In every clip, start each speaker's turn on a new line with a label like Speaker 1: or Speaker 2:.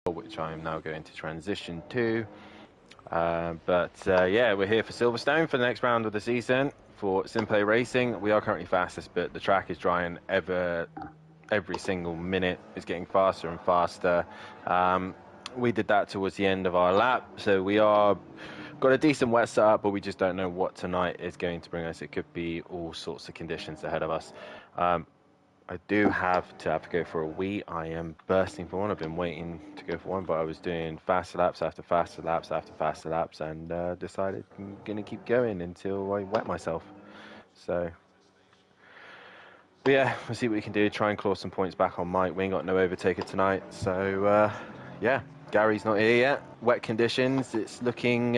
Speaker 1: which I am now going to transition to. Yeah, we're here for Silverstone for the next round of the season for SimPlay Racing. We are currently fastest, but the track is drying every single minute. It's getting faster and faster. We did that towards the end of our lap, so we are got a decent wet setup, but we just don't know what tonight is going to bring us. It could be all sorts of conditions ahead of us. I do have to go for a wee. I am bursting for one. I've been waiting to go for one, but I was doing faster laps after faster laps after faster laps, and decided I'm going to keep going until I wet myself. So, but yeah, we'll see what we can do. Try and claw some points back on Mike. We ain't got no overtaker tonight, so yeah, Gary's not here yet. Wet conditions. It's looking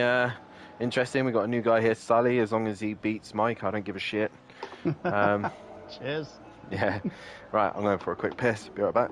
Speaker 1: interesting. We got a new guy here, Sully. As long as he beats Mike, I don't give a shit.
Speaker 2: Cheers.
Speaker 1: Yeah. Right, I'm going for a quick piss. Be right back.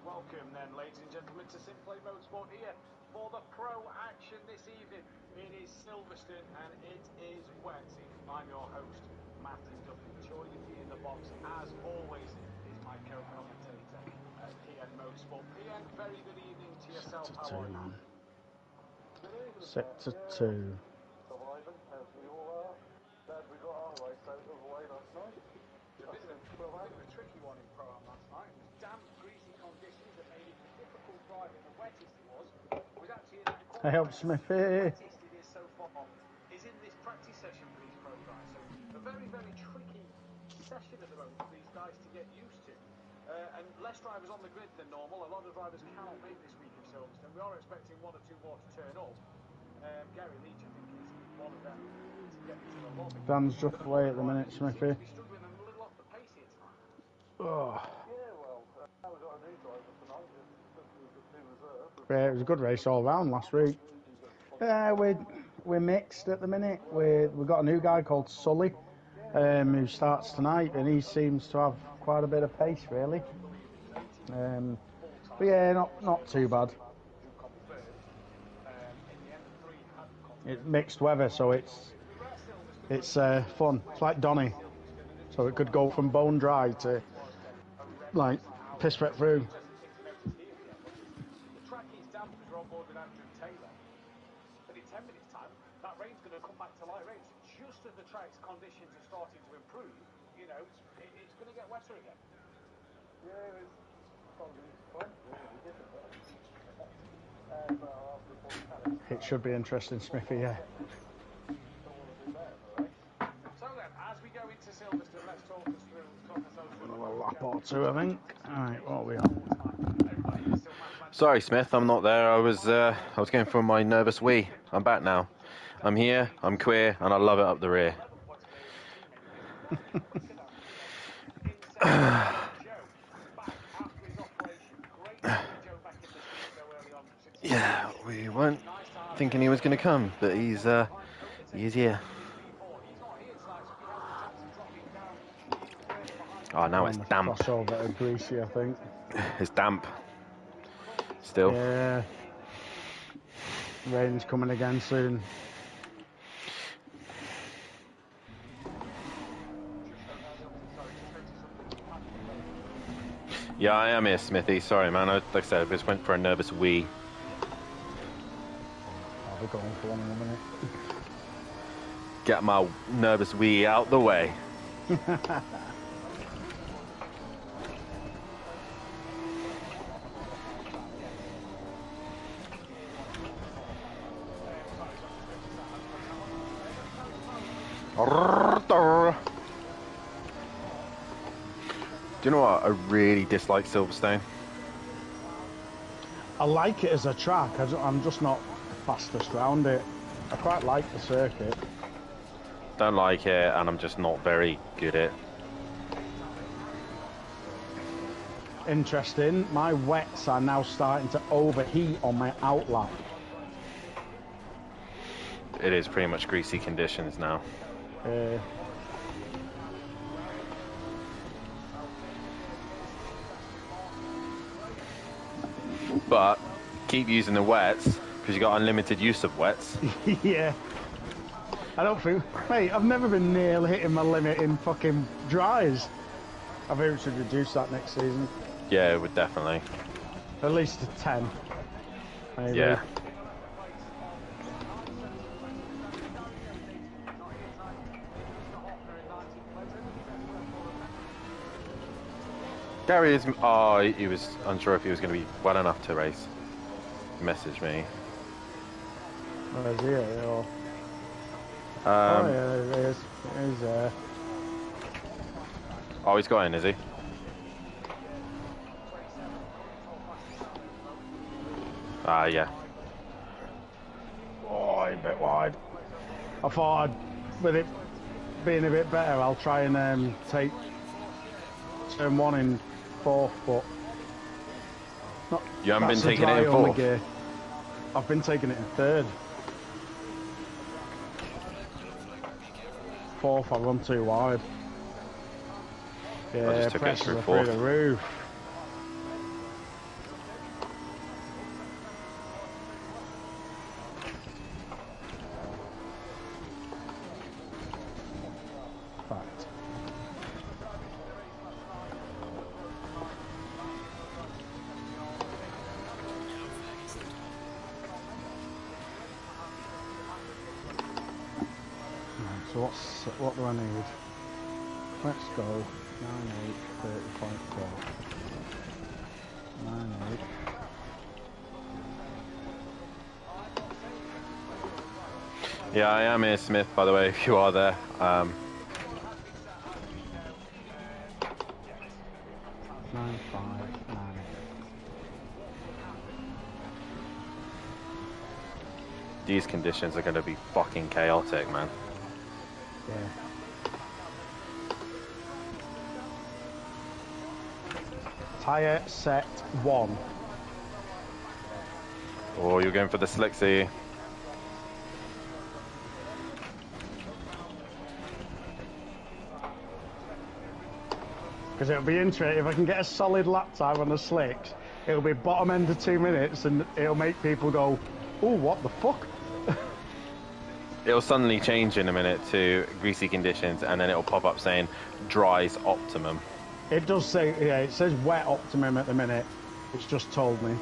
Speaker 3: Welcome then, ladies and gentlemen, to SimPlay Motorsport here for the pro action this evening. It is Silverstone and it is wet. I'm your host, Martin Duffy. Joining me in the box, as always, is my co-commentator, PN Motorsport. PN, very good evening to yourself. How are you?
Speaker 2: Sector 2.
Speaker 4: Surviving, as we all are. Glad we got our race out of the way last night.
Speaker 3: A bit of a tricky one in Pro-Am last night. It was damp, greasy conditions that made it difficult driving. The wettest it was actually in that corner.
Speaker 2: I help Smithy.
Speaker 3: The wettest it is so far is in this practice session for these pro guys. So a very, very tricky session at the moment for these guys to get used to. And less drivers on the grid than normal. A lot of drivers cannot make this week of Silverstone. We are expecting one or two more to turn up. Gary Leach, I think, is one of them to get into the lobby.
Speaker 2: Dan's just away at the minute, Smithy.
Speaker 4: Oh. Yeah, well, now we've got a new driver tonight. The reserve.
Speaker 2: Yeah, it was a good race all round last week. We're mixed at the minute. We've got a new guy called Sully, who starts tonight, and he seems to have quite a bit of pace, really. But yeah, not too bad. It's mixed weather, so it's fun. It's like Donny, so it could go from bone dry to like piss wet through.
Speaker 3: The track is damp because we're on board with Andrew Taylor, but in 10 minutes time that rain's going to come back to light rains. Just as the track's conditions are starting to improve, you know, it's going to get wetter again.
Speaker 4: Yeah, it's probably fun.
Speaker 2: It should be interesting, Smithy, yeah.
Speaker 3: So then, as we go into Silverstone, let's talk us through
Speaker 2: Another lap or two, I think. Alright, what are we on?
Speaker 1: Sorry, Smith, I'm not there. I was going for my nervous wee. I'm back now. I'm here, I'm queer, and I love it up the rear. Yeah, we weren't thinking he was going to come, but he's here. Oh, now it's damp.
Speaker 2: Crossover greasy, I think.
Speaker 1: It's damp. Still.
Speaker 2: Yeah. Rain's coming again soon.
Speaker 1: Yeah, I am here, Smithy. Sorry, man. Like I said, I just went for a nervous wee.
Speaker 2: I'll be going for one in a minute.
Speaker 1: Get my nervous wee out the way. Do you know what? I really dislike Silverstone.
Speaker 2: I like it as a track. I'm just not fastest round it. I quite like the circuit.
Speaker 1: Don't like it, and I'm just not very good at it.
Speaker 2: Interesting. My wets are now starting to overheat on my outlap.
Speaker 1: It is pretty much greasy conditions now. But keep using the wets because you got unlimited use of wets.
Speaker 2: Yeah. I don't think, mate, I've never been nearly hitting my limit in fucking dries. I think we should reduce that next season.
Speaker 1: Yeah, it would definitely.
Speaker 2: At least to 10. Maybe.
Speaker 1: Yeah. Gary is. Oh, he was unsure if he was going to be well enough to race. Message me.
Speaker 2: Oh, is he here, or? Oh, yeah, there he is. He's there.
Speaker 1: Oh, he's got in, is he? Ah, yeah.
Speaker 2: Oh, a bit wide. I thought with it being a bit better, I'll try and take turn 1 in 4th, but not.
Speaker 1: You haven't been
Speaker 2: that's a
Speaker 1: taking it in
Speaker 2: dry only
Speaker 1: 4th?
Speaker 2: gear. I've been taking it in 3rd. 4th, I run too wide. Yeah,
Speaker 1: just took it
Speaker 2: pressures
Speaker 1: through
Speaker 2: are through
Speaker 1: 4th.
Speaker 2: the roof. Fact. So what do I need? Let's go 9830.4. 98.
Speaker 1: Yeah, I am here, Smith, by the way, if you are there.
Speaker 2: 9598.
Speaker 1: These conditions are going to be fucking chaotic, man.
Speaker 2: Yeah. Tyre set 1.
Speaker 1: Oh, you're going for the slicks, are you?
Speaker 2: Because it'll be interesting if I can get a solid lap time on the slicks. It'll be bottom end of 2 minutes, and it'll make people go, "Oh, what the fuck?"
Speaker 1: It'll suddenly change in a minute to greasy conditions, and then it'll pop up saying dries optimum.
Speaker 2: It does say, yeah, it says wet optimum at the minute. It's just told me.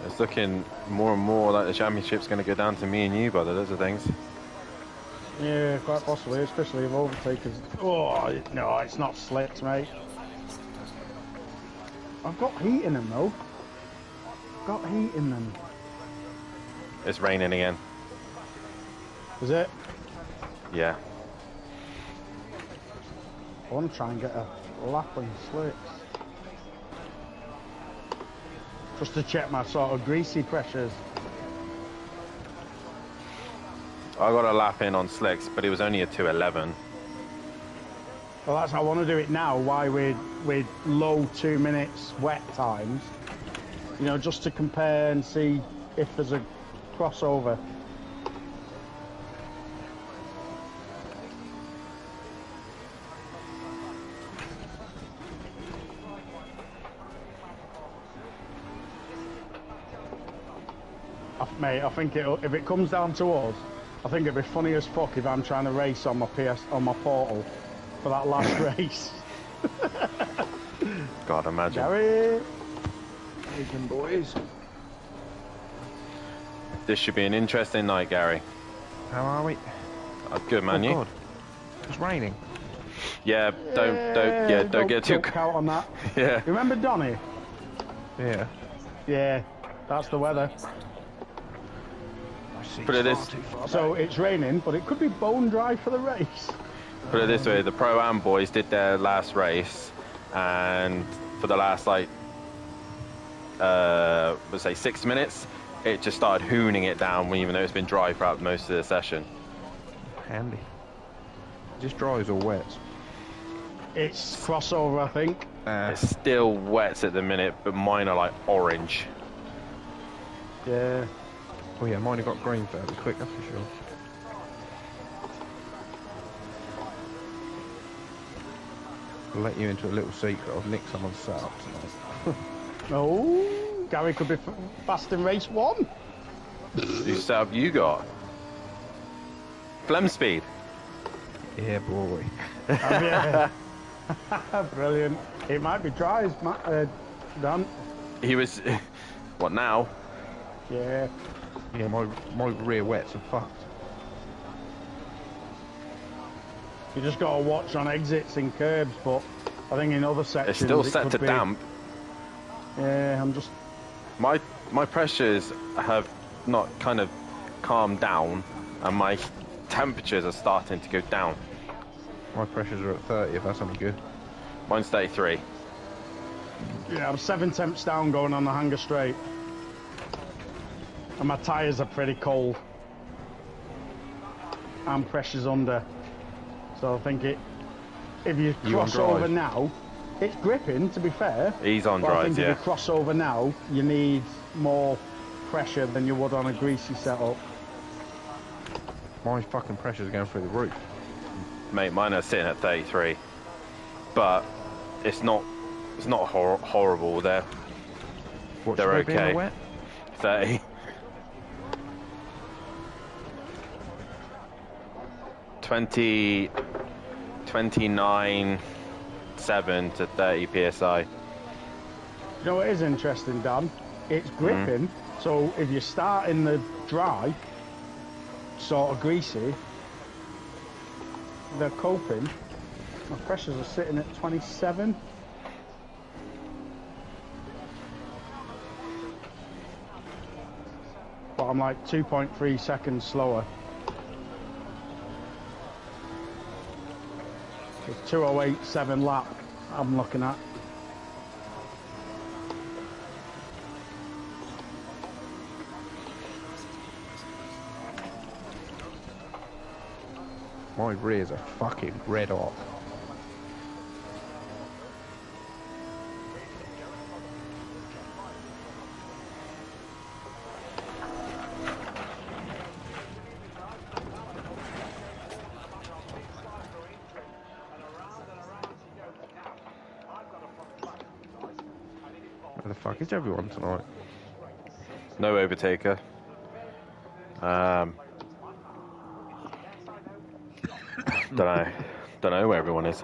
Speaker 1: It's looking more and more like the championship's going to go down to me and you, by the looks of things.
Speaker 2: Yeah, quite possibly, especially if overtakers. Oh, no, it's not slicks, mate. I've got heat in them, though. Got heat in them.
Speaker 1: It's raining again.
Speaker 2: Is it?
Speaker 1: Yeah.
Speaker 2: I want to try and get a lap on slicks. Just to check my sort of greasy pressures.
Speaker 1: I got a lap in on slicks, but it was only a 2:11.
Speaker 2: Well, that's how I want to do it now. Why with low 2 minutes wet times, you know, just to compare and see if there's a crossover. Mate, I think if it comes down to us, I think it'd be funny as fuck if I'm trying to race on my portal for that last race.
Speaker 1: God, imagine.
Speaker 2: Gary,
Speaker 5: Evening, boys.
Speaker 1: This should be an interesting night, Gary.
Speaker 5: How are we?
Speaker 1: Good, man.
Speaker 5: Oh,
Speaker 1: You?
Speaker 5: God. It's raining.
Speaker 1: Yeah. Don't get too.
Speaker 2: Don't count on that.
Speaker 1: Yeah.
Speaker 2: Remember Donny?
Speaker 5: Yeah.
Speaker 2: Yeah, that's the weather.
Speaker 1: Put it this.
Speaker 2: So it's raining, but it could be bone dry for the race.
Speaker 1: Put it this way: the Pro-Am boys did their last race, and for the last let's say 6 minutes, it just started hooning it down, even though it's been dry throughout most of the session.
Speaker 5: Handy. Just dries or wets?
Speaker 2: It's crossover, I think.
Speaker 1: It's still wet at the minute, but mine are like orange.
Speaker 2: Yeah.
Speaker 5: Oh yeah, mine have got green fairly quick, that's for sure. I'll let you into a little secret. I've nicked someone's setup tonight.
Speaker 2: Oh, Gary could be fast in race 1.
Speaker 1: Whose setup you got? Flem speed.
Speaker 5: Yeah, boy.
Speaker 2: Yeah. Brilliant. It might be dry as Dan.
Speaker 1: He was. What now?
Speaker 2: Yeah.
Speaker 5: Yeah, my rear wets are fucked.
Speaker 2: You just got to watch on exits and curbs, but I think in other sections
Speaker 1: It's still set
Speaker 2: could
Speaker 1: to
Speaker 2: be,
Speaker 1: damp.
Speaker 2: Yeah, I'm just.
Speaker 1: My pressures have not kind of calmed down, and my temperatures are starting to go down.
Speaker 5: My pressures are at 30, if that's any good.
Speaker 1: Mine's 33.
Speaker 2: Yeah, I'm 7 temps down going on the hanger straight. And my tyres are pretty cold. And pressure's under. So I think if you cross over now, it's gripping, to be fair.
Speaker 1: He's on
Speaker 2: but I
Speaker 1: drive,
Speaker 2: think
Speaker 1: yeah.
Speaker 2: if you cross over now, you need more pressure than you would on a greasy setup.
Speaker 5: My fucking pressure's going through the roof.
Speaker 1: Mate, mine are sitting at 33. But it's not horrible. They're okay.
Speaker 5: Wet?
Speaker 1: 30. 20, 29, 7 to 30 psi.
Speaker 2: You know what is interesting, Dan? It's gripping, so if you start in the dry, sort of greasy, they're coping. My pressures are sitting at 27. But I'm like 2.3 seconds slower. It's 2:08.7 lap I'm looking at.
Speaker 5: My rears are fucking red hot. Where the fuck is everyone tonight?
Speaker 1: No overtaker. Don't know where everyone is.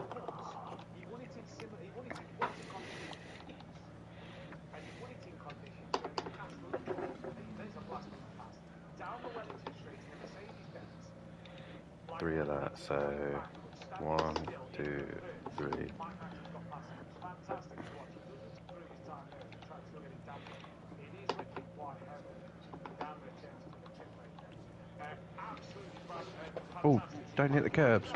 Speaker 1: Three of that, so 1, 2, 3.
Speaker 5: Oh, don't hit the curbs.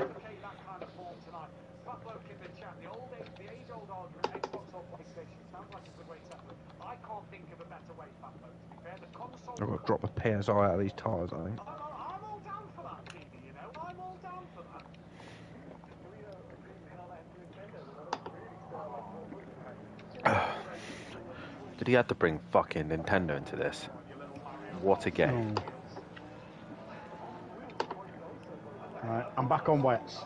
Speaker 5: I've got to drop a PSI out of these tyres, I think.
Speaker 3: I'm all down for that, Keely, you know. I'm all down for that.
Speaker 1: Did he have to bring fucking Nintendo into this? What a game.
Speaker 2: Right, I'm back on wets.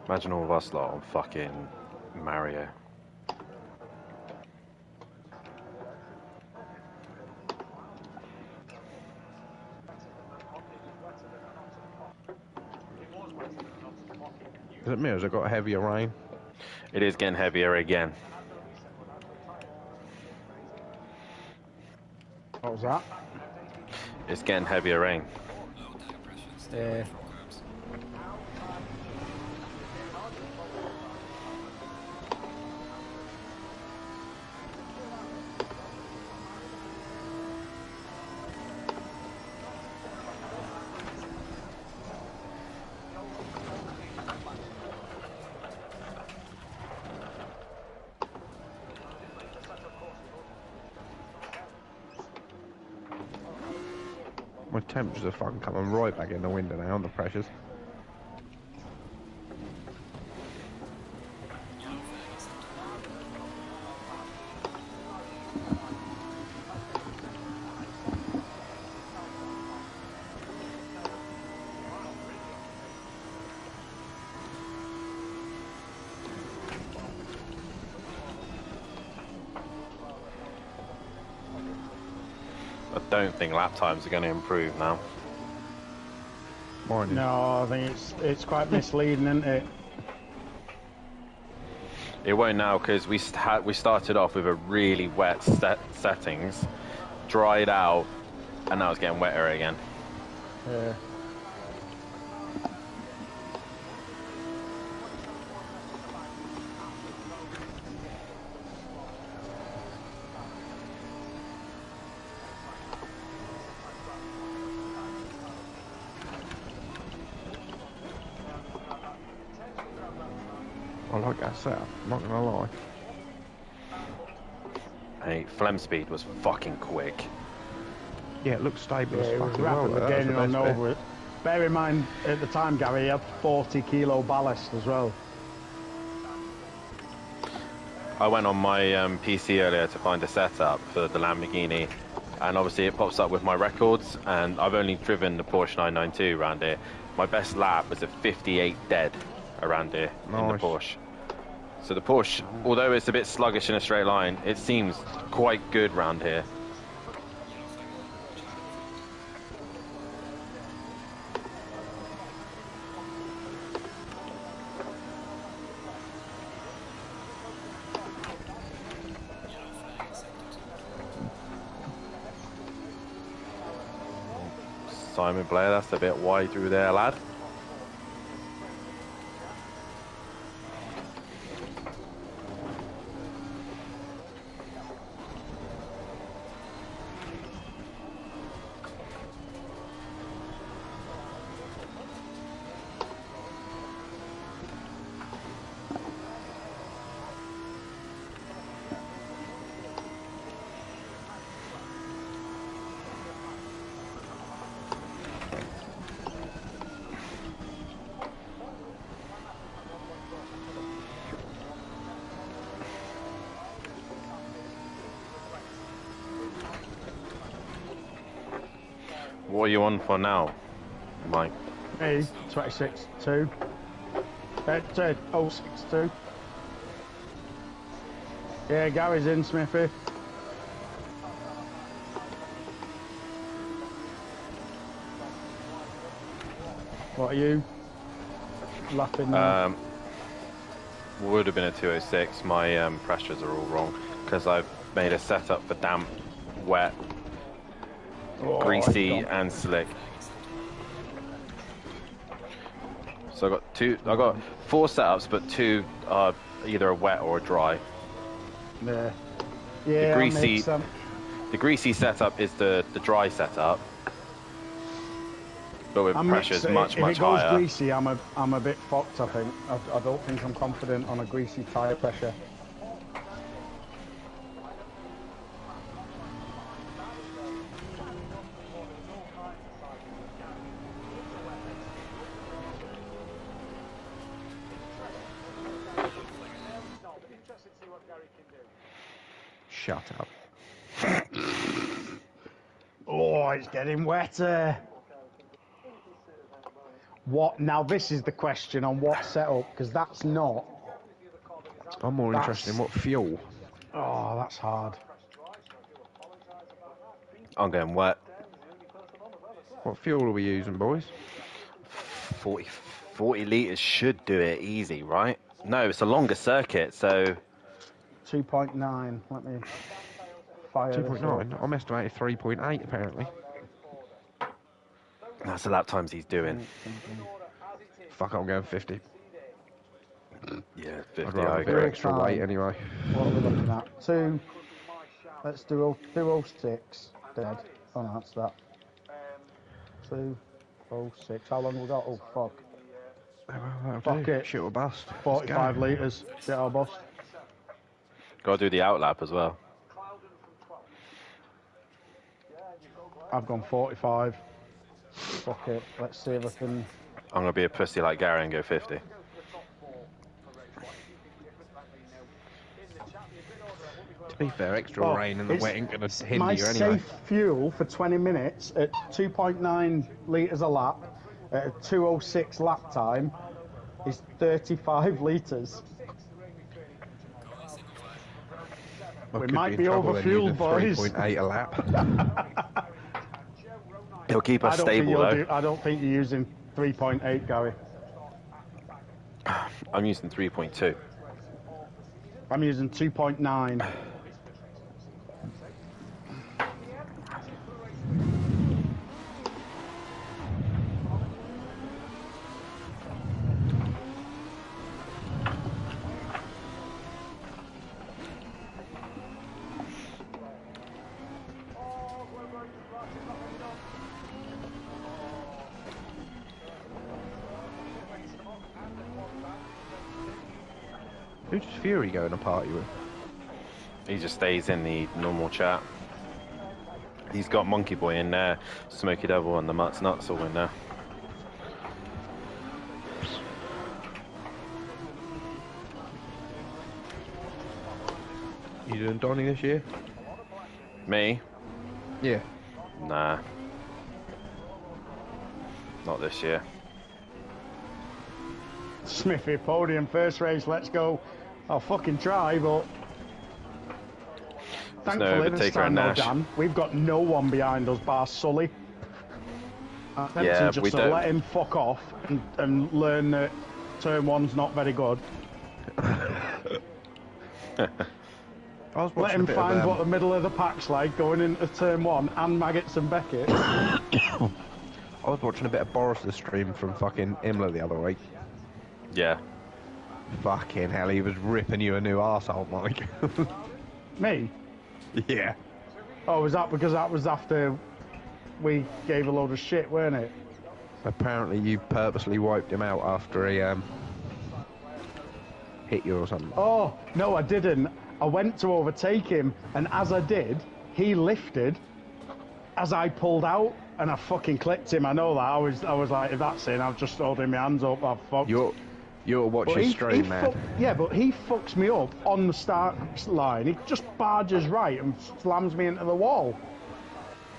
Speaker 1: Imagine all of us lot on fucking Mario.
Speaker 5: Is it me or has it got heavier rain?
Speaker 1: It is getting heavier again.
Speaker 2: What was that?
Speaker 1: It's getting heavier rain.
Speaker 2: Yeah.
Speaker 5: My temperatures are fucking coming right back in the window now, the pressures.
Speaker 1: I don't think lap times are going to improve now.
Speaker 5: Mine is.
Speaker 2: No, I think it's quite misleading, isn't it?
Speaker 1: It won't now because we started off with a really wet settings, dried out, and now it's getting wetter again.
Speaker 2: Yeah.
Speaker 5: I like that setup, I'm not gonna lie.
Speaker 1: Hey, Flem speed was fucking quick.
Speaker 5: Yeah, it looks stable
Speaker 2: Yeah,
Speaker 5: as
Speaker 2: it was
Speaker 5: fucking well.
Speaker 2: rapidly
Speaker 5: That's the
Speaker 2: gaining on
Speaker 5: best bit.
Speaker 2: over it. Bear in mind, at the time, Gary, he had 40 kilo ballast as well.
Speaker 1: I went on my PC earlier to find a setup for the Lamborghini, and obviously it pops up with my records, and I've only driven the Porsche 992 around here. My best lap was at 58 dead around here in the
Speaker 5: Nice.
Speaker 1: Porsche. So the Porsche, although it's a bit sluggish in a straight line, it seems quite good round here. Simon Blair, that's a bit wide through there, lad. What are you on for now, Mike?
Speaker 2: Hey, 26.2. 0.62. Yeah, Gary's in, Smithy. What are you? Laughing now.
Speaker 1: Would have been a 206. My pressures are all wrong because I've made a setup for damp, wet, greasy,
Speaker 2: it's gone.
Speaker 1: and slick. So I got 4 setups, but 2 are either a wet or a dry.
Speaker 2: Yeah. Yeah,
Speaker 1: The greasy setup is the dry setup, but with pressures much
Speaker 2: if it goes
Speaker 1: higher.
Speaker 2: greasy, I'm a bit fucked. I think I don't think I'm confident on a greasy tyre pressure.
Speaker 5: Shut up.
Speaker 2: Oh, it's getting wetter. What? Now this is the question on what setup, because that's not.
Speaker 5: I'm more interested in what fuel.
Speaker 2: Oh, that's hard.
Speaker 1: I'm going wet.
Speaker 5: What fuel are we using, boys?
Speaker 1: 40 litres should do it easy, right? No, it's a longer circuit, so
Speaker 2: 2.9. Let me fire this up.
Speaker 5: 2.9? I'm estimated 3.8 apparently.
Speaker 1: that's the lap times he's doing.
Speaker 5: Fuck, I'm going 50.
Speaker 1: Yeah,
Speaker 5: I'd
Speaker 1: 50.
Speaker 5: rather
Speaker 1: I
Speaker 5: a bit
Speaker 1: agree.
Speaker 5: extra weight anyway.
Speaker 2: What are we looking at? Let's do 206. Dead. Oh no, that's that. 206. How long have we got? Oh fuck.
Speaker 5: Oh, well, that'll
Speaker 2: Fuck
Speaker 5: do.
Speaker 2: it.
Speaker 5: Shit or bust.
Speaker 2: 45 litres. Shit or bust.
Speaker 1: Got to do the outlap as well.
Speaker 2: I've gone 45. Fuck it. Let's see if I can.
Speaker 1: I'm going to be a pussy like Gary and go 50.
Speaker 5: To be fair, extra rain and the wet ain't going to hinder
Speaker 2: my
Speaker 5: you anyway.
Speaker 2: safe fuel for 20 minutes at 2.9 litres a lap at a 206 lap time is 35 litres.
Speaker 5: I
Speaker 2: We
Speaker 5: could
Speaker 2: might
Speaker 5: in
Speaker 2: be
Speaker 5: trouble then using
Speaker 2: overfueled, boys.
Speaker 5: 3.8 a lap.
Speaker 1: It'll keep us stable, though.
Speaker 2: I don't think you're using 3.8, Gary.
Speaker 1: I'm using 3.2.
Speaker 2: I'm using 2.9.
Speaker 5: Who's Fury going to party with?
Speaker 1: He just stays in the normal chat. He's got Monkey Boy in there, Smoky Devil and the Mutts Nuts all in there.
Speaker 5: You doing Donny this year?
Speaker 1: Me?
Speaker 5: Yeah.
Speaker 1: Nah. Not this year.
Speaker 2: Smithy, podium, first race, let's go. I'll fucking try, but
Speaker 1: There's no
Speaker 2: thankfully this
Speaker 1: overtaker
Speaker 2: time,
Speaker 1: in
Speaker 2: though,
Speaker 1: Nash.
Speaker 2: Dan, we've got no one behind us bar Sully. I'm tempted
Speaker 1: Yeah,
Speaker 2: just
Speaker 1: we
Speaker 2: to
Speaker 1: don't.
Speaker 2: let him fuck off and learn that turn one's not very good.
Speaker 5: I was
Speaker 2: Let
Speaker 5: watching a
Speaker 2: him
Speaker 5: bit
Speaker 2: find
Speaker 5: of,
Speaker 2: what the middle of the pack's like going into turn one and Maggots and Beckett.
Speaker 5: I was watching a bit of Boris' stream from fucking Imla the other week.
Speaker 1: Yeah.
Speaker 5: Fucking hell, he was ripping you a new arsehole, Mike.
Speaker 2: Me?
Speaker 5: Yeah.
Speaker 2: Oh, was that because that was after we gave a load of shit, weren't it?
Speaker 5: Apparently you purposely wiped him out after he hit you or something.
Speaker 2: Oh, no, I didn't. I went to overtake him, and as I did, he lifted as I pulled out, and I fucking clipped him. I know that. I was like, if that's it, I've just holding my hands up. I've fucked.
Speaker 5: You're watching stream, man.
Speaker 2: Yeah, but he fucks me up on the start line. He just barges right and slams me into the wall.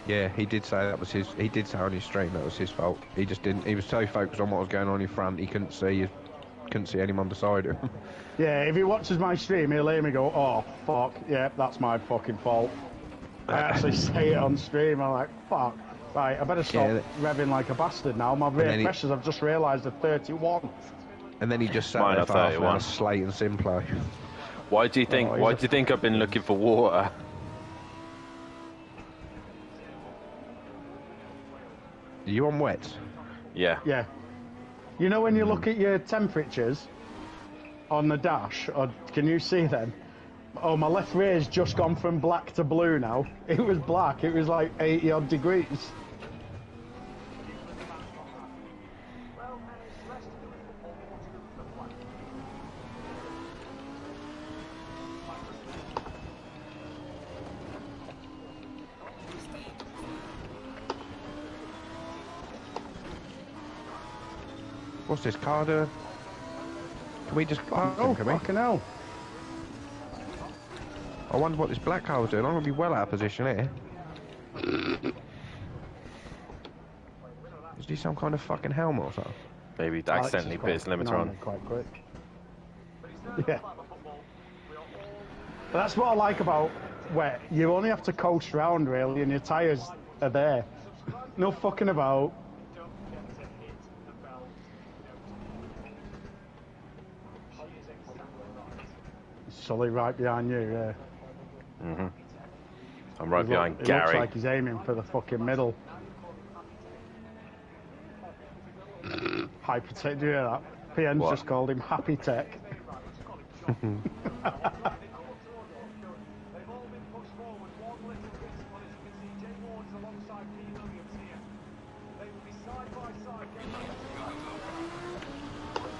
Speaker 5: Yeah, he did say that was his. He did say on his stream that was his fault. He just didn't. He was so focused on what was going on in front, he couldn't see anyone beside him.
Speaker 2: Yeah, if he watches my stream, he'll hear me go, "Oh fuck, yeah, that's my fucking fault." I actually say it on stream. I'm like, "Fuck, right, I better stop revving like a bastard now." My rear pressures, I've just realised, are 31.
Speaker 5: And then he just sat
Speaker 1: Mine
Speaker 5: there
Speaker 1: are
Speaker 5: for half an
Speaker 1: 31.
Speaker 5: hour slating SimPlay.
Speaker 1: Why do you think? Why do you think I've been looking for water?
Speaker 5: Are you on wet?
Speaker 1: Yeah.
Speaker 2: Yeah. You know when you look at your temperatures on the dash, or can you see them? Oh, my left rear's just gone from black to blue now. It was black. It was like 80 odd degrees.
Speaker 5: What's this car doing? Can we just...
Speaker 2: Oh,
Speaker 5: can we?
Speaker 2: fucking hell.
Speaker 5: I wonder what this black car was doing. I'm going to be well out of position here. Is this some kind of fucking helmet or something?
Speaker 1: Maybe
Speaker 2: Alex
Speaker 1: accidentally
Speaker 2: is
Speaker 1: put his limiter on.
Speaker 2: quite quick. Yeah. But that's what I like about wet. You only have to coast round really, and your tyres are there. No fucking about.
Speaker 3: Don't forget to hit the bell. She is exactly right.
Speaker 2: Sully right behind you, yeah.
Speaker 1: I'm right behind
Speaker 2: It looks
Speaker 1: Gary.
Speaker 2: like he's aiming for the fucking middle. Hypertech, do you hear that? PN's
Speaker 1: What?
Speaker 2: just called him Happy Tech.
Speaker 3: They've all been pushed forward one little bit, but as you can see, Jay Ward is alongside Pete Williams here. They will be side by side.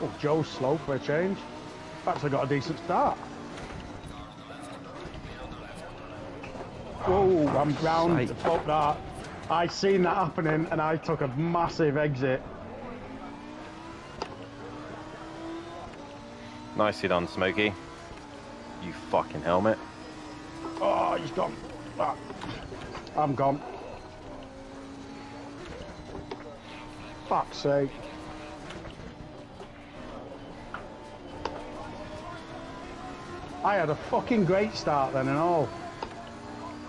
Speaker 2: Oh, Joe's slow for a change. Actually got a decent start. Oh, I'm round. Fuck that. I seen that happening and I took a massive exit.
Speaker 1: Nicely done, Smokey. You fucking helmet.
Speaker 2: Oh, he's gone. Ah, I'm gone. Fuck's sake. I had a fucking great start then and all.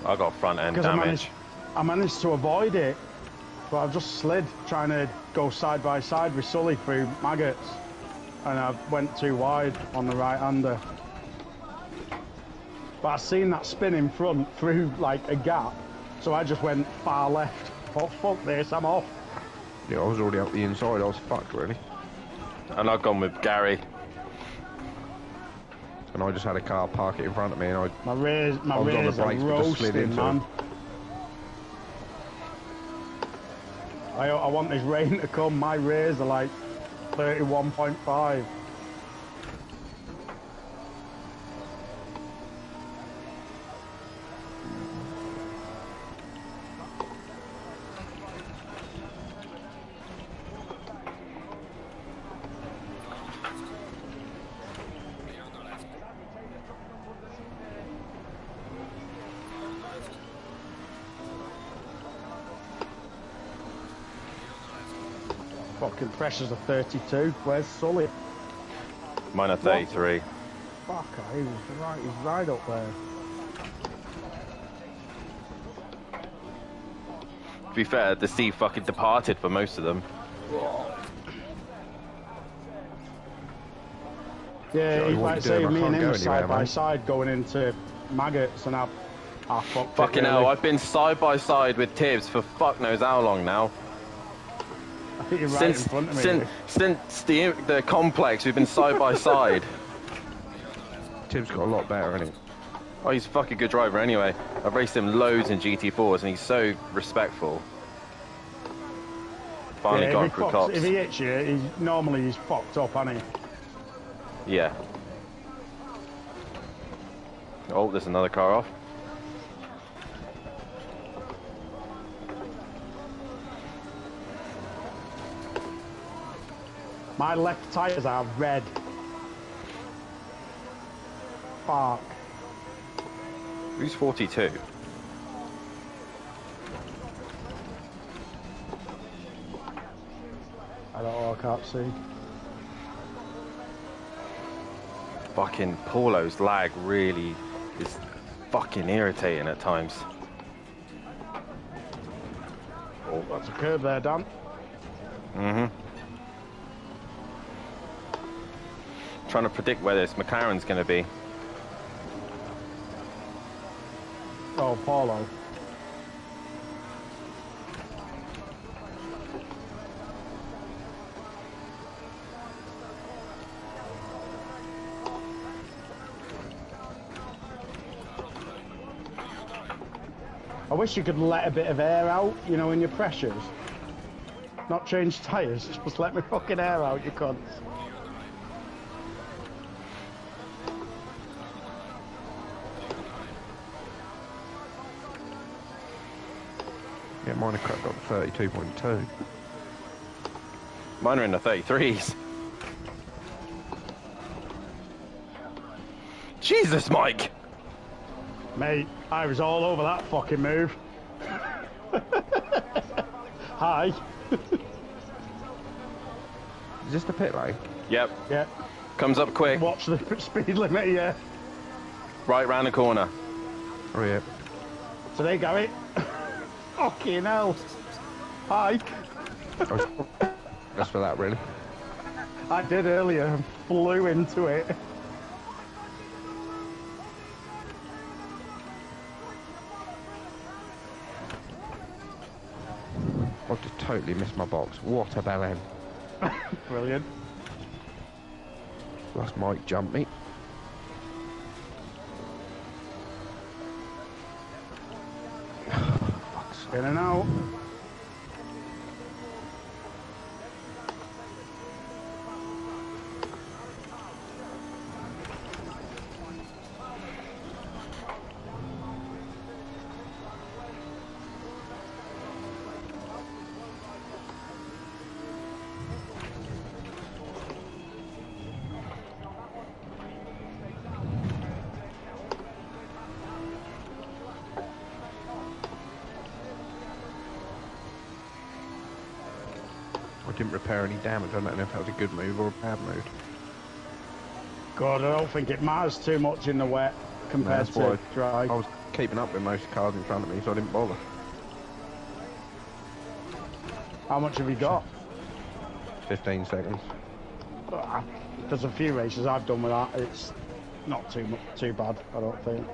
Speaker 1: I got front end
Speaker 2: Because
Speaker 1: damage.
Speaker 2: I managed to avoid it. But I've just slid trying to go side by side with Sully through maggots. And I went too wide on the right-hander. But I seen that spin in front through like a gap, so I just went far left. Oh, fuck this, I'm off.
Speaker 5: Yeah, I was already up the inside. I was fucked, really.
Speaker 1: And I've gone with Gary.
Speaker 5: And I just had a car park it in front of me, and I
Speaker 2: My rears
Speaker 5: was on the
Speaker 2: are
Speaker 5: brakes, but just slid
Speaker 2: roasting,
Speaker 5: into
Speaker 2: man.
Speaker 5: it.
Speaker 2: I want this rain to come. My rears are like 31.5. Fucking pressures are 32. Where's Sully?
Speaker 1: Mine are 33.
Speaker 2: Fuck, he's right up there.
Speaker 1: To be fair, the sea fucking departed for most of them.
Speaker 2: Yeah, he's
Speaker 5: what
Speaker 2: like
Speaker 5: you
Speaker 2: saying
Speaker 5: doing? I
Speaker 2: me and
Speaker 5: can't
Speaker 2: him
Speaker 5: go
Speaker 2: are side
Speaker 5: anywhere,
Speaker 2: by
Speaker 5: man.
Speaker 2: side going into maggots and I fucked
Speaker 1: Fucking
Speaker 2: it,
Speaker 1: hell,
Speaker 2: really.
Speaker 1: I've been side by side with Tibbs for fuck knows how long now.
Speaker 2: I think you're right in front of me.
Speaker 1: Since the complex, we've been side by side.
Speaker 5: Tim's got a lot better, hasn't he?
Speaker 1: Oh, he's a fucking good driver anyway. I've raced him loads in GT4s and he's so respectful. Finally
Speaker 2: Yeah,
Speaker 1: gone through cops.
Speaker 2: if he hits you, normally he's fucked up, hasn't he?
Speaker 1: Yeah. Oh, there's another car off.
Speaker 2: My left tyres are red. Fuck.
Speaker 1: Who's 42?
Speaker 2: I don't know, I can't see.
Speaker 1: Fucking Paulo's lag really is fucking irritating at times.
Speaker 2: Oh, that's a curb there, Dan.
Speaker 1: Trying to predict where this McLaren's going to be.
Speaker 2: Oh, Paulo. I wish you could let a bit of air out, you know, in your pressures. Not change tyres, just let me fucking air out, you cunts.
Speaker 5: Yeah, mine have cracked up 32.2.
Speaker 1: Mine are in the 33s. Jesus, Mike!
Speaker 2: Mate, I was all over that fucking move. Hi.
Speaker 5: Is this the pit lane?
Speaker 1: Yep.
Speaker 2: Yeah.
Speaker 1: Comes up quick.
Speaker 2: Watch the speed limit, yeah.
Speaker 1: Right round the corner.
Speaker 5: Oh yeah.
Speaker 2: So there you go, it. Fucking hell. Hi.
Speaker 5: Just for that, really.
Speaker 2: I did earlier and flew into it.
Speaker 5: I've just totally missed my box. What a bell end.
Speaker 2: Brilliant.
Speaker 5: Last Mike jumped me.
Speaker 2: In and out.
Speaker 5: I didn't repair any damage. I don't know if that was a good move or a bad move.
Speaker 2: God, I don't think it matters too much in the wet compared
Speaker 5: That's
Speaker 2: to
Speaker 5: why
Speaker 2: dry.
Speaker 5: I was keeping up with most cars in front of me, so I didn't bother.
Speaker 2: How much have you got?
Speaker 5: 15 seconds.
Speaker 2: There's a few races I've done with that. It's not too bad, I don't think.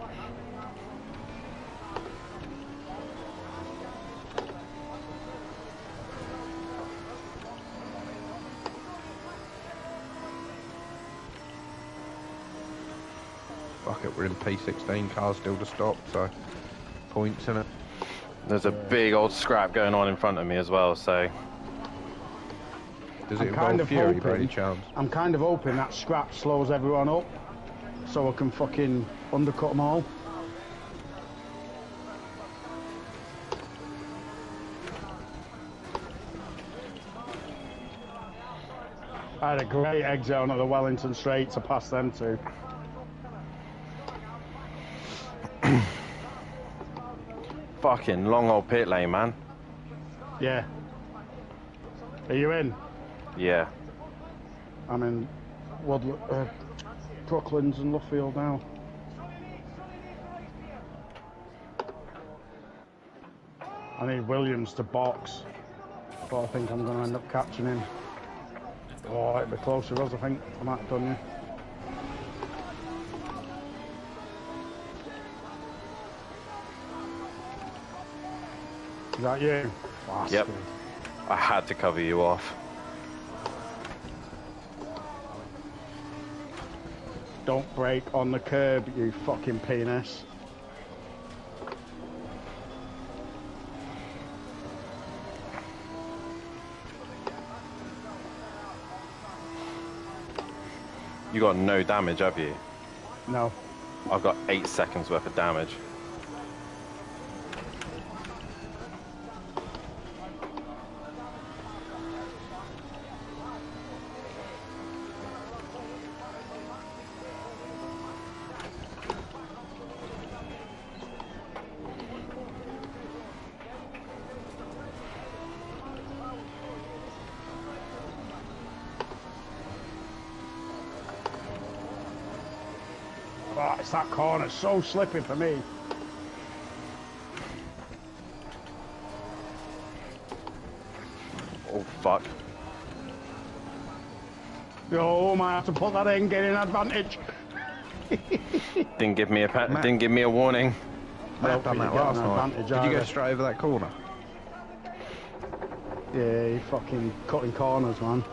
Speaker 5: Fuck it, we're in P16, cars still to stop, so points in it.
Speaker 1: There's a big old scrap going on in front of me as well, so...
Speaker 5: Does
Speaker 2: I'm
Speaker 5: it
Speaker 2: kind
Speaker 5: involve
Speaker 2: of
Speaker 5: Fury by any
Speaker 2: hoping-
Speaker 5: chance?
Speaker 2: I'm kind of hoping that scrap slows everyone up so I can fucking undercut them all. I had a great exit on at the Wellington Straight to pass them two.
Speaker 1: Fucking long old pit lane, man.
Speaker 2: Yeah. Are you in?
Speaker 1: Yeah.
Speaker 2: I'm in Brooklands and Luffield now. I need Williams to box, but I think I'm going to end up catching him. Oh, it'd be close to us, I think. I might have done you. Is that you?
Speaker 1: Yep.
Speaker 2: Bastard.
Speaker 1: I had to cover you off.
Speaker 2: Don't brake on the curb, you fucking penis.
Speaker 1: You got no damage, have you?
Speaker 2: No.
Speaker 1: I've got 8 seconds worth of damage.
Speaker 2: Oh, it's that corner, so slippy for me.
Speaker 1: Oh, fuck.
Speaker 2: Oh, might have to put that in, get an advantage.
Speaker 1: Didn't give me a warning.
Speaker 5: Matt done that last night. Did you go
Speaker 2: either.
Speaker 5: straight over that corner?
Speaker 2: Yeah, you fucking cutting corners, man.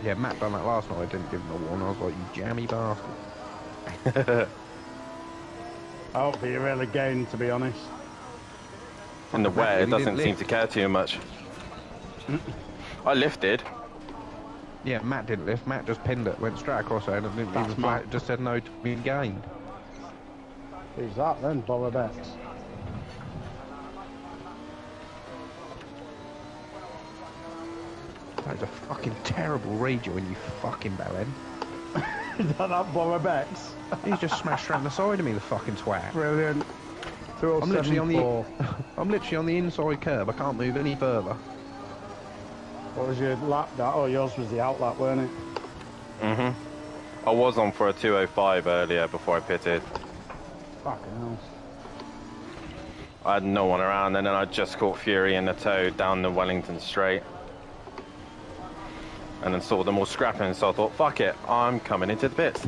Speaker 5: Yeah, Matt done that last night. I didn't give him a warning. I was like, you jammy bastard.
Speaker 2: I hope that you really gained, to be honest.
Speaker 1: In the wet, it
Speaker 5: He
Speaker 1: doesn't
Speaker 5: didn't
Speaker 1: seem
Speaker 5: lift.
Speaker 1: to care too much. I lifted.
Speaker 5: Yeah, Matt didn't lift. Matt just pinned it, went straight across there, and didn't
Speaker 2: That's
Speaker 5: even
Speaker 2: Matt.
Speaker 5: just said no to being gained.
Speaker 2: Who's that then, Bollabets?
Speaker 5: That was a fucking terrible rejoin, you fucking bellend.
Speaker 2: that bomber Bex.
Speaker 5: He's just smashed around the side of me, the fucking twat.
Speaker 2: Brilliant.
Speaker 5: I'm literally on
Speaker 2: 2074.
Speaker 5: I'm literally on the inside curb. I can't move any further.
Speaker 2: What was your lap? That? Oh, yours was the out lap, weren't it?
Speaker 1: I was on for a 205 earlier before I pitted.
Speaker 2: Fucking hell.
Speaker 1: I had no one around, and then I just caught Fury in the toe down the Wellington straight. And then saw them all scrapping, so I thought, fuck it, I'm coming into the pits.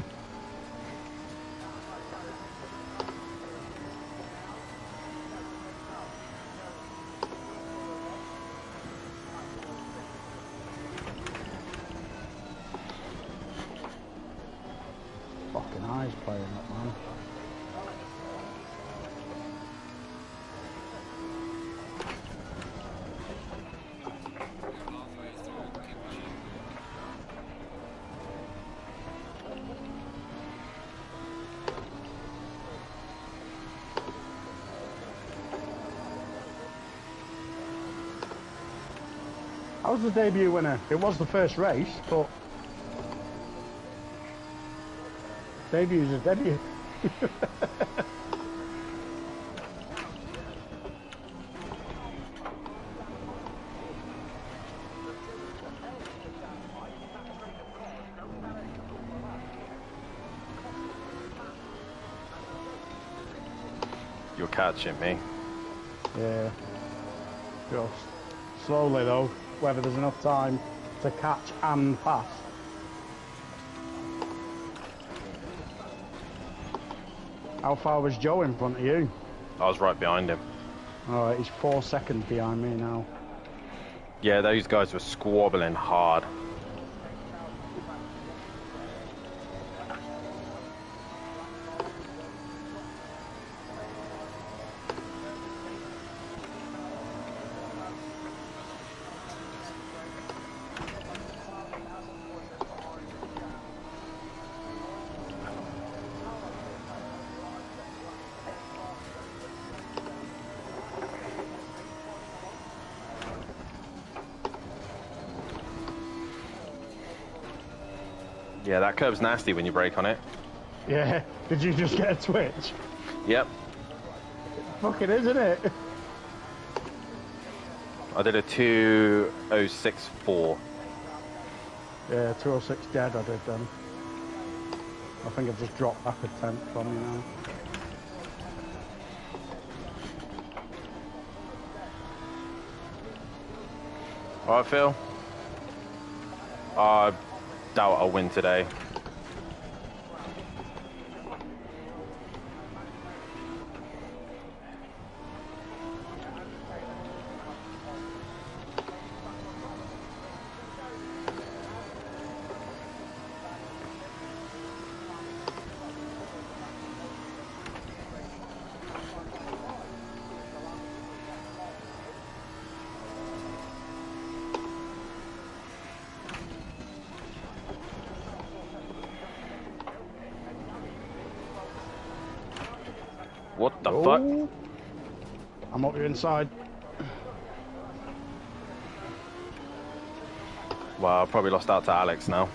Speaker 2: Fucking eyes playing up, man. I was the debut winner. It was the first race, but debu's a debut.
Speaker 1: You're catching me.
Speaker 2: Yeah. Just slowly though, whether there's enough time to catch and pass. How far was Joe in front of you?
Speaker 1: I was right behind him.
Speaker 2: Alright, he's 4 seconds behind me now.
Speaker 1: Yeah, those guys were squabbling hard. Yeah, that curb's nasty when you brake on it.
Speaker 2: Yeah, did you just get a twitch?
Speaker 1: Yep.
Speaker 2: Fucking isn't it?
Speaker 1: I did a 2064.
Speaker 2: Yeah, 206 dead I did then. I think I've just dropped back a tenth from you now.
Speaker 1: Alright, Phil. I doubt I'll win today. What the fuck?
Speaker 2: I'm up here inside.
Speaker 1: Well, I probably lost out to Alex now.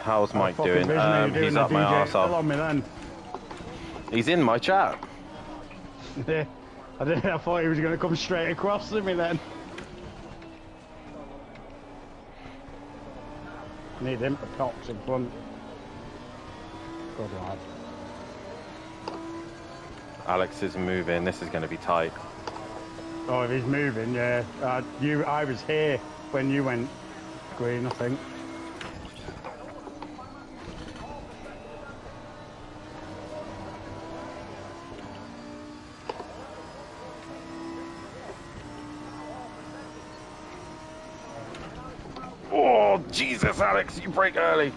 Speaker 1: How's Mike doing? He's up my arsehole.
Speaker 2: On me then.
Speaker 1: He's in my chat.
Speaker 2: Yeah, I thought he was going to come straight across to me then. Need him for tops in front. Good lad.
Speaker 1: Alex is moving. This is going to be tight.
Speaker 2: Oh, if he's moving, yeah. I was here when you went green, I think.
Speaker 1: Oh, Jesus, Alex, you brake early.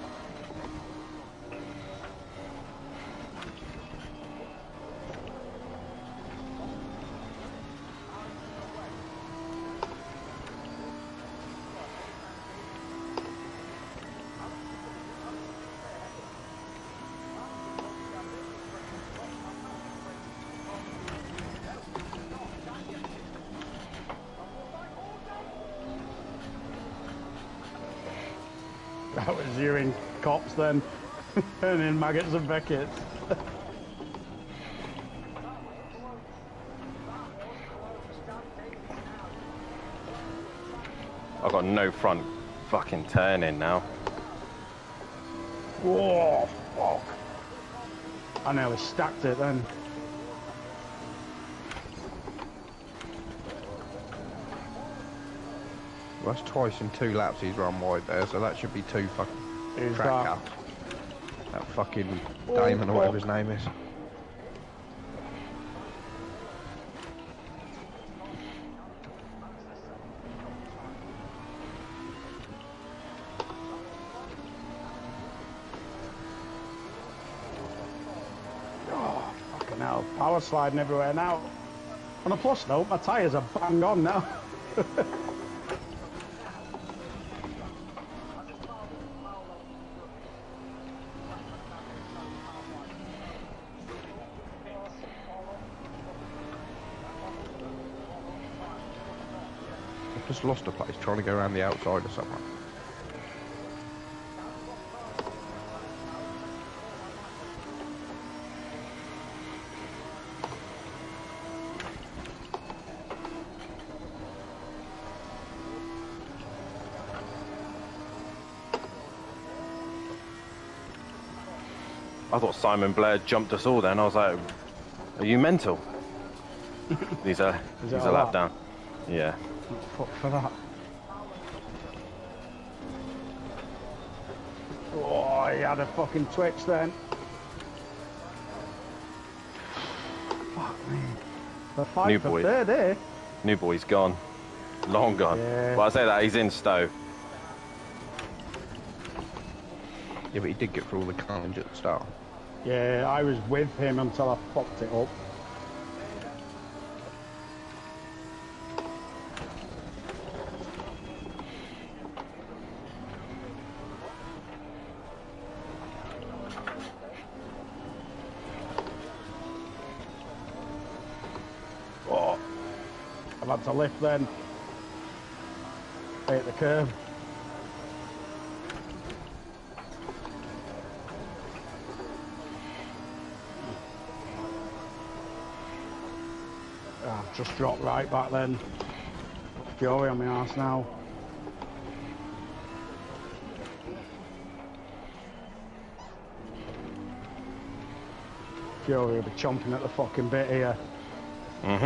Speaker 2: you're in cops then, and in maggots and beckets.
Speaker 1: I've got no front fucking turn in now.
Speaker 2: Whoa, fuck. I nearly stacked it then.
Speaker 5: Well, that's twice in 2 laps he's run wide there, so that should be 2 fucking
Speaker 2: Who's
Speaker 5: track
Speaker 2: that?
Speaker 5: cuts. That fucking Damon or whatever his name is.
Speaker 2: Oh, fucking hell. Power sliding everywhere now. On a plus note, my tyres are bang on now.
Speaker 5: I've just lost a place trying to go around the outside or something.
Speaker 1: I thought Simon Blair jumped us all then. I was like, are you mental? He's a lap down. Yeah.
Speaker 2: Fuck for that. Oh, he had a fucking twitch then. Fuck me. The fight
Speaker 1: New
Speaker 2: for
Speaker 1: boy.
Speaker 2: third, eh?
Speaker 1: New boy's gone. Long gone.
Speaker 2: Yeah.
Speaker 1: Well, I say that, he's in Stowe.
Speaker 5: Yeah, but he did get through all the carnage at the start.
Speaker 2: Yeah, I was with him until I fucked it up. Oh, I've had to lift then. Hit the curve. I've just dropped right back then. Fury on my arse now. Fury will be chomping at the fucking bit here.
Speaker 1: Mm-hmm.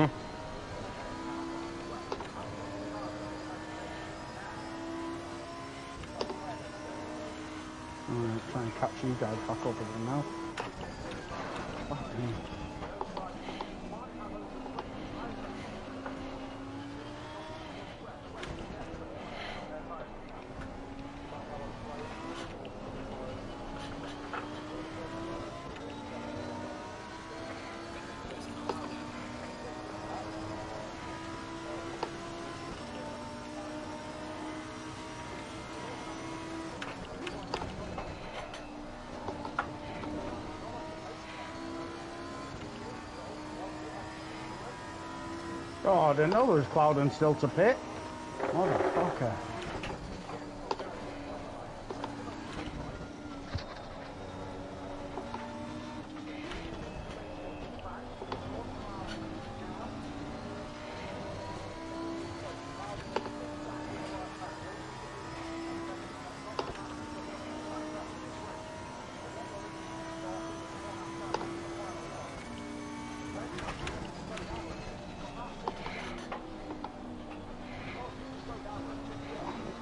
Speaker 2: Alright, try and catch you guys back up again now. Fuck me. Oh, I didn't know there was cloud and still to pit. Motherfucker.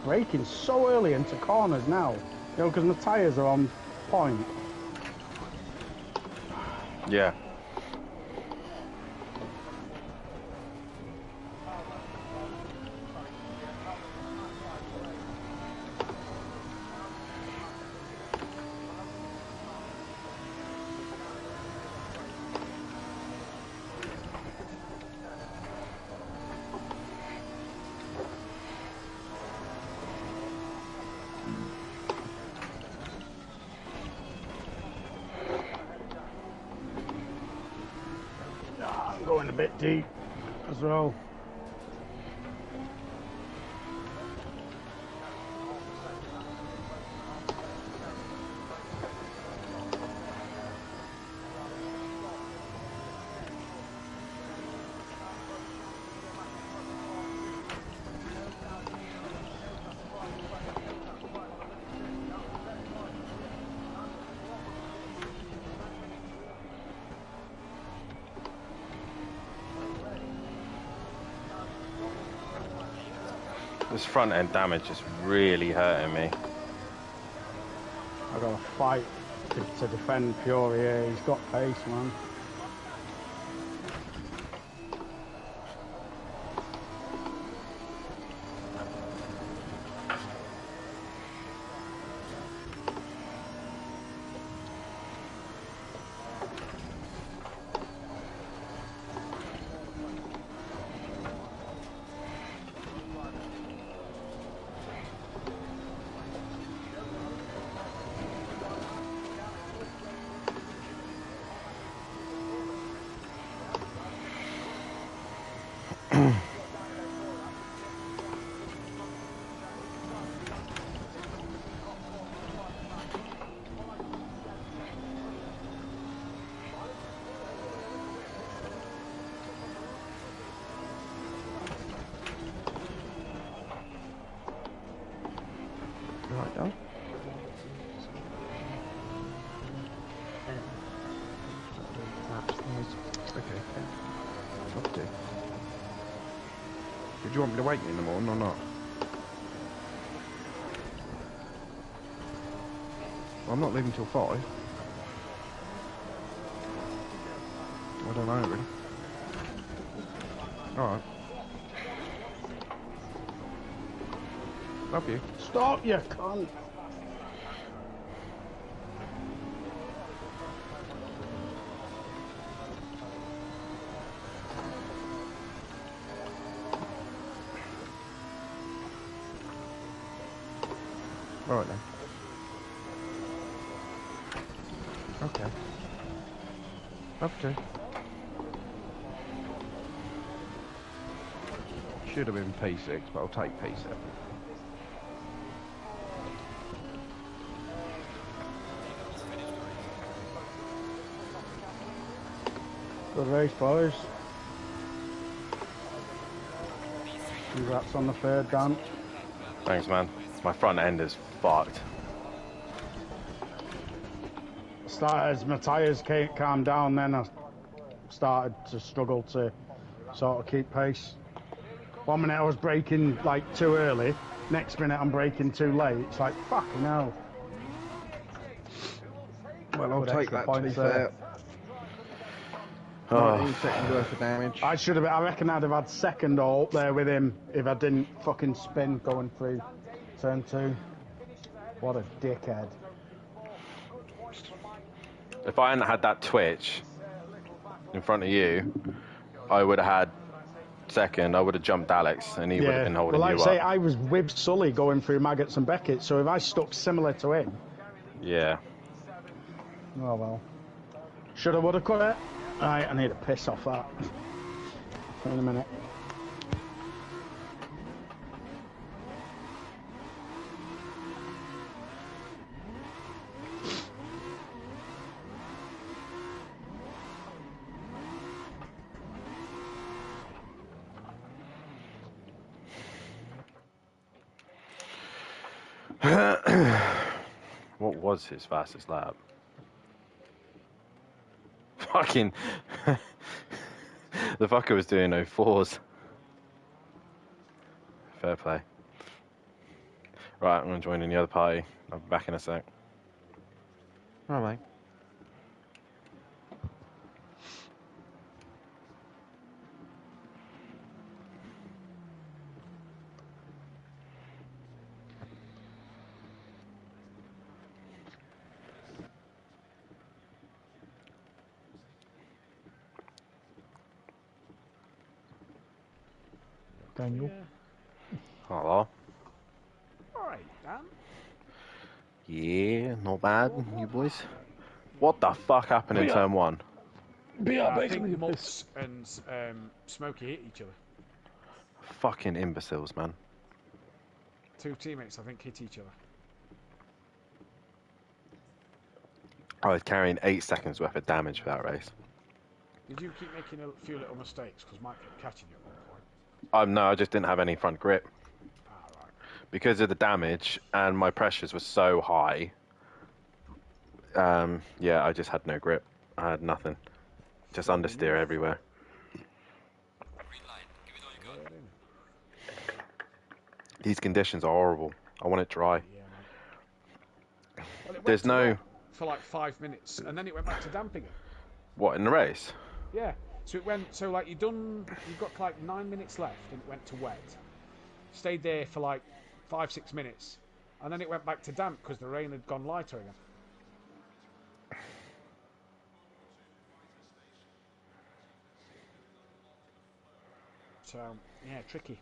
Speaker 2: Braking so early into corners now, you know, because my tyres are on point.
Speaker 1: Yeah.
Speaker 2: I'm going a bit deep as well.
Speaker 1: This front end damage is really hurting me.
Speaker 2: I've got to fight to defend Fury here. He's got pace, man.
Speaker 5: Right, done. Okay. Okay. Did you want me to wake me in the morning or not? Well, I'm not leaving till 5. I don't know really. Alright. Love you.
Speaker 2: Stop, you cunt!
Speaker 5: Alright then. Okay. Up to. Should have been P6, but I'll take P7.
Speaker 2: Good race, boys. Congrats on the third, Dan.
Speaker 1: Thanks, man. My front end is fucked.
Speaker 2: As my tyres calmed down, then I started to struggle to sort of keep pace. 1 minute I was braking like too early, next minute I'm braking too late. It's like, fucking hell.
Speaker 5: Well, I'll
Speaker 2: Good
Speaker 5: take
Speaker 2: extra
Speaker 5: that to be
Speaker 2: points
Speaker 5: fair.
Speaker 2: there.
Speaker 5: 19 seconds worth of damage.
Speaker 2: I should have. I reckon I'd have had second or up there with him if I didn't fucking spin going through turn 2. What a dickhead.
Speaker 1: If I hadn't had that twitch in front of you, I would have had second. I would have jumped Alex, and he would have been holding
Speaker 2: well, like
Speaker 1: you
Speaker 2: I say,
Speaker 1: up.
Speaker 2: I was with Sully going through Maggots and Beckett, so if I stuck similar to him,
Speaker 1: Yeah.
Speaker 2: oh well. Should have, would have cut it. Right, I need to piss off that. In a minute.
Speaker 1: What was his fastest lap? Fucking... the fucker was doing 04s. Fair play. Right, I'm going to join in the other party. I'll be back in a sec.
Speaker 5: All right.
Speaker 2: Daniel.
Speaker 1: Hello.
Speaker 3: Alright, Dan.
Speaker 1: Yeah, not bad, you boys. What the fuck happened in turn 1?
Speaker 3: I think Mutz and Smokey hit each other.
Speaker 1: Fucking imbeciles, man.
Speaker 3: 2 teammates, I think, hit each other.
Speaker 1: I was carrying 8 seconds worth of damage for that race.
Speaker 3: Did you keep making a few little mistakes? Because Mike kept catching you at one point.
Speaker 1: No, I just didn't have any front grip.
Speaker 3: Ah, right.
Speaker 1: Because of the damage and my pressures were so high, yeah, I just had no grip. I had nothing. Just understeer everywhere. These conditions are horrible. I want it dry.
Speaker 6: Yeah, mate. Well, it
Speaker 1: There's
Speaker 6: went to
Speaker 1: no...
Speaker 6: wet for like 5 minutes, and then it went back to damp again.
Speaker 1: What, in the race?
Speaker 6: Yeah. So it went. So like you've got like 9 minutes left, and it went to wet. Stayed there for like 5-6 minutes, and then it went back to damp because the rain had gone lighter again. So yeah, tricky.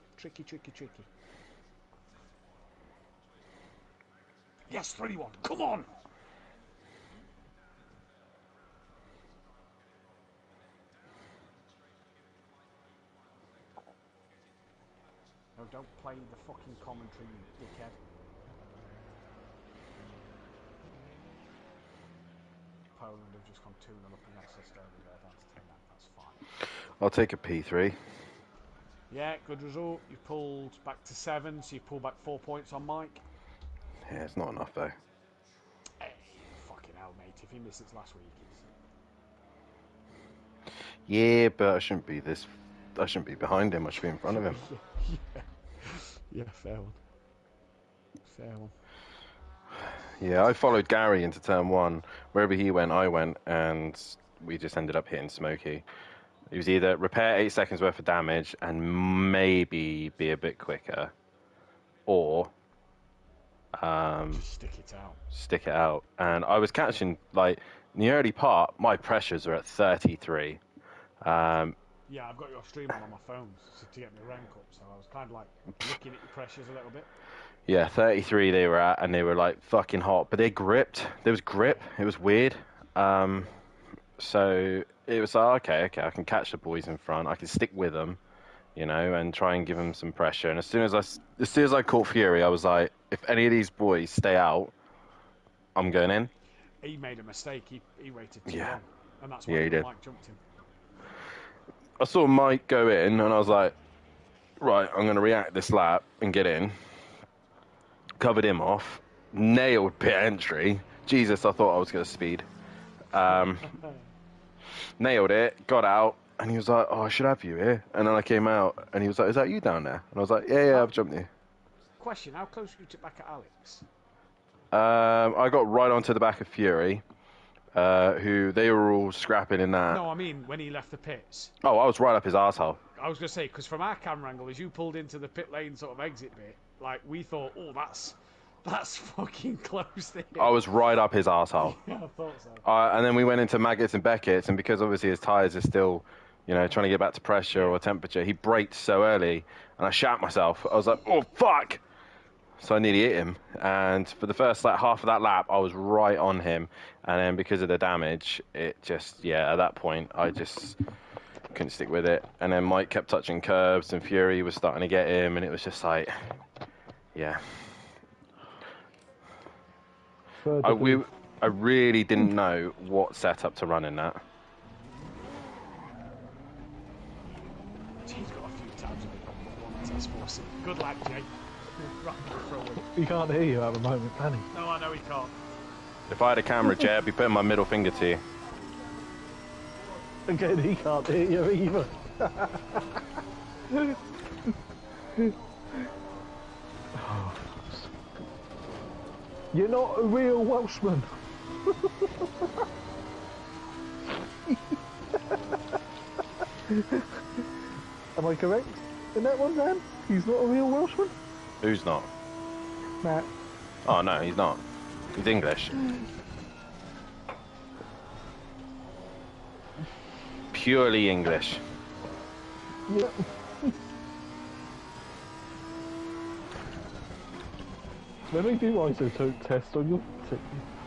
Speaker 6: Yes, 3-1. Come on. No, don't play the fucking commentary, you dickhead. Poland have just gone 2-0 up against Estonia there, down to 10. That's fine.
Speaker 1: I'll take a P3.
Speaker 6: Yeah, good result. You pulled back to 7, so you pulled back 4 points on Mike.
Speaker 1: Yeah, it's not enough though.
Speaker 6: Hey, fucking hell, mate. If he misses last week, it's...
Speaker 1: Yeah, but I shouldn't be behind him. I should be in front of him.
Speaker 6: Yeah, fair one.
Speaker 1: Yeah, I followed Gary into turn 1. Wherever he went, I went, and we just ended up hitting Smokey. It was either repair 8 seconds worth of damage and maybe be a bit quicker, or
Speaker 6: Just stick it out.
Speaker 1: And I was catching, like, in the early part, my pressures are at 33.
Speaker 6: Yeah, I've got your stream on my phone to get my rank up, so I was kind of like looking at your pressures a little bit.
Speaker 1: Yeah, 33 they were at, and they were like fucking hot, but they gripped. There was grip. It was weird. So it was like, okay, I can catch the boys in front. I can stick with them, you know, and try and give them some pressure. And as soon as I caught Fury, I was like, if any of these boys stay out, I'm going in.
Speaker 6: He made a mistake. He waited too
Speaker 1: Yeah.
Speaker 6: long, and that's why
Speaker 1: he did.
Speaker 6: Mike jumped him.
Speaker 1: I saw Mike go in, and I was like, right, I'm going to react this lap and get in. Covered him off, nailed pit entry. Jesus, I thought I was going to speed. Nailed it, got out, and he was like, oh, I should have you here. And then I came out, and he was like, is that you down there? And I was like, yeah, I've jumped you.
Speaker 6: Question, how close were you to back at Alex?
Speaker 1: I got right onto the back of Fury, who they were all scrapping in that.
Speaker 6: No, I mean when he left the pits.
Speaker 1: Oh, I was right up his arsehole.
Speaker 6: I was going to say, because from our camera angle, as you pulled into the pit lane sort of exit bit, like, we thought, oh, that's fucking close there.
Speaker 1: I was right up his arsehole.
Speaker 6: Yeah, I thought so.
Speaker 1: And then we went into Maggots and Beckett's, and because obviously his tyres are still, you know, trying to get back to pressure or temperature, he braked so early, and I shat myself. I was like, oh, fuck! So I nearly hit him, and for the first like half of that lap, I was right on him, and then because of the damage, it just, yeah, at that point, I just couldn't stick with it. And then Mike kept touching curbs, and Fury was starting to get him, and it was just like, yeah. I really didn't know what setup to run in that.
Speaker 6: He's got a few tabs of it on one test force. Good lad, Jay. Right, throw away.
Speaker 4: He can't hear you at the moment, can he?
Speaker 6: No, I know he can't.
Speaker 1: If I had a camera, Jay, I'd be putting my middle finger to you.
Speaker 4: Again, he can't hear you either. You're not a real Welshman. Am I correct in that one, Dan? He's not a real Welshman?
Speaker 1: Who's not?
Speaker 4: Matt.
Speaker 1: Oh, no, he's not. He's English. Purely English.
Speaker 4: Yep. When they do isotope test on your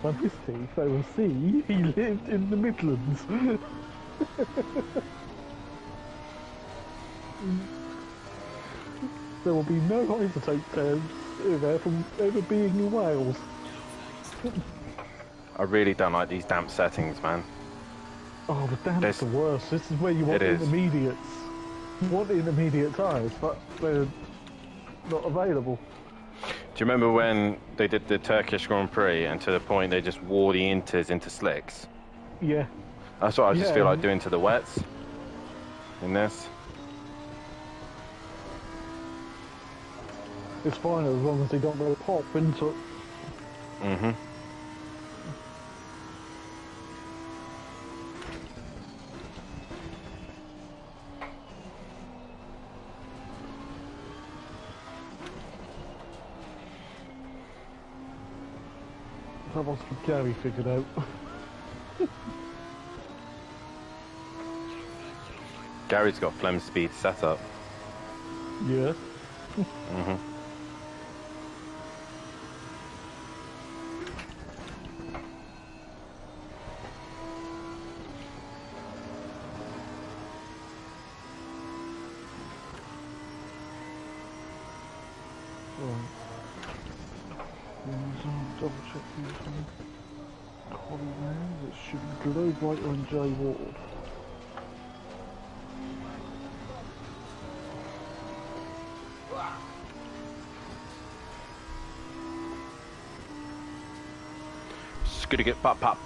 Speaker 4: on his teeth, they will see he lived in the Midlands. There will be no isotope tests there from ever being in Wales.
Speaker 1: I really don't like these damp settings, man.
Speaker 4: Oh, but damp's the worst. This is where you want intermediates. You want intermediate tyres, but they're not available.
Speaker 1: Do you remember when they did the Turkish Grand Prix and to the point they just wore the inters into slicks?
Speaker 4: Yeah.
Speaker 1: That's what I just feel like doing to the wets in this.
Speaker 4: It's fine as long as they don't go pop into it.
Speaker 1: Mm-hmm.
Speaker 4: That was what Gary figured out.
Speaker 1: Gary's got Flem speed set up.
Speaker 4: Yeah.
Speaker 1: Mm-hmm.
Speaker 4: Double check these ones. Collie names. It should be Globe Writer and Jay Ward.
Speaker 1: Skitty get pop pop.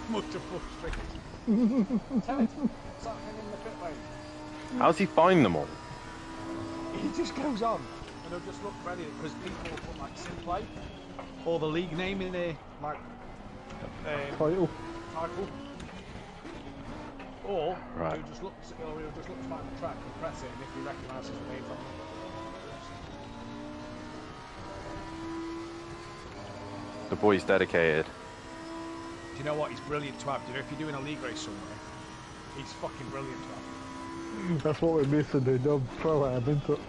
Speaker 6: Multiple strings. Tell it. Something in the pit lane.
Speaker 1: How's he find them all?
Speaker 6: He just goes on and he'll just look ready because people will put like SimPlay or the league name in there, like
Speaker 4: Title.
Speaker 6: Or
Speaker 1: Right.
Speaker 6: he'll just look to the track and press it, and if he recognises the name from it.
Speaker 1: The boy's dedicated.
Speaker 6: Do you know what? He's brilliant to have. Do you know if you're doing a league race somewhere, he's fucking brilliant to have.
Speaker 4: That's what we're missing, dude. Don't throw at him into it.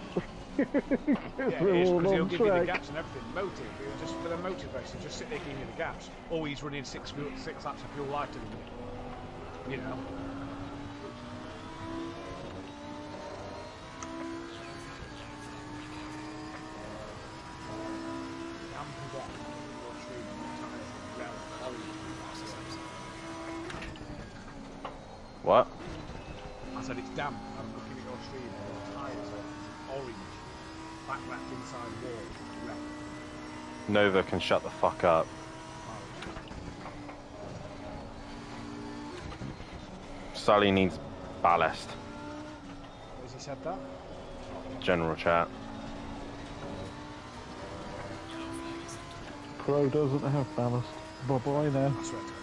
Speaker 6: Yeah, because he'll give you the gaps and everything. Motive, he'll just for the motive race, he'll just sit there giving you the gaps. Or he's running six laps of fuel lighter than you. You know.
Speaker 1: What?
Speaker 6: I said it's damp. I'm looking at your stream. Your tyres are orange, back wrapped inside wall, red.
Speaker 1: Nova can shut the fuck up. Sully needs ballast.
Speaker 6: Has he said that?
Speaker 1: General chat.
Speaker 4: Pro doesn't have ballast. Bye-bye now.
Speaker 6: I swear to God.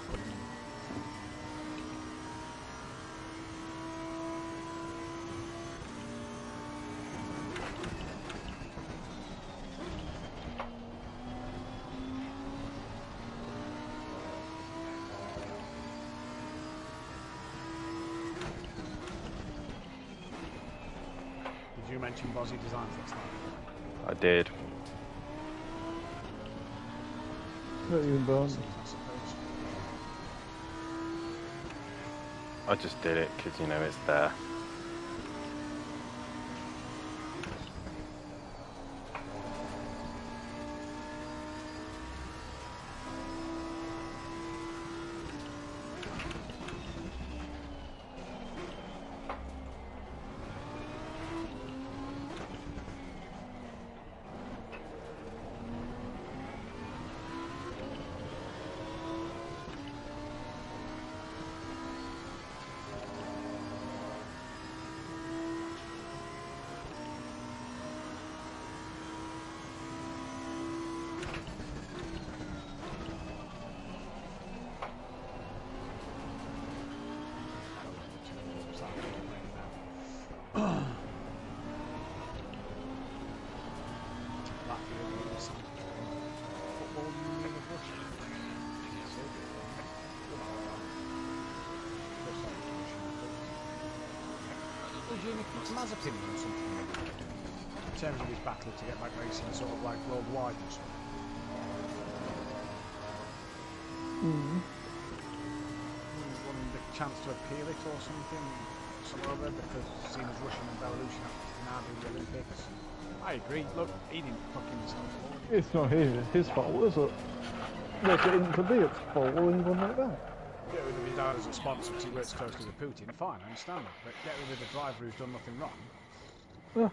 Speaker 6: Did you mention Bozzy Designs last night?
Speaker 1: I did.
Speaker 4: Not even done.
Speaker 6: I suppose.
Speaker 1: I just did it because, you know, it's there. Mazepin or something in terms of his battle to get back racing sort of like worldwide or something. Wanting the chance to appeal it or something, some other, because seen as Russian and Belarusian
Speaker 6: now do the Olympics. I agree. Look, he didn't fucking stop.
Speaker 4: It's not his fault, is it? Make it inconvenient following one like that.
Speaker 6: Get rid of his dad as a sponsor because he works closely with Putin. Fine, I understand that. But get rid of the driver who's done nothing wrong.
Speaker 4: Yeah.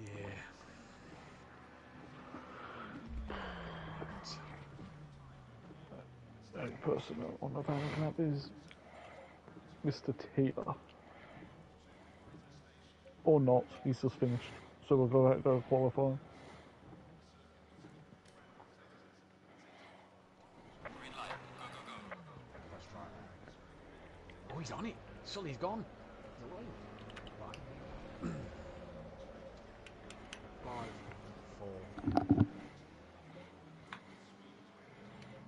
Speaker 6: Yeah.
Speaker 4: The only person on the balance map is Mr. Taylor. Or not, he's just finished. So we'll go out and go qualifying.
Speaker 6: Oh, he's on it. Sully's gone. He's away. Right. 5, 4.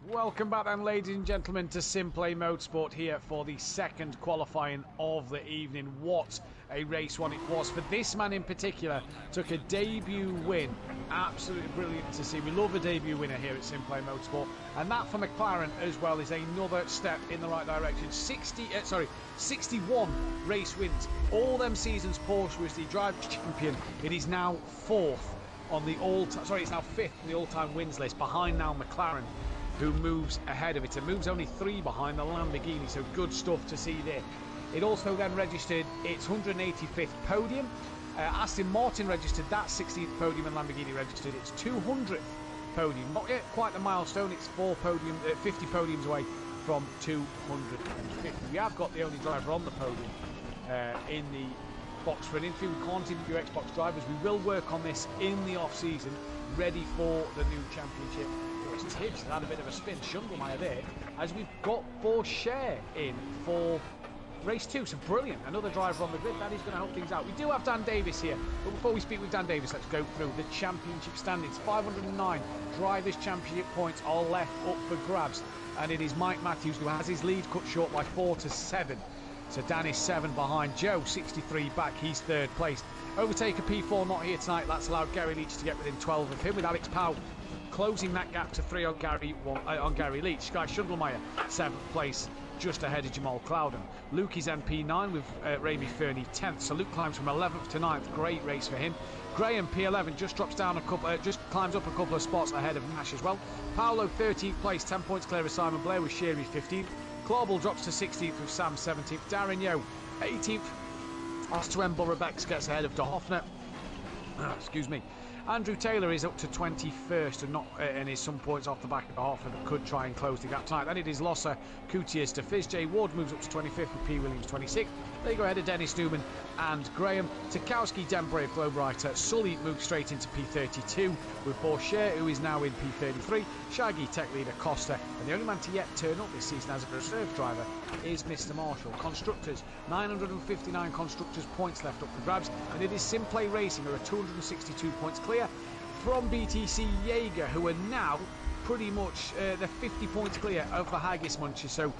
Speaker 6: Welcome back then, ladies and gentlemen, to SimPlay Motorsport here for the second qualifying of the evening. What a race one it was for this man in particular. Took a debut win. Absolutely brilliant to see. We love a debut winner here at SimPlay Motorsport. And that for McLaren as well is another step in the right direction. 61 race wins. All them seasons Porsche was the drivers' champion. It is now fourth on the it's now fifth on the all-time wins list, behind now McLaren, who moves ahead of it and moves only 3 behind the Lamborghini, so good stuff to see there. It also then registered its 185th podium. Aston Martin registered that 16th podium and Lamborghini registered its 200th podium. Not yet quite the milestone, it's 50 podiums away from 250. We have got the only driver on the podium in the box for an interview. We can't interview Xbox drivers. We will work on this in the off-season, ready for the new championship. Tibbs had a bit of a spin, Schundelmeier there, as we've got Bourchier in for race 2, so brilliant, another driver on the grid. That is going to help things out. We do have Dan Davis here, but before we speak with Dan Davis, let's go through the championship standings. 509 drivers' championship points are left up for grabs, and it is Mike Matthews who has his lead cut short by 4 to 7. So Dan is 7 behind. Joe 63 back, he's 3rd place. Overtaker P4 not here tonight. That's allowed Gary Leach to get within 12 of him, with Alex Powell closing that gap to 3 on Gary Leach. Sky Schundelmeier 7th place, just ahead of Jamal Clouden. Luke is MP9 with Ramy Fernie 10th. So Luke climbs from 11th to 9th. Great race for him. Graham P11 just drops down just climbs up a couple of spots ahead of Nash as well. Paolo 13th place, 10 points clear of Simon Blair with Sherry 15th. Clawball drops to 16th with Sam 17th. Darren Yo 18th. Ostuembo Rebecca gets ahead of De Hoffner. Excuse me. Andrew Taylor is up to 21st and is some points off the back of the Hoffman, but could try and close the gap tonight. Then it is Losser, Coutiers to Fizz. J. Ward moves up to 25th with P. Williams 26th. They go ahead of Dennis Newman and Graham. Tarkowski, Denbrave, Globewriter. Sully moves straight into P32 with Bourchier, who is now in P33. Shaggy, Tech Leader, Costa. And the only man to yet turn up this season as a reserve driver is Mr. Marshall. Constructors, 959 Constructors points left up for grabs. And it is SimPlay Racing, who are 262 points clear from BTC Jaeger, who are now pretty much they're 50 points clear of the Haggis Munchers, so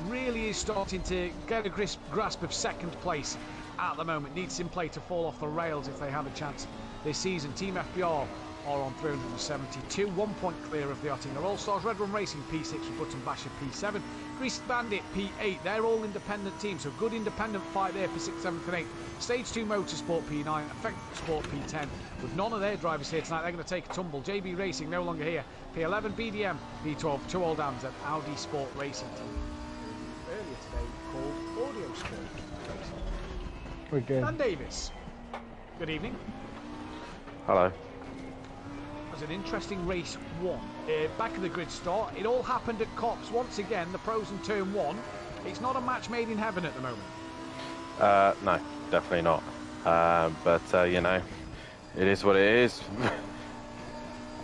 Speaker 6: really is starting to get a grasp of 2nd place at the moment. Needs SimPlay to fall off the rails if they have a chance this season. Team FBR are on 372, 1 point clear of the Oettinger All-Stars. Red Run Racing P6 with Button Basher P7. Greased Bandit P8, they're all independent teams, so good independent fight there for 6th, 7th and 8th. Stage 2 Motorsport P9, Effective Sport P10. With none of their drivers here tonight, they're going to take a tumble. JB Racing no longer here. P11, BDM, P12, 2 Old Dams and Audi Sport Racing Team. Earlier today called Audio Sport Racing.
Speaker 4: Again.
Speaker 6: Dan Davis, good evening.
Speaker 1: Hello.
Speaker 6: It was an interesting race 1. Back of the grid start. It all happened at Cops. Once again, the pros in turn 1. It's not a match made in heaven at the moment.
Speaker 1: No, definitely not. But you know, it is what it is.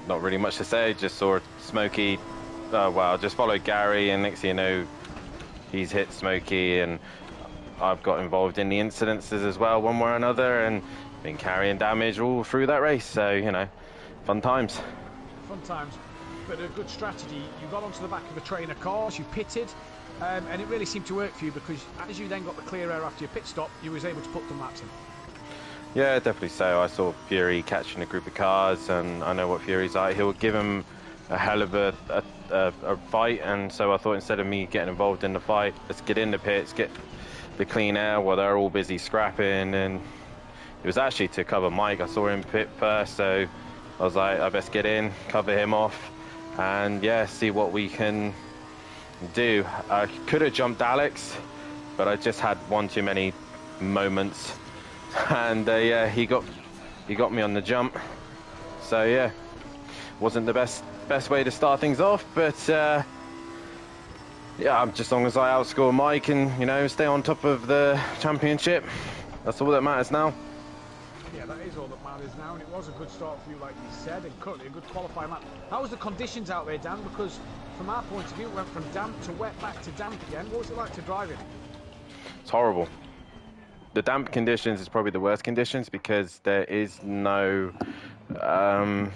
Speaker 1: Not really much to say. Just saw Smokey. Just followed Gary, and next thing you know, he's hit Smokey, and I've got involved in the incidences as well, one way or another, and been carrying damage all through that race. So you know, fun times.
Speaker 6: Fun times, but a good strategy. You got onto the back of a train of cars, you pitted, and it really seemed to work for you, because as you then got the clear air after your pit stop, you was able to put some laps in.
Speaker 1: Yeah, definitely so. I saw Fury catching a group of cars, and I know what Fury's like. He'll give him a hell of a fight, and so I thought instead of me getting involved in the fight, let's get in the pits, get the clean air while they're all busy scrapping, and it was actually to cover Mike. I saw him pit first, so I was like, I best get in, cover him off, and yeah, see what we can do. I could have jumped Alex, but I just had one too many moments, and yeah, he got me on the jump. So yeah, wasn't the best way to start things off, but yeah, just as long as I outscore Mike and, you know, stay on top of the championship, that's all that matters now.
Speaker 6: Yeah, that is all that matters now, and it was a good start for you, like you said, and currently a good qualifying lap. How was the conditions out there, Dan? Because from our point of view, it went from damp to wet, back to damp again. What was it like to drive in?
Speaker 1: It's horrible. The damp conditions is probably the worst conditions, because there is no... the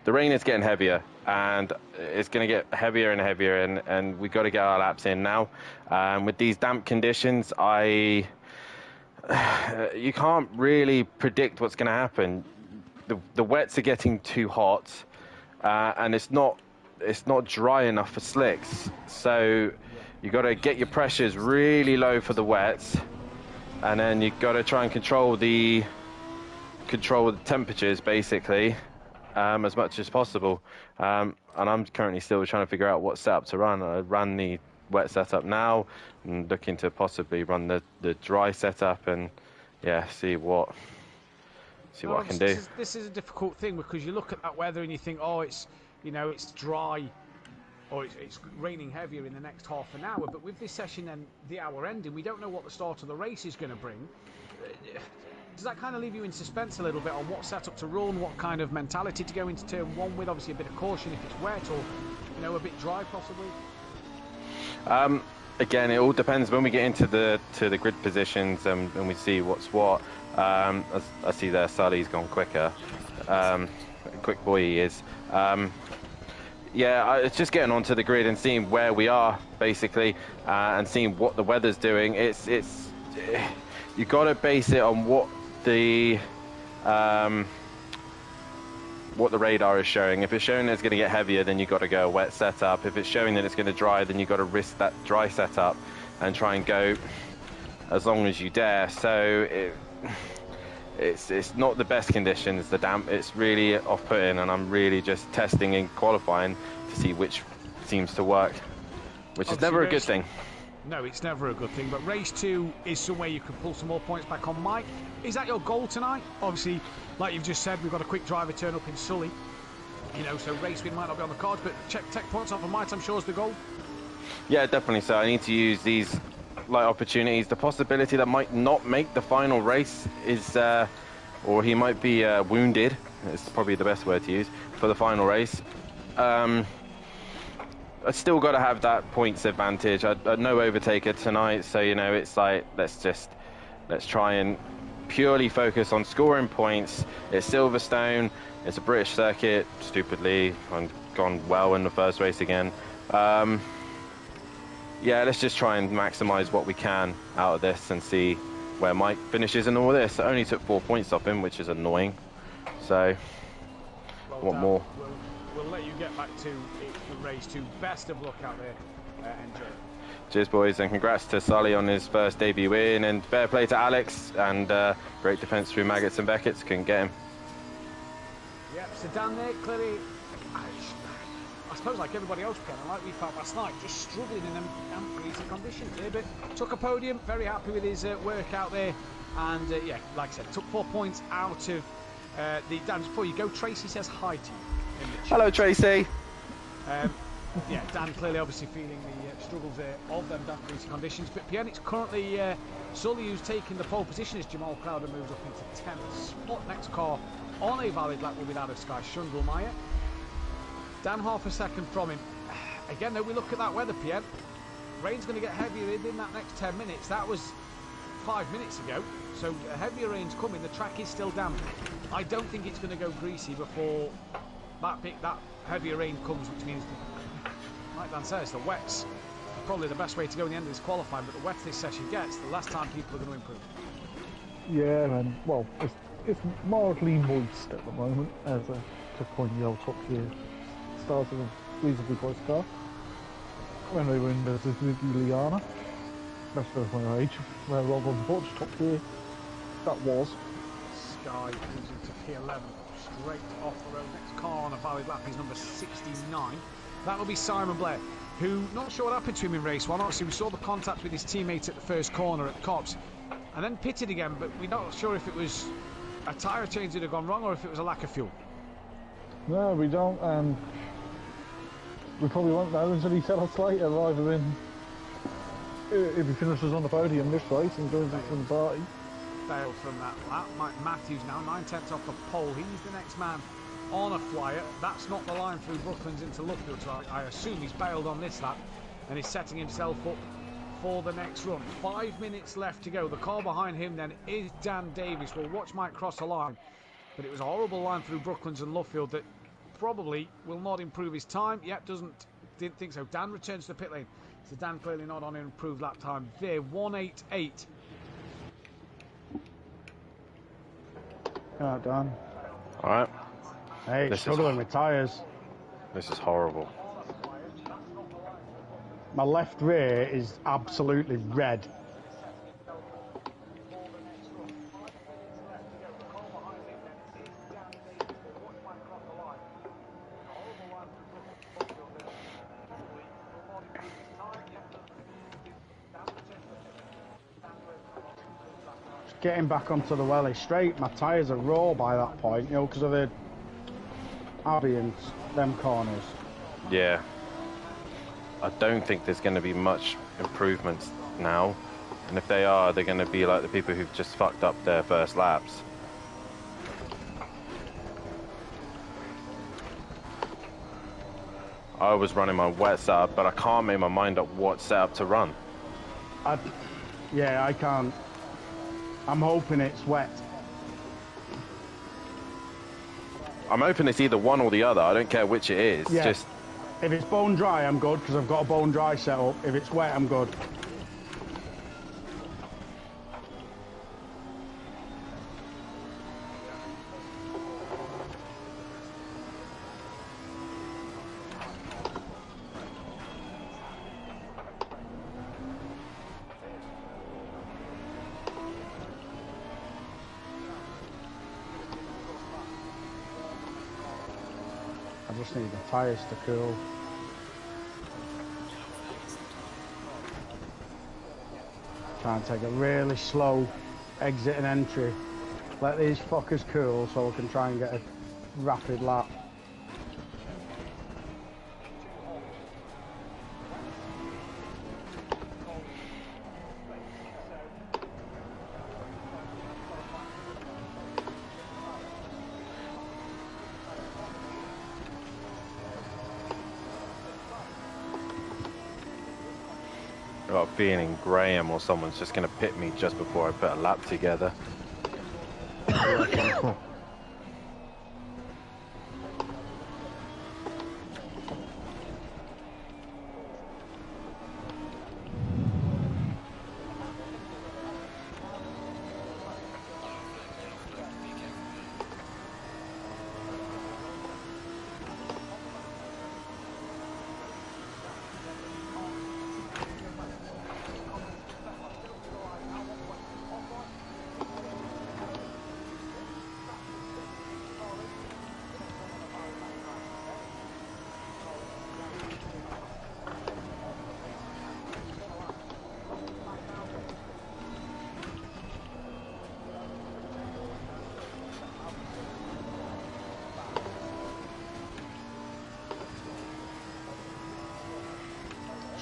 Speaker 1: rain is getting heavier, and it's going to get heavier and heavier, and we've got to get our laps in now. With these damp conditions, you can't really predict what's going to happen. The wets are getting too hot, and it's not dry enough for slicks. So you got to get your pressures really low for the wets, and then you got to try and control the temperatures basically as much as possible. And I'm currently still trying to figure out what setup to run. I ran the wet setup now, and looking to possibly run the dry setup, and yeah, see what I can do.
Speaker 6: This is a difficult thing, because you look at that weather and you think, oh, it's, you know, it's dry, or it's raining heavier in the next half an hour. But with this session and the hour ending, we don't know what the start of the race is going to bring. Does that kind of leave you in suspense a little bit on what setup to run, what kind of mentality to go into turn one with? Obviously a bit of caution if it's wet, or, you know, a bit dry possibly.
Speaker 1: Again, it all depends when we get into the grid positions, and we see what's what. I see there Sully's gone quicker. Quick boy he is. Yeah, it's just getting onto the grid and seeing where we are basically, and seeing what the weather's doing. You got to base it on what the radar is showing. If it's showing that it's going to get heavier, then you've got to go a wet setup. If it's showing that it's going to dry, then you've got to risk that dry setup and try and go as long as you dare. So it's not the best conditions, the damp. It's really off-putting, and I'm really just testing in qualifying to see which seems to work, which is never a good thing.
Speaker 6: No, it's never a good thing, but race 2 is somewhere you can pull some more points back on. Mike, is that your goal tonight? Obviously, like you've just said, we've got a quick driver turn up in Sully, you know, so race win might not be on the cards, but take points off of Mike, I'm sure, is the goal. Yeah,
Speaker 1: definitely. So I need to use these light opportunities. The possibility that might not make the final race is, or he might be wounded, it's probably the best word to use, for the final race. I still got to have that points advantage. I no overtaker tonight, so, you know, it's like, let's try and purely focus on scoring points. It's Silverstone, it's a British circuit, stupidly, I've gone well in the first race again. Yeah, let's just try and maximize what we can out of this and see where Mike finishes in all this. I only took 4 points off him, which is annoying, so what more?
Speaker 6: We'll let you get back to race 2. Best of luck out there, enjoy.
Speaker 1: Cheers, boys, and congrats to Sully on his first debut win, and fair play to Alex, and great defence through Maggots and Beckett's, couldn't get him.
Speaker 6: Yep, so down there, clearly, I suppose like everybody else, Ken, and like we felt last night, just struggling in them freezing conditions here, but took a podium, very happy with his work out there, and yeah, like I said, took 4 points out of the Dan. Before you go, Tracy says hi to you.
Speaker 1: Hello, Tracy.
Speaker 6: Yeah, Dan clearly obviously feeling the struggles of them damp freezing conditions, but Pierre, it's currently Sully who's taking the pole position as Jamal Crowder moves up into 10th spot. Next car on a valid lap will be that of Sky Shundlemeyer. Dan half a second from him. Again, though, we look at that weather, Pierre. Rain's going to get heavier in that next 10 minutes. That was 5 minutes ago, so heavier rain's coming. The track is still damp. I don't think it's going to go greasy before that heavier rain comes, which means, like Dan says, the wets are probably the best way to go in the end of this qualifying, but the wetter this session gets, the less time people are going to improve.
Speaker 4: Yeah, and well, it's mildly moist at the moment, as to point the old top gear started a reasonably close car when they were in the Suzuki Liana. Best of my age. Wrong on the porch, top gear. That was.
Speaker 6: Sky cruising to P11, straight off the road. Next car on a valid lap is number 69. That will be Simon Blair, who, not sure what happened to him in race one. Obviously, we saw the contact with his teammate at the first corner at Cops, and then pitted again, but we're not sure if it was a tyre change that had gone wrong or if it was a lack of fuel.
Speaker 4: No, we don't, and we probably won't know until he tells us later, rather than if he finishes on the podium this race and goes into the party.
Speaker 6: Failed from that lap. Mike Matthews now 9/10 off the pole. He's the next man on a flyer. That's not the line through Brooklands into Luffield, so I assume he's bailed on this lap and is setting himself up for the next run. 5 minutes left to go. The car behind him then is Dan Davis. We'll watch Mike cross the line, but it was a horrible line through Brooklands and Luffield that probably will not improve his time. Yet didn't think so. Dan returns to the pit lane, so Dan clearly not on an improved lap time there. 1:88.
Speaker 2: Oh, done.
Speaker 1: All right.
Speaker 2: Hey, struggling with tyres.
Speaker 1: This is horrible.
Speaker 2: My left rear is absolutely red. Getting back onto the welly straight, my tyres are raw by that point, you know, because of the Abbey and them corners.
Speaker 1: Yeah. I don't think there's going to be much improvements now. And if they are, they're going to be like the people who've just fucked up their first laps. I was running my wet setup, but I can't make my mind up what setup to run.
Speaker 2: Yeah, I can't. I'm hoping it's wet.
Speaker 1: I'm hoping it's either one or the other. I don't care which it is.
Speaker 2: Yeah.
Speaker 1: Just
Speaker 2: if it's bone dry, I'm good, because I've got a bone dry setup. If it's wet, I'm good. I just need the tyres to cool. Try and take a really slow exit and entry. Let these fuckers cool so we can try and get a rapid lap.
Speaker 1: I've got a feeling Graham or someone's just going to pit me just before I put a lap together.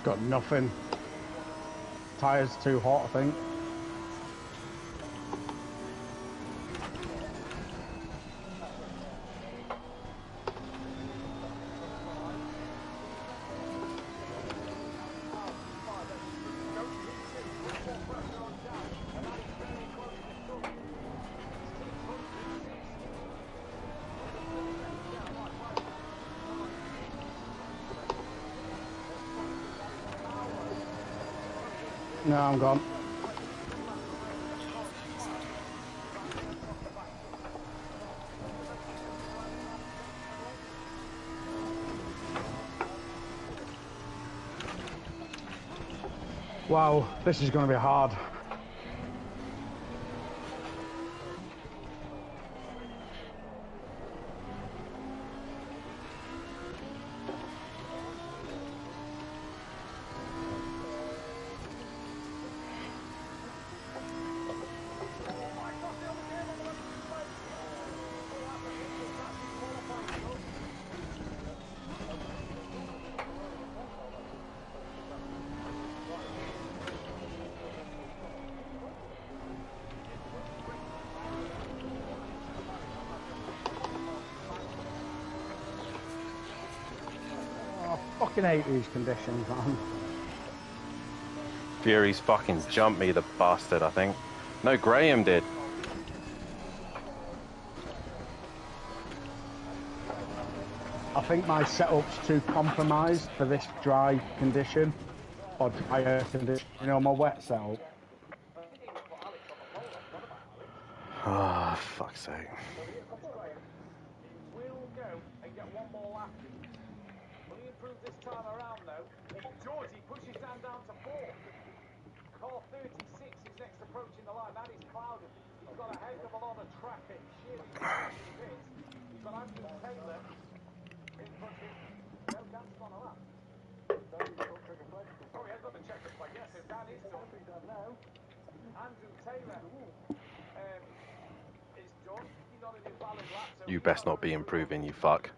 Speaker 1: Got nothing. Tyres too hot, I think. No, I'm gone.
Speaker 2: Wow, this is going to be hard. I fucking hate these conditions, man.
Speaker 1: Fury's fucking jumped me, the bastard, I think. No, Graham did.
Speaker 2: I think my setup's too compromised for this dry condition. Or drier condition. You know, my wet setup.
Speaker 1: Oh, fuck's sake.
Speaker 3: Will go and get one more lap. Will he improve this time around, though? Georgie pushes down to 4. Car 36 is next approaching the line. That is Clouden. He's got a heck of a lot of traffic. Shearing bits. He's got Andrew Taylor in front of him. No chance on a lap. Oh, he has got the checker plate. Yes, if that is done. Andrew Taylor is done. He's on an invalid lap. So
Speaker 1: You best not be improving, you fuck.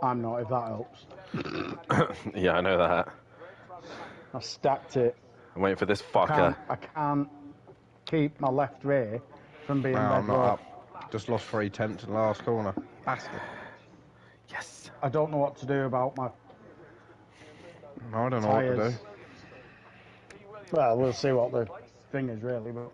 Speaker 2: I'm not, if that helps.
Speaker 1: Yeah, I know that.
Speaker 2: I stacked it.
Speaker 1: I'm waiting for this fucker.
Speaker 2: I can't keep my left rear from being
Speaker 5: No, I'm
Speaker 2: red
Speaker 5: not
Speaker 2: raw.
Speaker 5: up. Just lost 3/10 in the last corner. Bastard.
Speaker 1: Yes.
Speaker 2: I don't know what to do about my
Speaker 5: I don't know what to
Speaker 2: tyres.
Speaker 5: do.
Speaker 2: Well, we'll see what the thing is really, but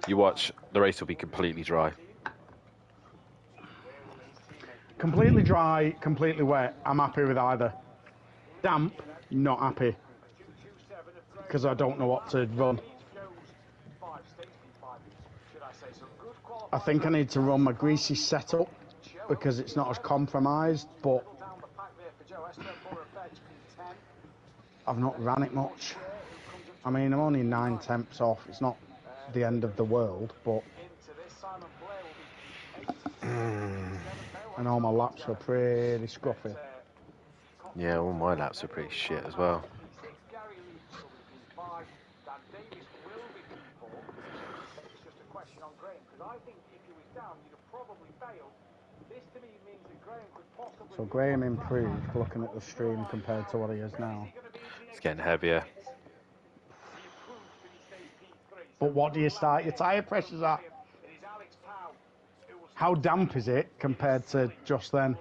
Speaker 1: You watch, the race will be completely dry.
Speaker 2: completely dry, completely wet. I'm happy with either. Damp, not happy. Because I don't know what to run. I think I need to run my greasy setup because it's not as compromised, but I've not ran it much. I mean, I'm only 9/10 off. It's not the end of the world, but and all my laps were pretty scruffy.
Speaker 1: Yeah, all my laps are pretty shit as well.
Speaker 2: So Graham improved looking at the stream compared to what he is now.
Speaker 1: It's getting heavier.
Speaker 2: But what do you start your tyre pressures at? How damp is it compared to just then?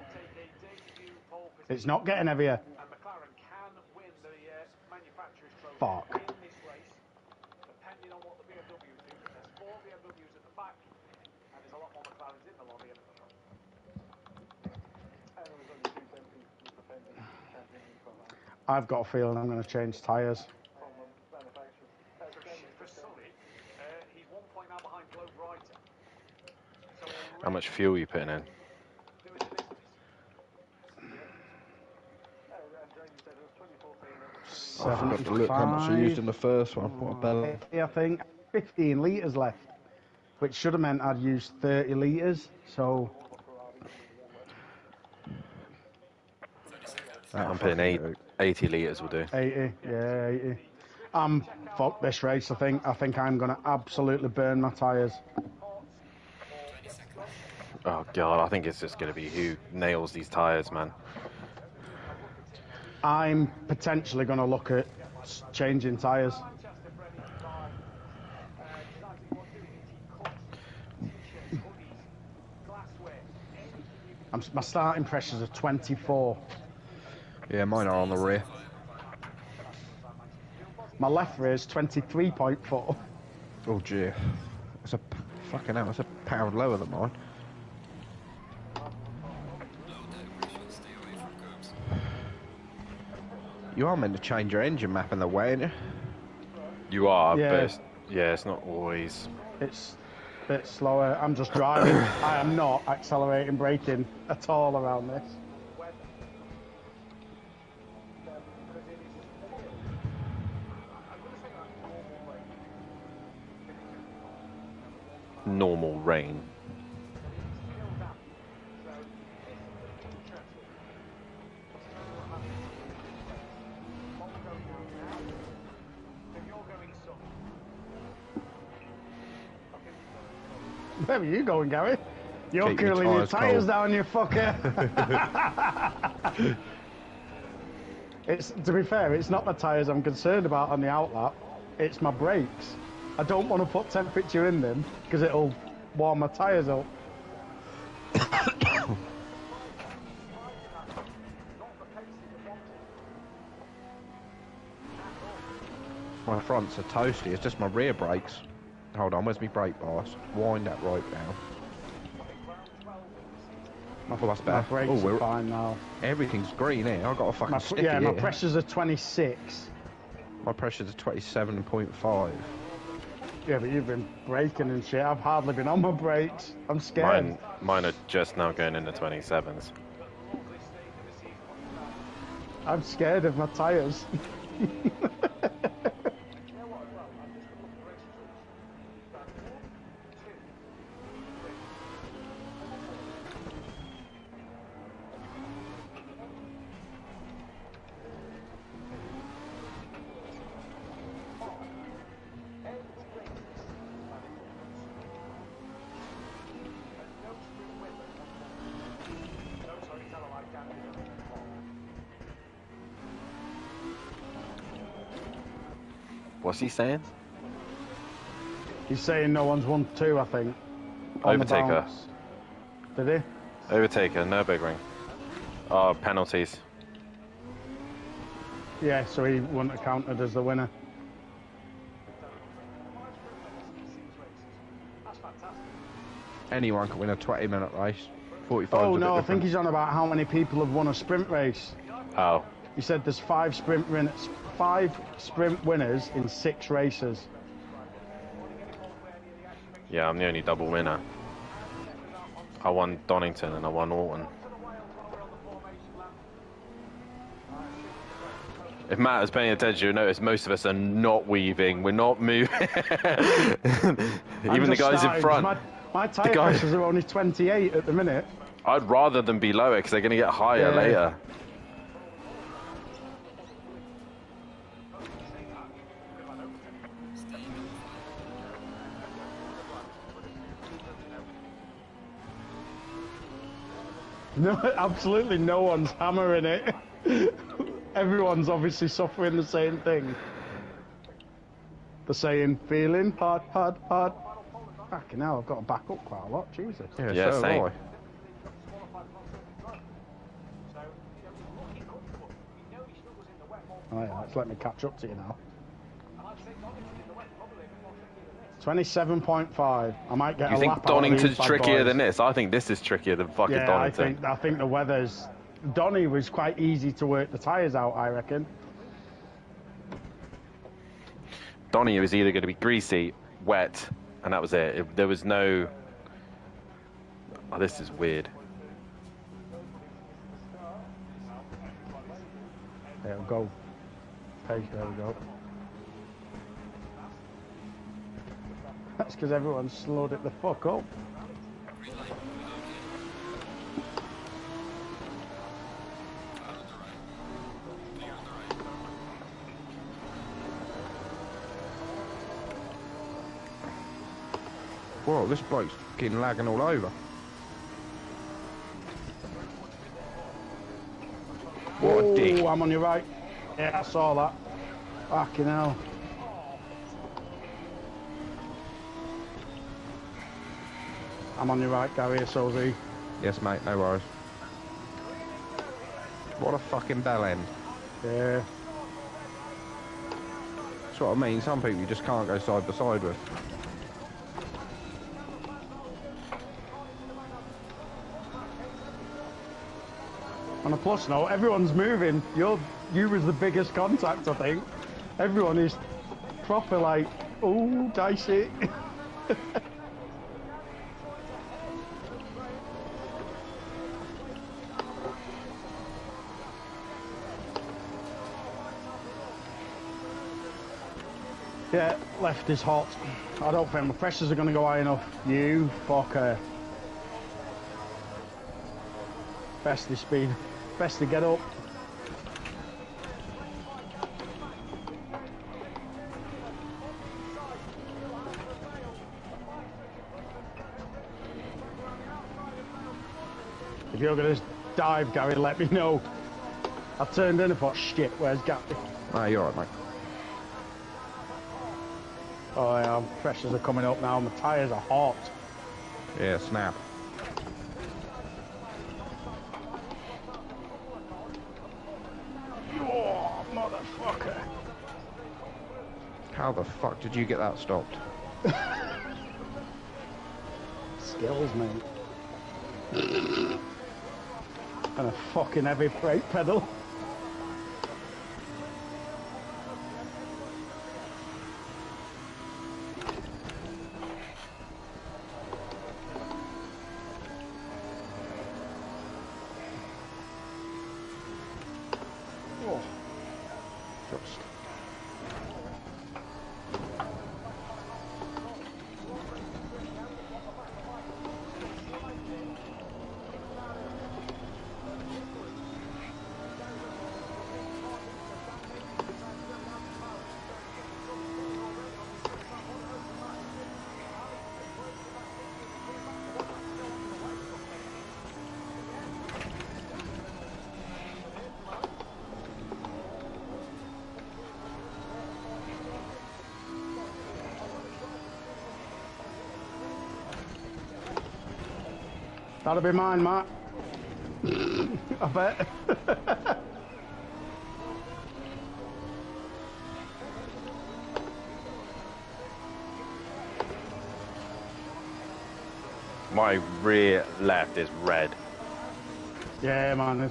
Speaker 2: It's not getting heavier. Fuck. I've got a feeling I'm going to change tyres.
Speaker 1: How much fuel are you putting in?
Speaker 5: I forgot to look how much I used in the first one. What a bell.
Speaker 2: I think 15 litres left, which should have meant I'd used 30 litres. So
Speaker 1: I'm putting 80 litres will do.
Speaker 2: 80, yeah, 80. Fuck this race. I think I'm going to absolutely burn my tyres.
Speaker 1: Oh god, I think it's just going to be who nails these tyres, man.
Speaker 2: I'm potentially going to look at changing tyres. My starting pressures are 24.
Speaker 5: Yeah, mine are on the rear.
Speaker 2: My left rear is 23.4.
Speaker 5: Oh dear. That's a fucking hell. That's a pound lower than mine. You are meant to change your engine map in the way, ain't you?
Speaker 1: You are,
Speaker 2: Yeah.
Speaker 1: but it's not always.
Speaker 2: It's a bit slower. I'm just driving. I am not accelerating, braking at all around this.
Speaker 1: Normal rain.
Speaker 2: Where are you going, Gary? You're
Speaker 5: Keep your
Speaker 2: cooling your
Speaker 5: tyres
Speaker 2: tyres
Speaker 5: cold.
Speaker 2: down, you fucker. It's, to be fair, it's not the tyres I'm concerned about on the outlap. It's my brakes. I don't want to put temperature in them because it'll warm my tyres up.
Speaker 5: My fronts are toasty. It's just my rear brakes. Hold on, where's my brake bars? Wind that right down. Oh, that's
Speaker 2: My
Speaker 5: better.
Speaker 2: brakes
Speaker 5: Oh,
Speaker 2: are fine now.
Speaker 5: everything's green here. I've got a fucking sticker
Speaker 2: Yeah, my
Speaker 5: here.
Speaker 2: pressures are 26.
Speaker 5: My pressure's 27.5.
Speaker 2: Yeah, but you've been braking and shit. I've hardly been on my brakes. I'm scared.
Speaker 1: Mine are just now going into 27s.
Speaker 2: I'm scared of my tyres.
Speaker 1: What's he saying?
Speaker 2: He's saying no one's won 2, I think. on the
Speaker 1: Overtaker.
Speaker 2: bounce. Did he?
Speaker 1: Overtaker, no big ring. Oh, penalties.
Speaker 2: Yeah, so he wouldn't have counted as the winner.
Speaker 5: Anyone can win a 20-minute race. 45.
Speaker 2: Oh no, I think he's on about how many people have won a sprint race.
Speaker 1: Oh.
Speaker 2: He said there's 5 sprint winners in 6 races.
Speaker 1: Yeah, I'm the only double winner. I won Donington and I won Alton. If Matt is paying attention, you'll notice most of us are not weaving. We're not moving. Even the guys in front.
Speaker 2: My tyre pressures are only 28 at the minute.
Speaker 1: I'd rather them be lower because they're going to get higher later.
Speaker 2: No, absolutely no one's hammering it. Everyone's obviously suffering the same thing. The saying, feeling hard. Fucking hell, I've got to back up quite a lot, Jesus.
Speaker 1: Yeah,
Speaker 5: so
Speaker 1: same.
Speaker 5: have
Speaker 2: Oh yeah, let's let me catch up to you now. 27.5. I might get
Speaker 1: You
Speaker 2: a
Speaker 1: think
Speaker 2: lap out of these
Speaker 1: Donington's
Speaker 2: bad
Speaker 1: trickier
Speaker 2: boys.
Speaker 1: than this? I think this is trickier than fucking
Speaker 2: Yeah,
Speaker 1: Donington.
Speaker 2: I think the weather's... Donny was quite easy to work the tyres out, I reckon.
Speaker 1: Donny was either going to be greasy, wet, and that was it. There was no... Oh, this is weird.
Speaker 2: There we go. Pace, there we go. That's because everyone slowed it the fuck up.
Speaker 5: Whoa, this bloke's fucking lagging all over. What a dick.
Speaker 2: Oh, I'm on your right. Yeah, I saw that. Fucking hell. I'm on your right, Gary, so is he.
Speaker 5: Yes, mate, no worries. What a fucking bell end.
Speaker 2: Yeah.
Speaker 5: That's what I mean. Some people you just can't go side by side with.
Speaker 2: On a plus note, everyone's moving. You was the biggest contact, I think. Everyone is proper like, oh, dicey. Yeah, left is hot. I don't think my pressures are going to go high enough. You fucker. Best to speed. Best to get up. If you're going to dive, Gary, let me know. I turned in and thought, shit, where's Gary?
Speaker 5: Ah, you're alright, mate.
Speaker 2: Oh yeah, pressures are coming up now. My tyres are hot.
Speaker 5: Yeah, snap.
Speaker 2: Oh, motherfucker.
Speaker 5: How the fuck did you get that stopped?
Speaker 2: Skills, mate. And a fucking heavy brake pedal. Oh. Just. That'll be mine, Matt. I bet.
Speaker 1: My rear left is red.
Speaker 2: Yeah, man.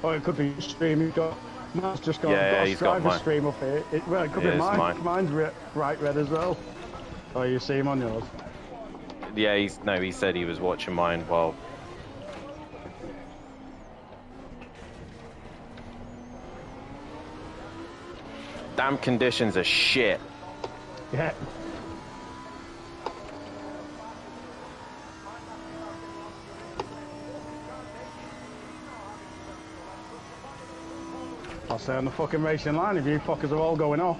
Speaker 2: Oh, it could be stream. You've got, mine's just got,
Speaker 1: Yeah,
Speaker 2: got a
Speaker 1: he's got
Speaker 2: driver
Speaker 1: mine.
Speaker 2: stream up here. Well, it could
Speaker 1: Yeah,
Speaker 2: be
Speaker 1: it's
Speaker 2: mine.
Speaker 1: mine.
Speaker 2: Mine's bright red as well. Oh, you see him on yours?
Speaker 1: Yeah, he said he was watching mine while. Damn conditions are shit.
Speaker 2: Yeah. I'll stay on the fucking racing line if you fuckers are all going off.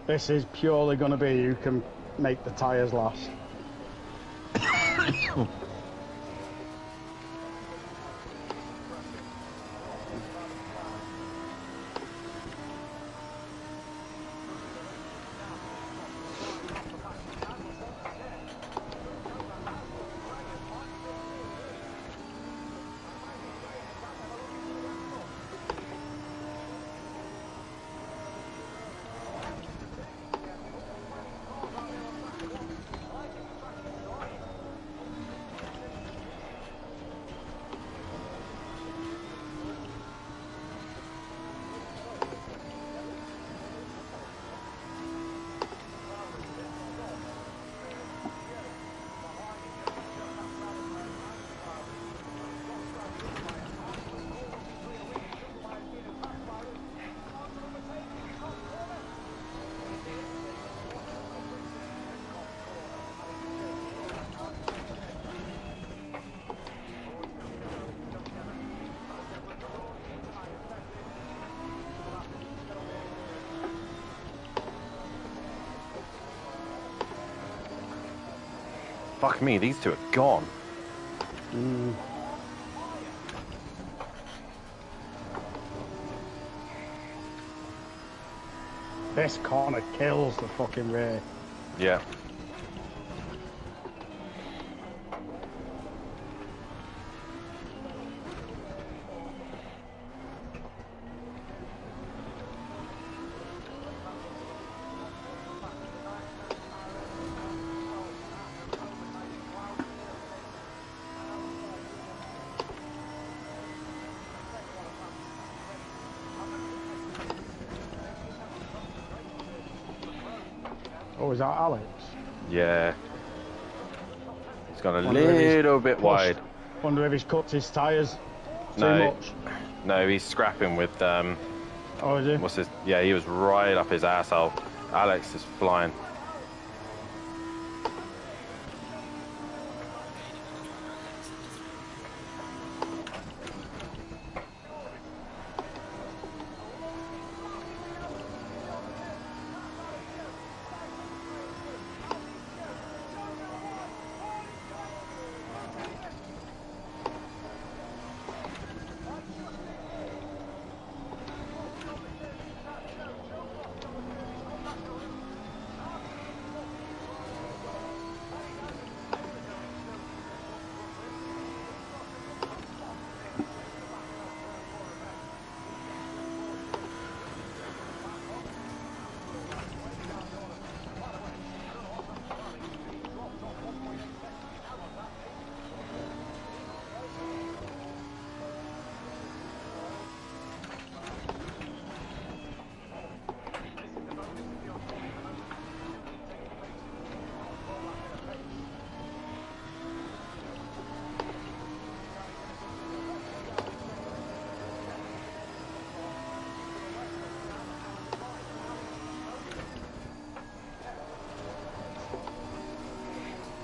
Speaker 2: This is purely going to be who can make the tyres last.
Speaker 1: Fuck me, these two are gone.
Speaker 2: This corner kills the fucking rear.
Speaker 1: Yeah.
Speaker 2: is that Alex?
Speaker 1: Yeah. He's gone a
Speaker 2: Wonder if he's
Speaker 1: little bit
Speaker 2: pushed.
Speaker 1: wide.
Speaker 2: Wonder if he's cut his tyres too
Speaker 1: No.
Speaker 2: much.
Speaker 1: No, he's scrapping with,
Speaker 2: Oh, is he?
Speaker 1: what's his, yeah, he was right up his asshole. Alex is flying.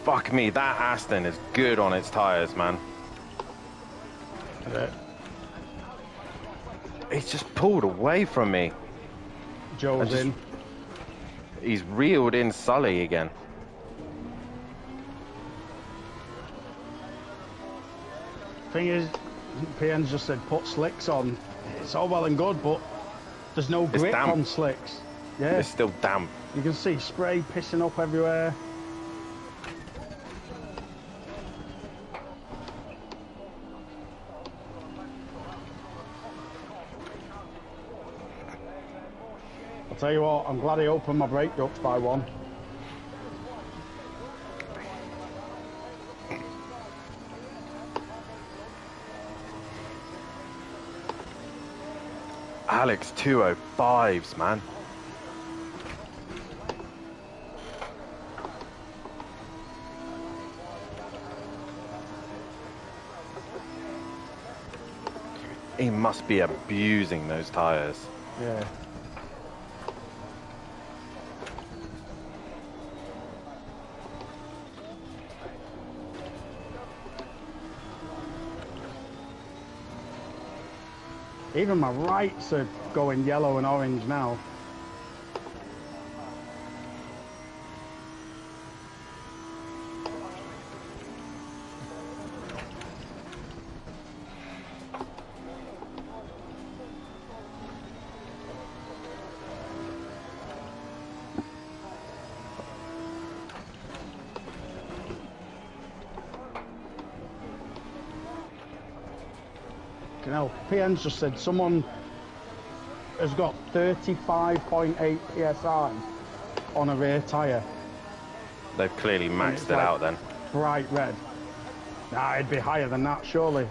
Speaker 1: Fuck me, that Aston is good on its tyres, man. He's just pulled away from me.
Speaker 2: Joe's in.
Speaker 1: He's reeled in Sully again.
Speaker 2: Thing is, PN's just said put slicks on. It's all well and good, but there's no grip
Speaker 1: damp.
Speaker 2: on slicks. Yeah,
Speaker 1: It's still damp.
Speaker 2: you can see spray pissing up everywhere. I'll tell you what, I'm glad he opened my brake ducts by one.
Speaker 1: Alex 205s, man. He must be abusing those tyres.
Speaker 2: Yeah. Even my rights are going yellow and orange now. You know, PN's just said someone has got 35.8 PSI on a rear tyre.
Speaker 1: They've clearly maxed
Speaker 2: it's
Speaker 1: it
Speaker 2: like-
Speaker 1: out then.
Speaker 2: Bright red. Nah, it'd be higher than that, surely.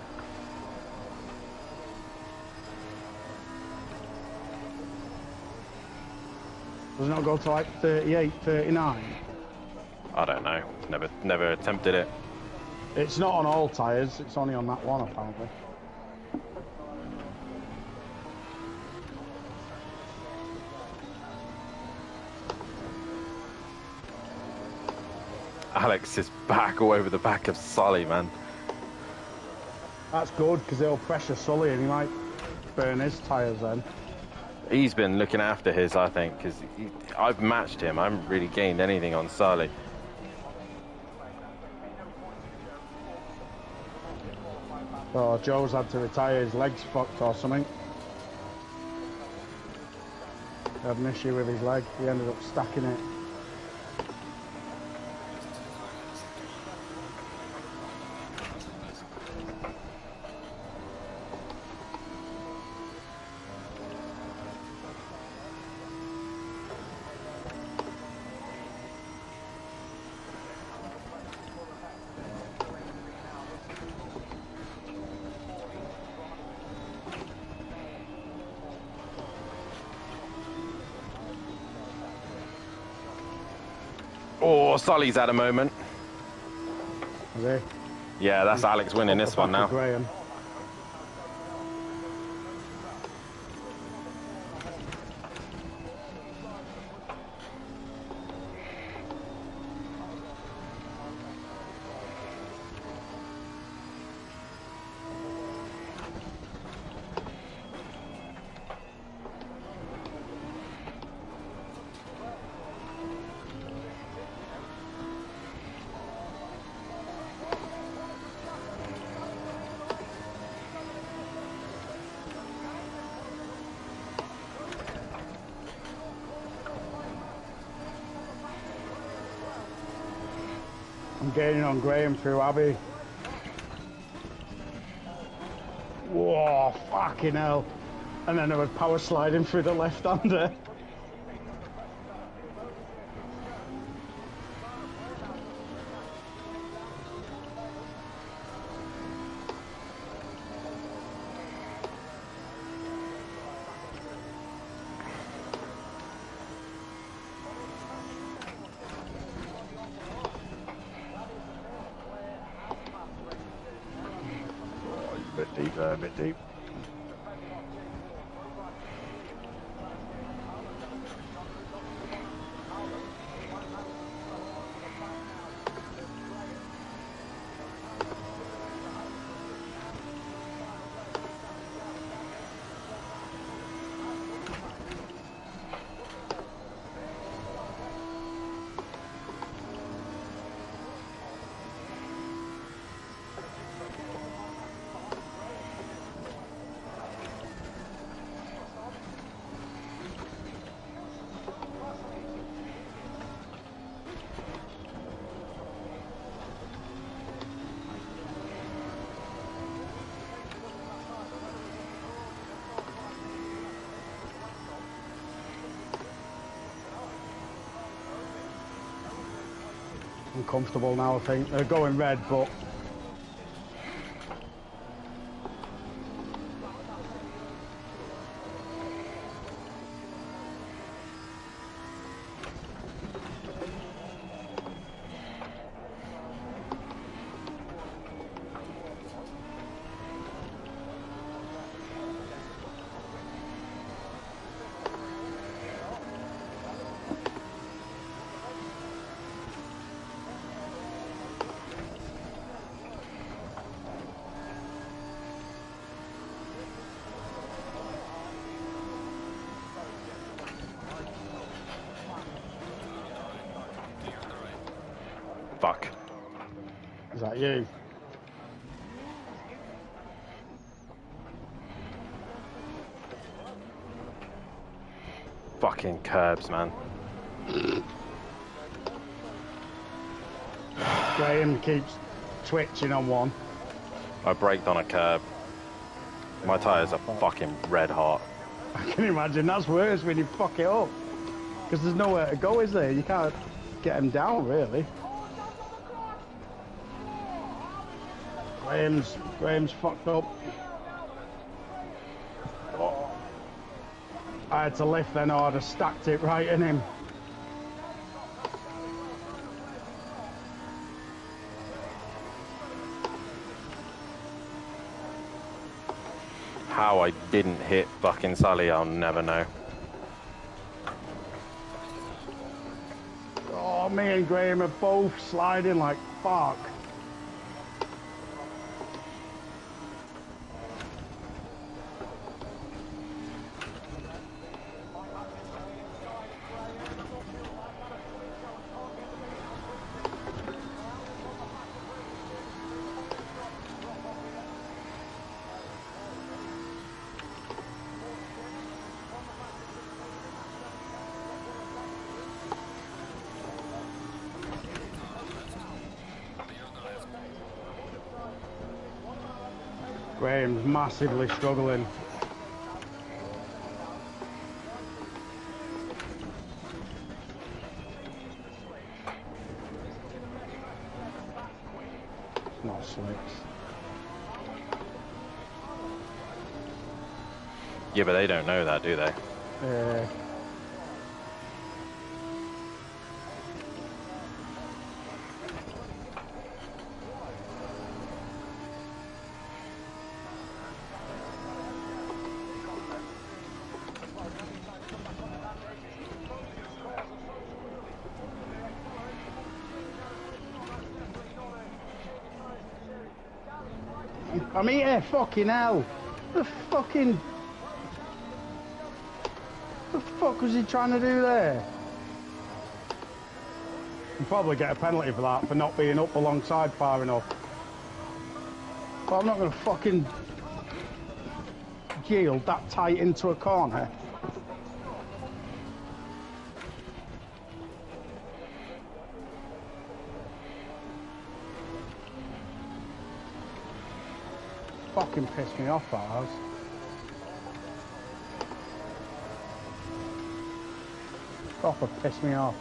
Speaker 2: Does it not go to like 38, 39?
Speaker 1: I don't know. Never attempted it.
Speaker 2: It's not on all tyres, it's only on that one apparently.
Speaker 1: Alex is back all over the back of Sully, man.
Speaker 2: That's good, because it'll pressure Sully and he might burn his tyres then.
Speaker 1: He's been looking after his, I think, because I've matched him. I haven't really gained anything on Sully.
Speaker 2: Oh, Joe's had to retire, his leg's fucked or something. He had an issue with his leg, he ended up stacking it.
Speaker 1: Oh, Sully's had a moment.
Speaker 2: Is
Speaker 1: Yeah, that's Alex winning
Speaker 2: he?
Speaker 1: this one now.
Speaker 2: Graham. I'm gaining on Graham through Abbey. Whoa, fucking hell. And then I was power sliding through the left-hander.
Speaker 5: A bit deep.
Speaker 2: I'm comfortable now, I think. They're going red, but...
Speaker 1: Fuck.
Speaker 2: Is that you?
Speaker 1: Fucking curbs, man.
Speaker 2: Graham keeps twitching on one.
Speaker 1: I braked on a curb. My tyres are fucking red hot.
Speaker 2: I can imagine that's worse when you fuck it up. Because there's nowhere to go, is there? You can't get him down, really. Graham's fucked up. Oh. I had to lift then, or I'd have stacked it right in him.
Speaker 1: How I didn't hit fucking Sully, I'll never know.
Speaker 2: Oh, me and Graham are both sliding like fuck. Graham's massively struggling. It's not slicks.
Speaker 1: Yeah, but they don't know that, do they?
Speaker 2: I'm here, fucking hell. The fuck was he trying to do there? You probably get a penalty for that, for not being up alongside far enough. But I'm not going to fucking yield that tight into a corner. Fucking pissed me off, that has. Proper pissed me off.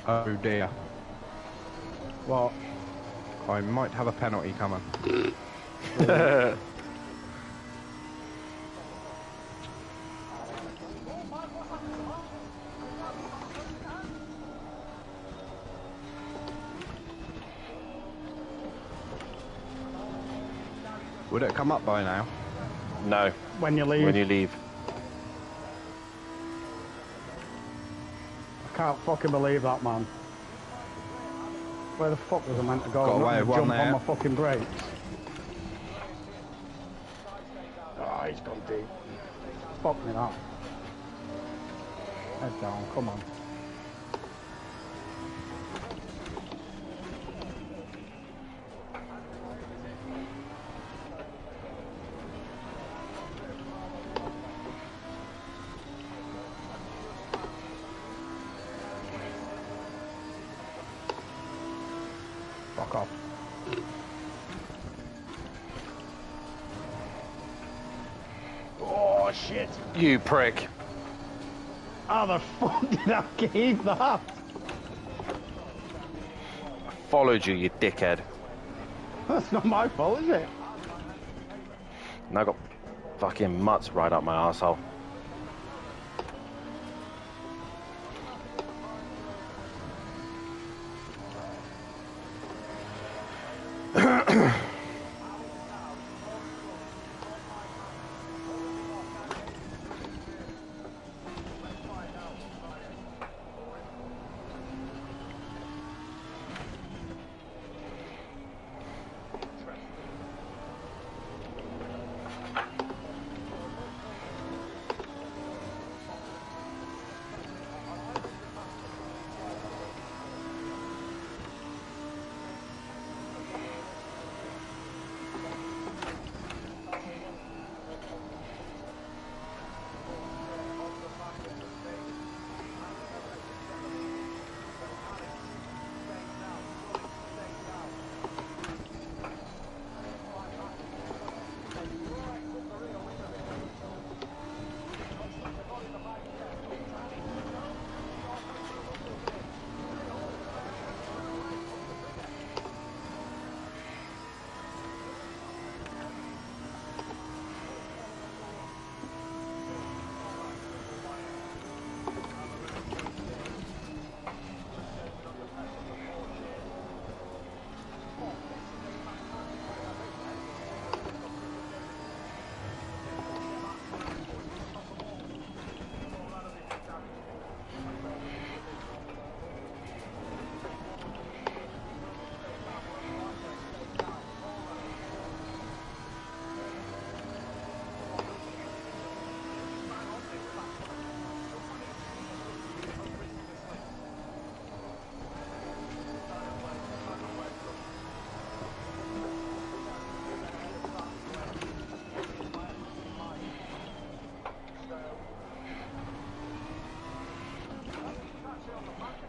Speaker 5: Oh dear.
Speaker 2: What?
Speaker 5: I might have a penalty coming. Would it come up by now?
Speaker 1: No.
Speaker 2: When you leave.
Speaker 1: When you leave.
Speaker 2: I can't fucking believe that, man. Where the fuck was I meant to go?
Speaker 5: Got
Speaker 2: I'm not
Speaker 5: away
Speaker 2: gonna
Speaker 5: with one
Speaker 2: jump on
Speaker 5: there.
Speaker 2: my fucking brakes. Oh, he's gone deep. Fuck me that. Head down, come on. Fuck off. Oh shit!
Speaker 1: You prick.
Speaker 2: How the fuck did I keep that?
Speaker 1: I followed you, you dickhead.
Speaker 2: That's not my fault, is it?
Speaker 1: And I got fucking mutts right up my arsehole.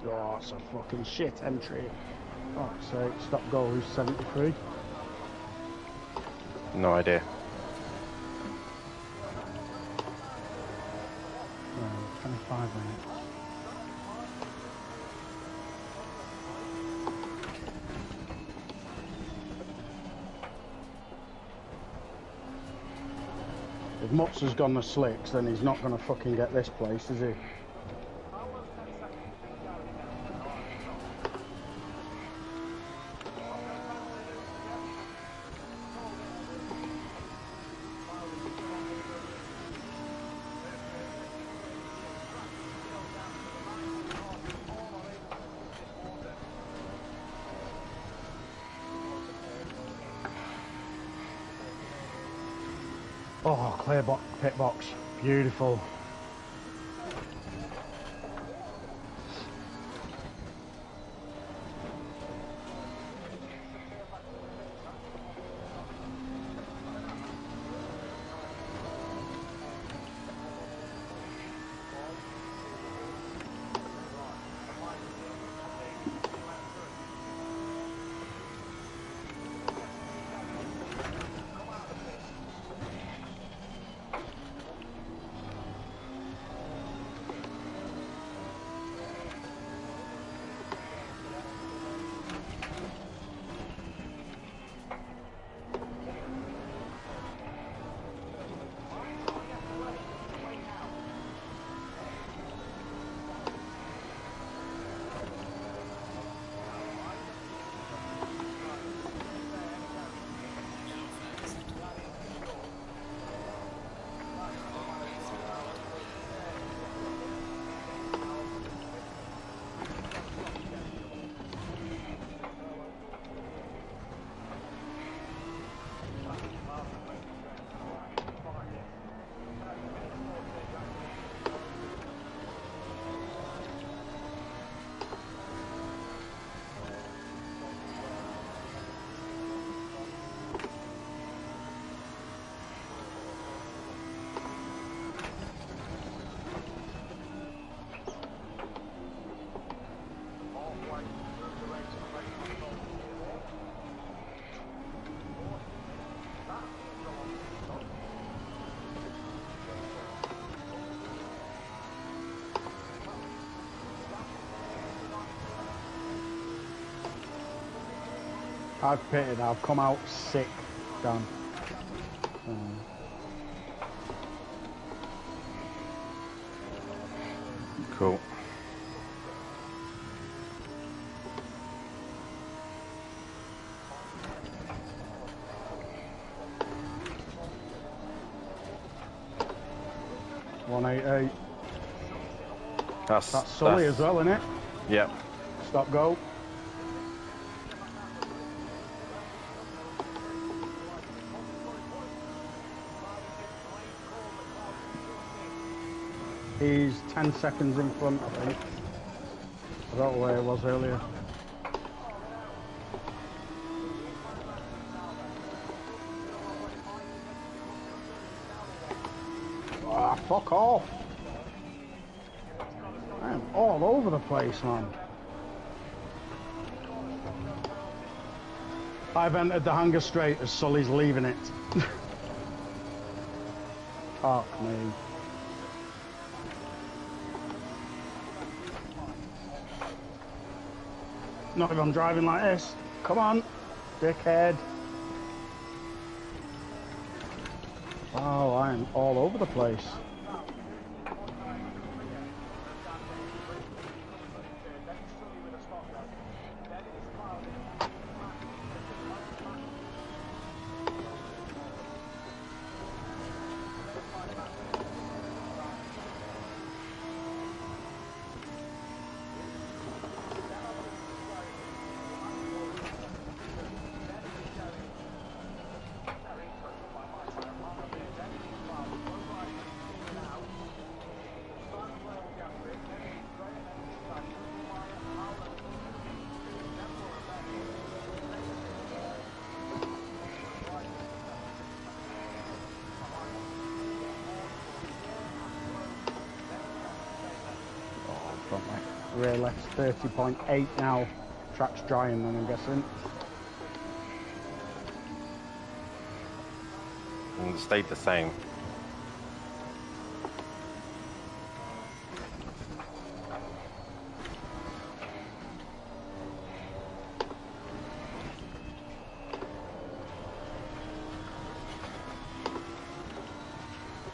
Speaker 2: Oh, it's a fucking shit entry. Fuck's sake, stop goal, who's 73?
Speaker 1: No idea.
Speaker 2: 25 minutes. If Mutz has gone the slicks, then he's not going to fucking get this place, is he? Oh, clear pit box. Beautiful. I've pitted, I've come out sick, Dan.
Speaker 1: Cool.
Speaker 2: .188.
Speaker 1: That's
Speaker 2: Sully as well, isn't it?
Speaker 1: Yep.
Speaker 2: Stop go. He's 10 seconds in front, I think. I don't know where it was earlier. Ah, fuck off! I am all over the place, man. I've entered the hanger straight as Sully's leaving it. Fuck me. Not if I'm driving like this. Come on, dickhead. Oh, I'm all over the place. Rear left's 30.8 now. Track's drying then, I'm guessing.
Speaker 1: And it stayed the same.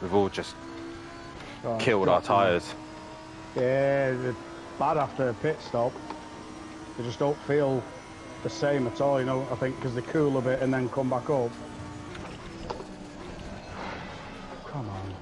Speaker 1: We've all just killed our tyres.
Speaker 2: Yeah, they're bad after a pit stop. They just don't feel the same at all, you know, I think because they cool a bit and then come back up. Come on.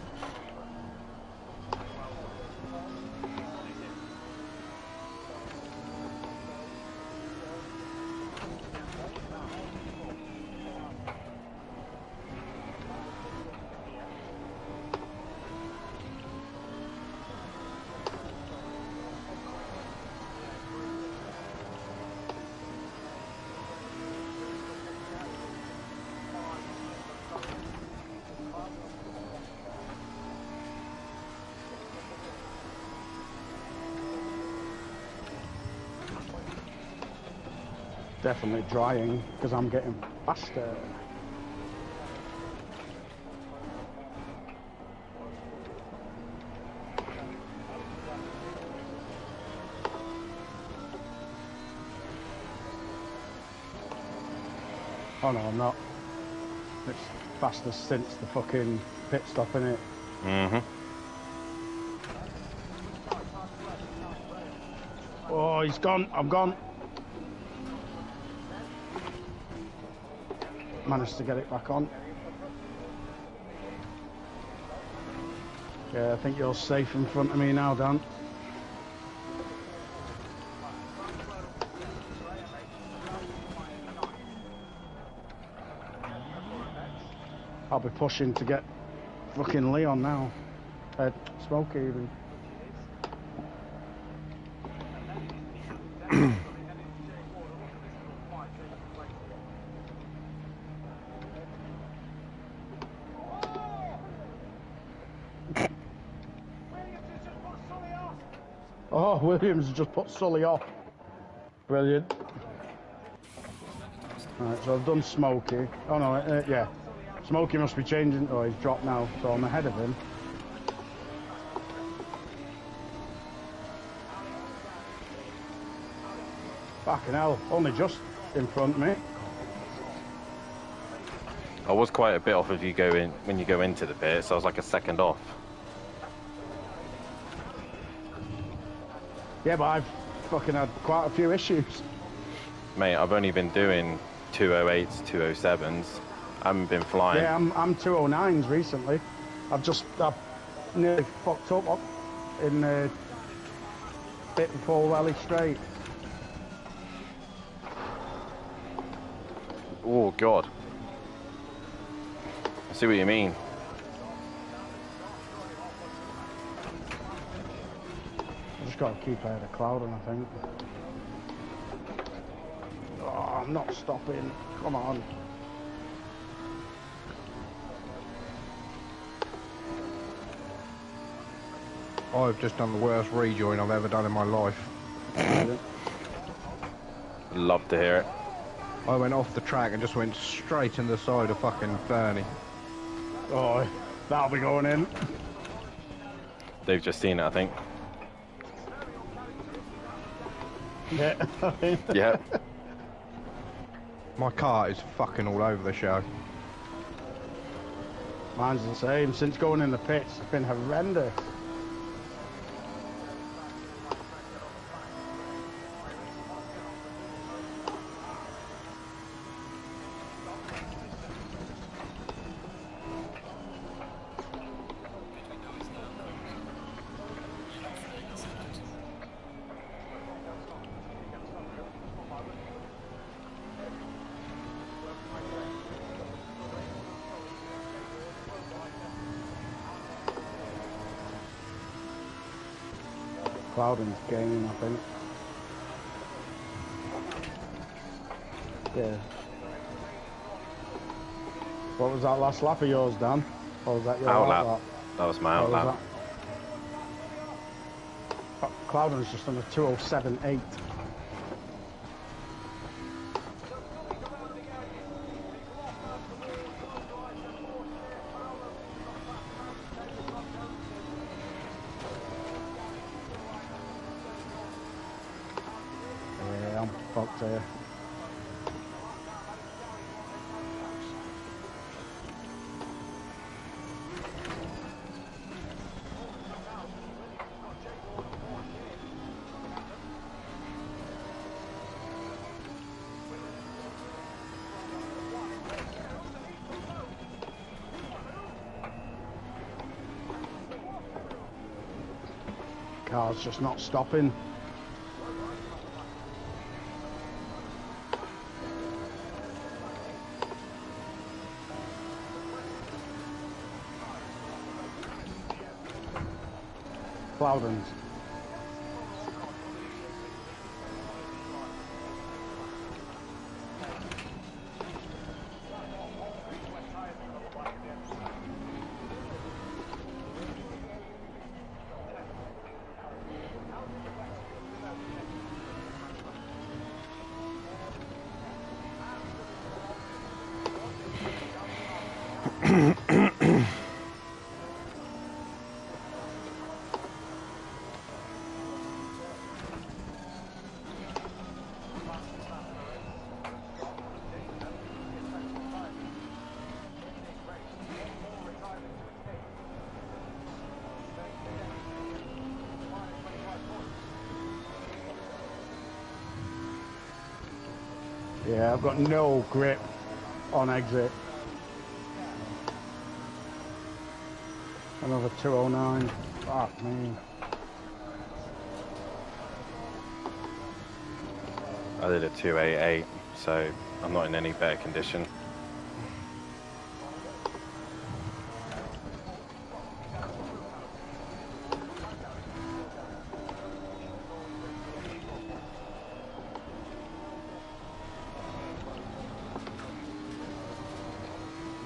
Speaker 2: Definitely drying because I'm getting faster. Oh no, I'm not. It's faster since the fucking pit stop, innit?
Speaker 1: Mm-hmm.
Speaker 2: Oh, he's gone. I'm gone. Managed to get it back on. Yeah, I think you're safe in front of me now, Dan. I'll be pushing to get fucking Leon now. Smokey even. Oh, Williams just put Sully off. Brilliant. Alright, so I've done Smokey. Oh no, yeah. Smokey must be changing. Oh, he's dropped now, so I'm ahead of him. Fucking hell, only just in front of me.
Speaker 1: I was quite a bit off if you go in when you go into the pit, so I was like a second off.
Speaker 2: Yeah, but I've fucking had quite a few issues.
Speaker 1: Mate, I've only been doing 208s, 207s. I haven't been flying.
Speaker 2: Yeah, I'm 209s recently. I've nearly fucked up in the bit before Welly Straight.
Speaker 1: Oh God. I see what you mean.
Speaker 2: I just got to keep ahead of Cloudon, I think. Oh, I'm not stopping. Come on.
Speaker 5: I've just done the worst rejoin I've ever done in my life.
Speaker 1: Love to hear it.
Speaker 5: I went off the track and just went straight in the side of fucking Bernie.
Speaker 2: Oh, that'll be going in.
Speaker 1: They've just seen it, I think.
Speaker 2: Yeah.
Speaker 1: Yeah.
Speaker 5: My car is fucking all over the show.
Speaker 2: Mine's the same. Since going in the pits, it's been horrendous. Cloudon's game, I think. Yeah. What was that last lap of yours, Dan? Or was that your
Speaker 1: Outlap.
Speaker 2: outlap?
Speaker 1: That was my outlap.
Speaker 2: Cloudon's just on a 207.8. Yeah, I'm fucked here. Car's just not stopping. Cloudon's. Yeah, I've got no grip on exit. Another 209. Fuck me.
Speaker 1: I did a 288, so I'm not in any better condition.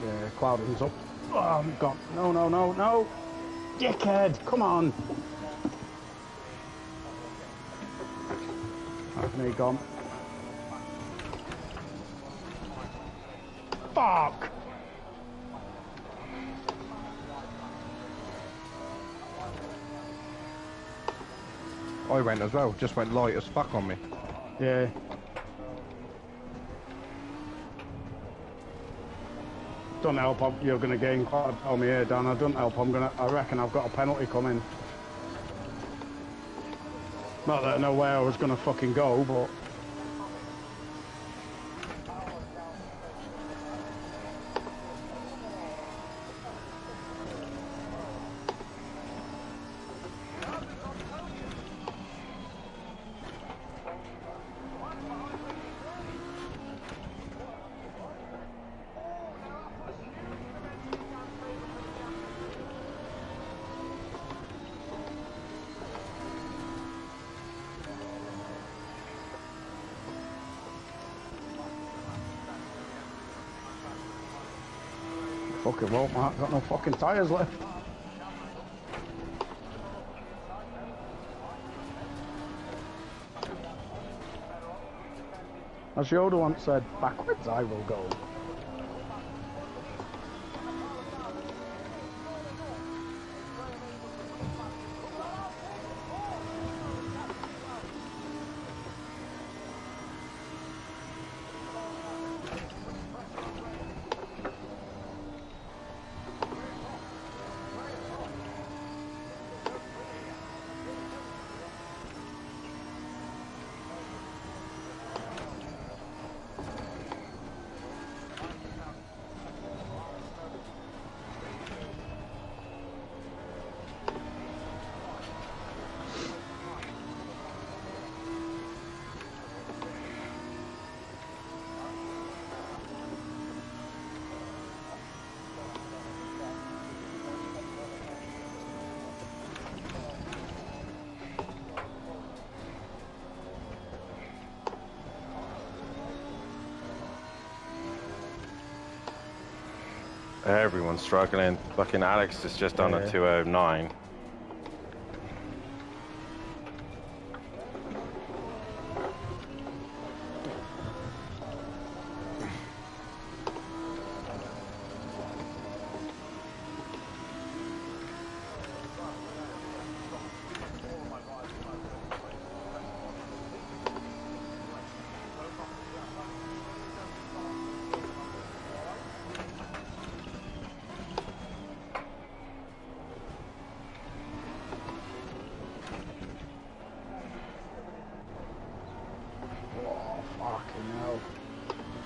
Speaker 2: Yeah, Cloudham's up. Oh, I'm gone. No, no, no, no. Dickhead, come on. That's me gone. Fuck.
Speaker 5: I went as well, just went light as fuck on me.
Speaker 2: Yeah. Don't help, you're going to gain quite a bit on me here, Dan. I don't help, I reckon I've got a penalty coming. Not that I know where I was going to fucking go, but... Fucking well, Mark, got no fucking tyres left. As Yoda once said, backwards I will go.
Speaker 1: Everyone's struggling. Fucking Alex is just on a 209.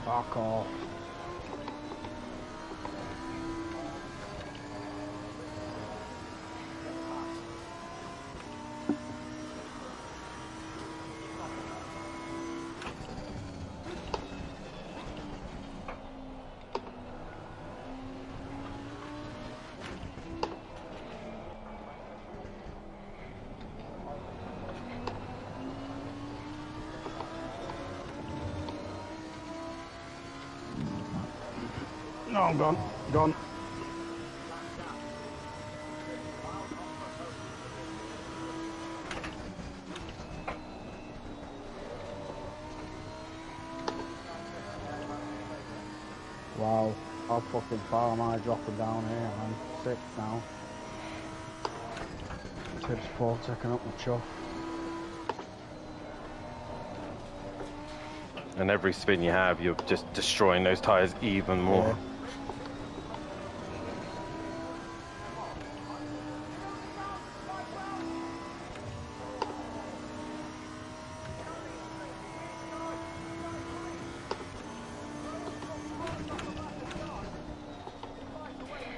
Speaker 2: Fuck off. No, I'm gone. Gone. Wow, how fucking far am I dropping down here? I'm 6 now. Tips 4 taking up my chuff.
Speaker 1: And every spin you have, you're just destroying those tyres even more.
Speaker 2: Yeah.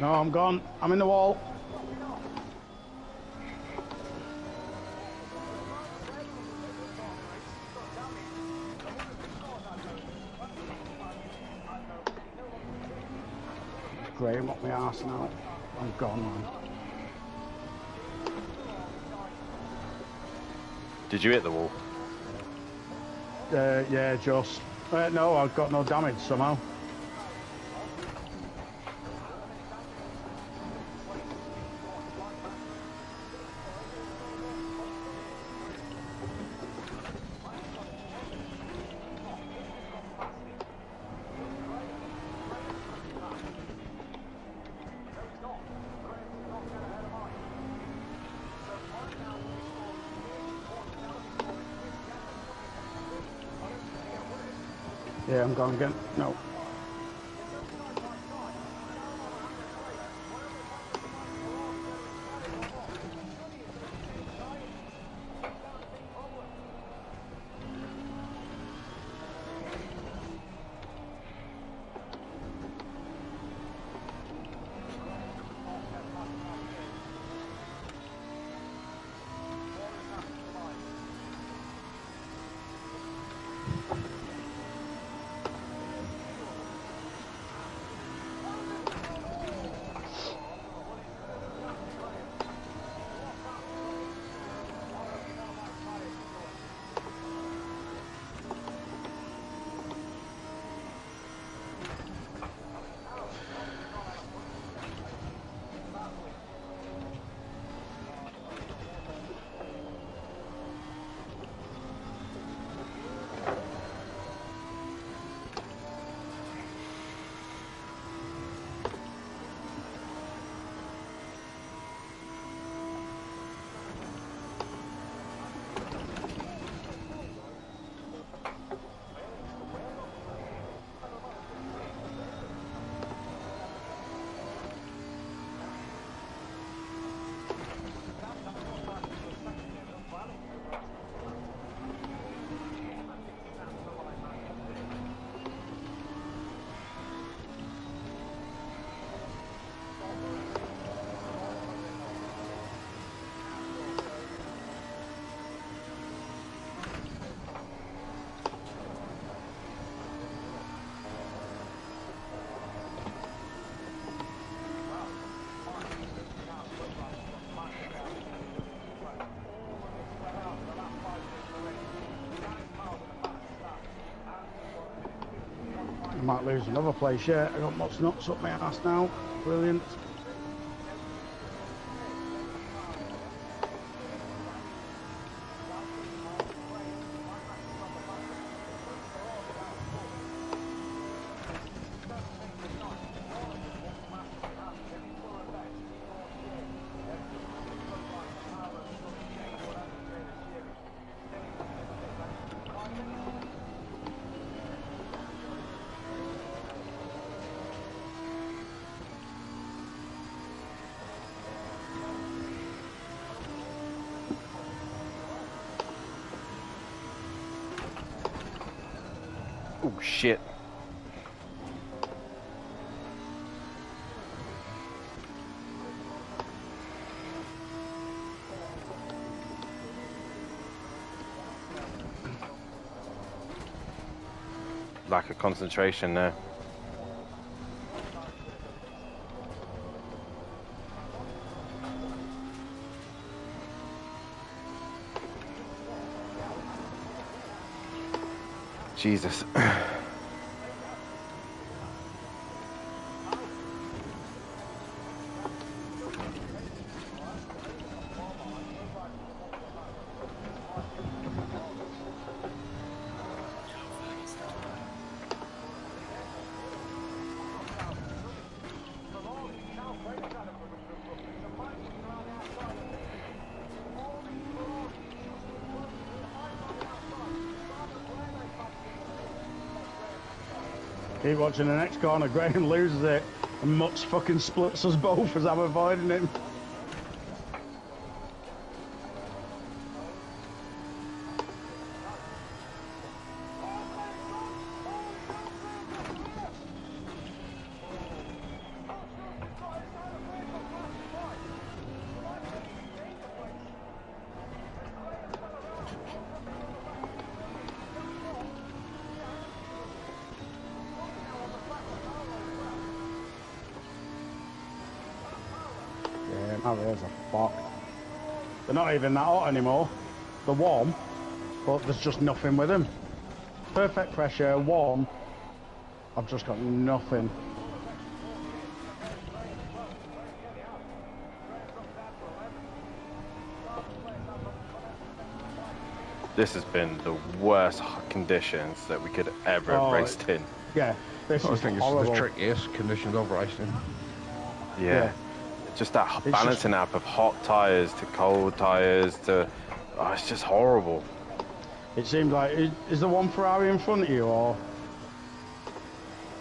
Speaker 2: No, I'm gone. I'm in the wall. Graham up my arse now. I'm gone, man.
Speaker 1: Did you hit the wall?
Speaker 2: Yeah, just. No, I've got no damage somehow. Yeah, I'm gone again. No. I might lose another place, yeah. I got much nuts up my ass now. Brilliant.
Speaker 1: Oh shit. Lack of concentration there. Jesus.
Speaker 2: Keep watching the next corner. Graham loses it and Mutz fucking splits us both as I'm avoiding him. Harriers are fucked. They're not even that hot anymore. They're warm, but there's just nothing with them. Perfect pressure, warm. I've just got nothing.
Speaker 1: This has been the worst conditions that we could ever have raced in.
Speaker 2: Yeah, this
Speaker 5: I
Speaker 2: is
Speaker 5: think
Speaker 2: horrible.
Speaker 5: it's the trickiest conditions of racing.
Speaker 1: Yeah. Just that balancing app of hot tyres to cold tyres to... Oh, it's just horrible.
Speaker 2: It seems like... Is there one Ferrari in front of you, or...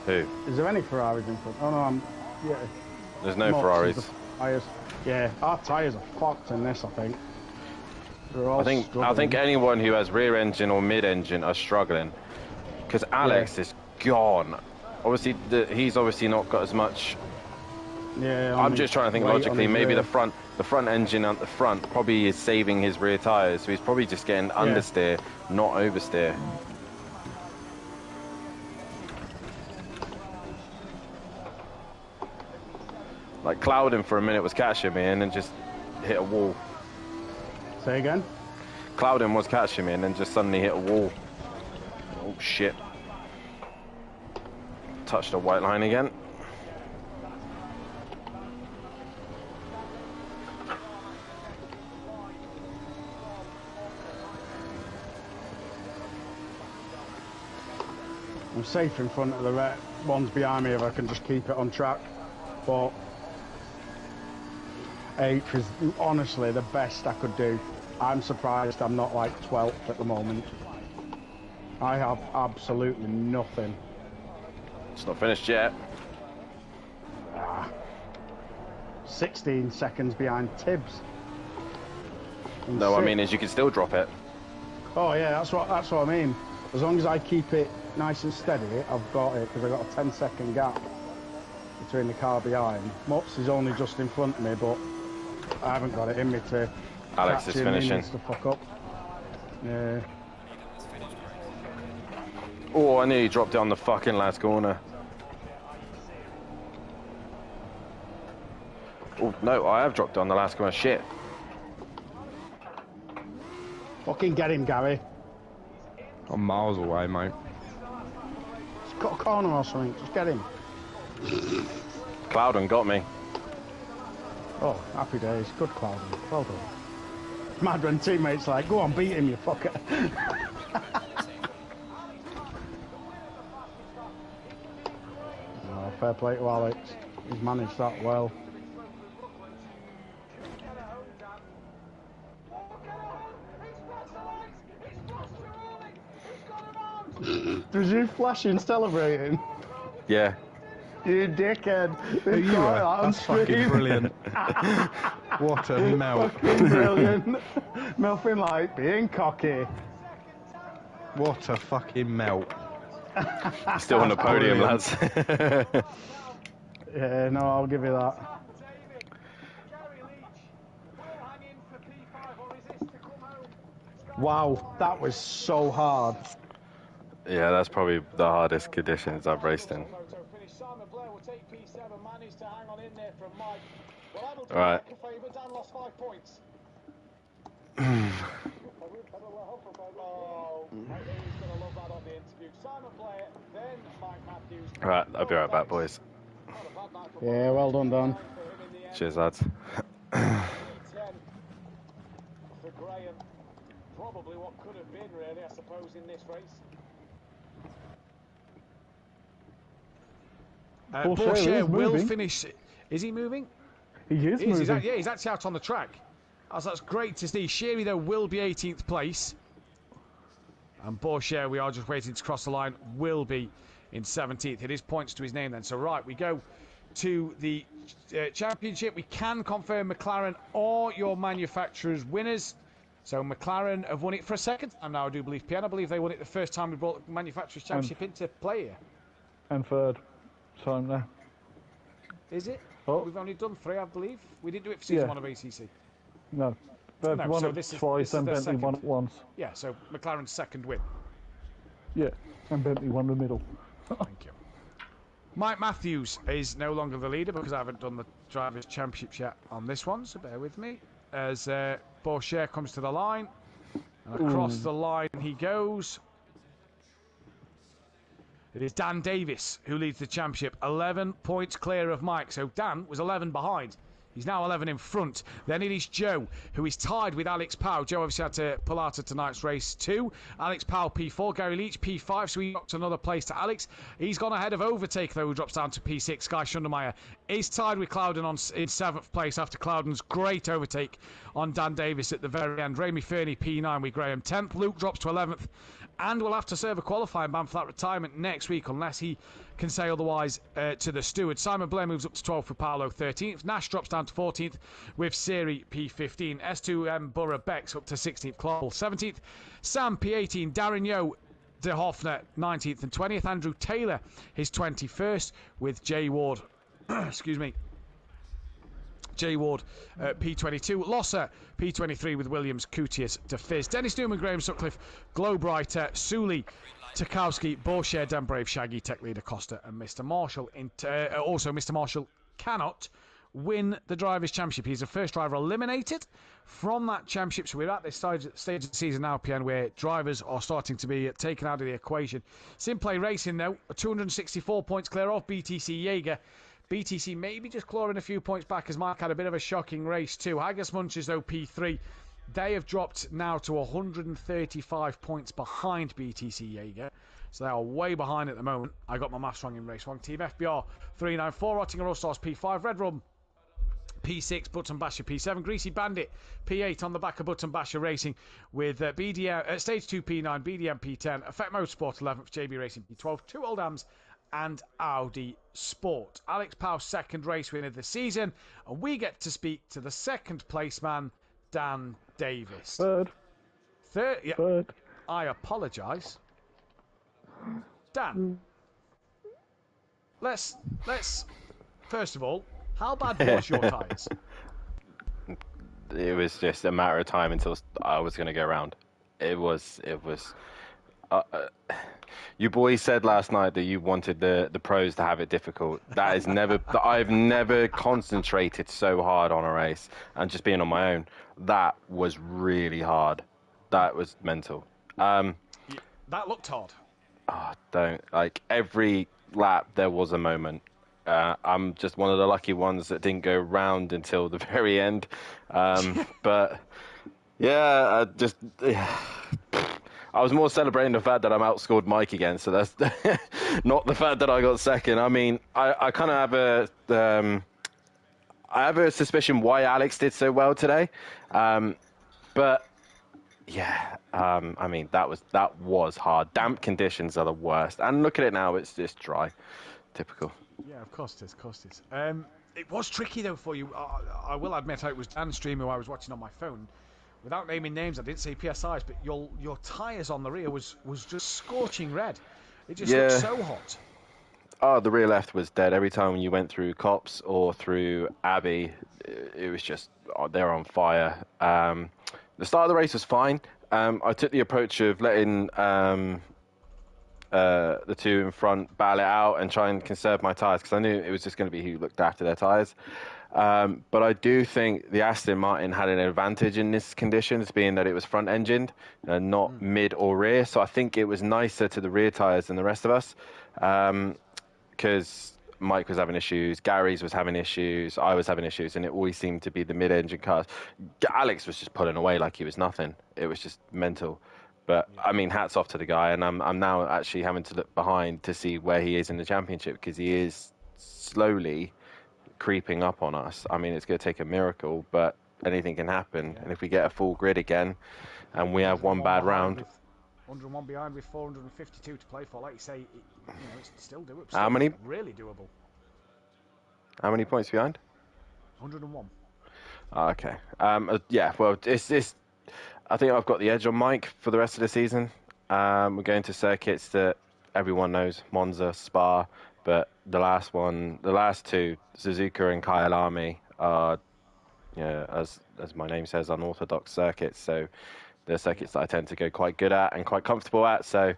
Speaker 1: Who?
Speaker 2: Is there any Ferraris in front? Oh, no, yeah.
Speaker 1: There's no
Speaker 2: Mops
Speaker 1: Ferraris.
Speaker 2: is the tyres. Yeah, our tyres are fucked in this, I think. They're all
Speaker 1: I think
Speaker 2: struggling.
Speaker 1: anyone who has rear engine or mid engine are struggling. Because Alex is gone. Obviously, he's obviously not got as much...
Speaker 2: Yeah,
Speaker 1: I'm just trying to think
Speaker 2: weight on
Speaker 1: logically.
Speaker 2: his
Speaker 1: Maybe
Speaker 2: rear.
Speaker 1: the front engine at the front probably is saving his rear tyres, so he's probably just getting understeer, not oversteer. Like Clouding for a minute was catching me and then just hit a wall.
Speaker 2: Say again?
Speaker 1: Clouding was catching me and then just suddenly hit a wall. Oh shit. Touched a white line again.
Speaker 2: I'm safe in front of the ones behind me if I can just keep it on track. But 8th is honestly the best I could do. I'm surprised I'm not like 12th at the moment. I have absolutely nothing.
Speaker 1: It's not finished yet.
Speaker 2: 16 seconds behind Tibbs. And
Speaker 1: No, I
Speaker 2: 6th.
Speaker 1: mean is you can still drop it.
Speaker 2: Oh yeah, that's what I mean. As long as I keep it nice and steady, I've got it, because I've got a 10-second gap between the car behind. Mops is only just in front of me, but I haven't got it in me to
Speaker 1: Alex
Speaker 2: catch
Speaker 1: is
Speaker 2: him. He
Speaker 1: finishing.
Speaker 2: needs to fuck up. Yeah.
Speaker 1: Oh, I nearly dropped it on the fucking last corner. Oh, no, I have dropped it on the last corner. Shit.
Speaker 2: Fucking get him, Gary.
Speaker 5: I'm miles away, mate.
Speaker 2: Just cut a corner or something. Just get him.
Speaker 1: Cloudon got me.
Speaker 2: Oh, happy days. Good Cloudon. Well done. It's mad when teammates like, go on, beat him, you fucker. Oh, fair play to Alex. He's managed that well. Was you flashing, celebrating?
Speaker 1: Yeah.
Speaker 2: You dickhead.
Speaker 5: You are. That's fucking brilliant. What a melt.
Speaker 2: Fucking brilliant. Nothing like being cocky.
Speaker 5: What a fucking melt.
Speaker 1: Still on the podium, lads.
Speaker 2: Yeah, no, I'll give you that. Wow, that was so hard.
Speaker 1: Yeah, that's probably the hardest conditions I've raced in. All right. Right, I'll be right back, boys.
Speaker 2: Yeah, well done, Dan.
Speaker 1: Cheers, lads.
Speaker 3: Probably what could have been, really, I suppose, in this race.
Speaker 6: Porsche will
Speaker 4: moving.
Speaker 6: finish. Is he moving?
Speaker 4: He is moving.
Speaker 6: He's actually out on the track. That's great to see. Sherry, though, will be 18th place. And Porsche, we are just waiting to cross the line, will be in 17th. It is points to his name then. So, right, we go to the championship. We can confirm McLaren or your manufacturer's winners. So McLaren have won it for a second time now, I do believe, Pierre. I believe they won it the first time we brought the manufacturer's championship into play here.
Speaker 4: And third time now.
Speaker 6: Is it?
Speaker 4: Oh.
Speaker 6: We've only done 3, I believe. We didn't do it for season 1 of ACC.
Speaker 4: No. They've
Speaker 6: No,
Speaker 4: won
Speaker 6: so
Speaker 4: it
Speaker 6: this is
Speaker 4: twice and
Speaker 6: their
Speaker 4: Bentley won it
Speaker 6: second.
Speaker 4: once.
Speaker 6: Yeah, so McLaren's second win.
Speaker 4: Yeah, and Bentley won the middle.
Speaker 6: Thank you. Mike Matthews is no longer the leader because I haven't done the Drivers' Championship yet on this one, so bear with me. As Bourchier comes to the line, and across the line he goes. It is Dan Davis who leads the championship, 11 points clear of Mike. So Dan was 11 behind. He's now 11 in front. Then it is Joe, who is tied with Alex Powell. Joe obviously had to pull out of tonight's race too. Alex Powell, P4. Gary Leach, P5. So he dropped another place to Alex. He's gone ahead of Overtake, though, who drops down to P6. Guy Schundermeyer is tied with Clouden in 7th place after Clouden's great overtake on Dan Davis at the very end. Ramy Fernie, P9 with Graham 10th. Luke drops to 11th. And will have to serve a qualifying ban for that retirement next week unless he can say otherwise to the steward. Simon Blair moves up to 12th for Paolo 13th. Nash drops down to 14th with Siri P15. S2M Borough Bex up to 16th. Clawell 17th. Sam P18. Darren Yo De Hoffner 19th and 20th. Andrew Taylor his 21st with Jay Ward. Excuse me. J Ward, P22. Losser, P23 with Williams, Cutius, DeFizz. Dennis Newman, Graham Sutcliffe, Glowbrighter, Sully, Tarkowski, Bourchier, Dan Brave, Shaggy, Tech Leader, Costa, and Mr. Marshall. Also, Mr. Marshall cannot win the Drivers' Championship. He's the first driver eliminated from that championship. So we're at this stage of the season now, PN, where drivers are starting to be taken out of the equation. SimPlay Racing, though, 264 points clear off BTC Jaeger. BTC maybe just clawing a few points back as Mark had a bit of a shocking race too. Haggis Munches, though, P3. They have dropped now to 135 points behind BTC Jaeger. So they are way behind at the moment. I got my maths wrong in race 1. Team FBR 394. Rottinger All Stars P5. Red Rum P6. Button Basher P7. Greasy Bandit P8 on the back of Button Basher Racing with BDM Stage 2 P9. BDM P10. Effect Motorsport 11th. JB Racing P12. 2 Oldhams and Audi Sport. Alex Powell, second race winner of the season, and we get to speak to the second place man, Dan Davis.
Speaker 4: Third.
Speaker 6: Yeah.
Speaker 4: Third.
Speaker 6: I apologise. Dan, let's first of all, how bad was your tyres?
Speaker 1: It was just a matter of time until I was going to go around. It was. You boys said last night that you wanted the pros to have it difficult. That is never. I've never concentrated so hard on a race and just being on my own. That was really hard. That was mental.
Speaker 6: That looked hard.
Speaker 1: Oh, don't. Like, every lap there was a moment. I'm just one of the lucky ones that didn't go round until the very end. But yeah, I was more celebrating the fact that I'm outscored Mike again, so that's not the fact that I got second. I mean, I kind of have a suspicion why Alex did so well today, but yeah, I mean that was hard. Damp conditions are the worst, and look at it now; it's just dry, typical.
Speaker 6: Yeah, of course it is. Of course it is. It was tricky though for you. I will admit, it was Dan's stream who I was watching on my phone. Without naming names, I didn't say PSIs, but your tyres on the rear was just scorching red. It just looked so hot.
Speaker 1: Oh, the rear left was dead. Every time you went through Cops or through Abbey, it was just, they're on fire. The start of the race was fine. I took the approach of letting the two in front battle it out and try and conserve my tyres, because I knew it was just going to be who looked after their tyres. But I do think the Aston Martin had an advantage in this conditions, being that it was front-engined and not mid or rear. So I think it was nicer to the rear tyres than the rest of us, because Mike was having issues, Gary's was having issues, I was having issues, and it always seemed to be the mid-engine cars. Alex was just pulling away like he was nothing. It was just mental. But, I mean, hats off to the guy, and I'm now actually having to look behind to see where he is in the championship, because he is slowly creeping up on us. I mean, it's going to take a miracle, but anything can happen. And if we get a full grid again and we have one bad round...
Speaker 6: 101 behind with 452 to play for. Like you say, it's still doable.
Speaker 1: How many?
Speaker 6: Really doable.
Speaker 1: How many points behind?
Speaker 6: 101.
Speaker 1: Okay. Yeah, well, it's I think I've got the edge on Mike for the rest of the season. We're going to circuits that everyone knows, Monza, Spa, but the last two, Suzuka and Kyalami, are, as my name says, unorthodox circuits. So they're circuits that I tend to go quite good at and quite comfortable at. So,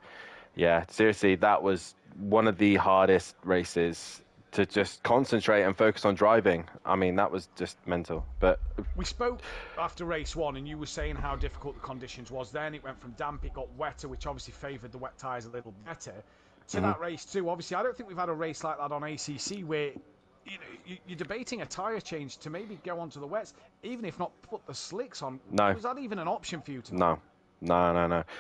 Speaker 1: yeah, seriously, that was one of the hardest races to just concentrate and focus on driving. I mean, that was just mental. But
Speaker 6: we spoke after race 1, and you were saying how difficult the conditions was. Then it went from damp, it got wetter, which obviously favoured the wet tyres a little better. To that race 2, obviously, I don't think we've had a race like that on ACC where you're debating a tyre change to maybe go onto the wets, even if not put the slicks on.
Speaker 1: No.
Speaker 6: Was that even an option for you
Speaker 1: No.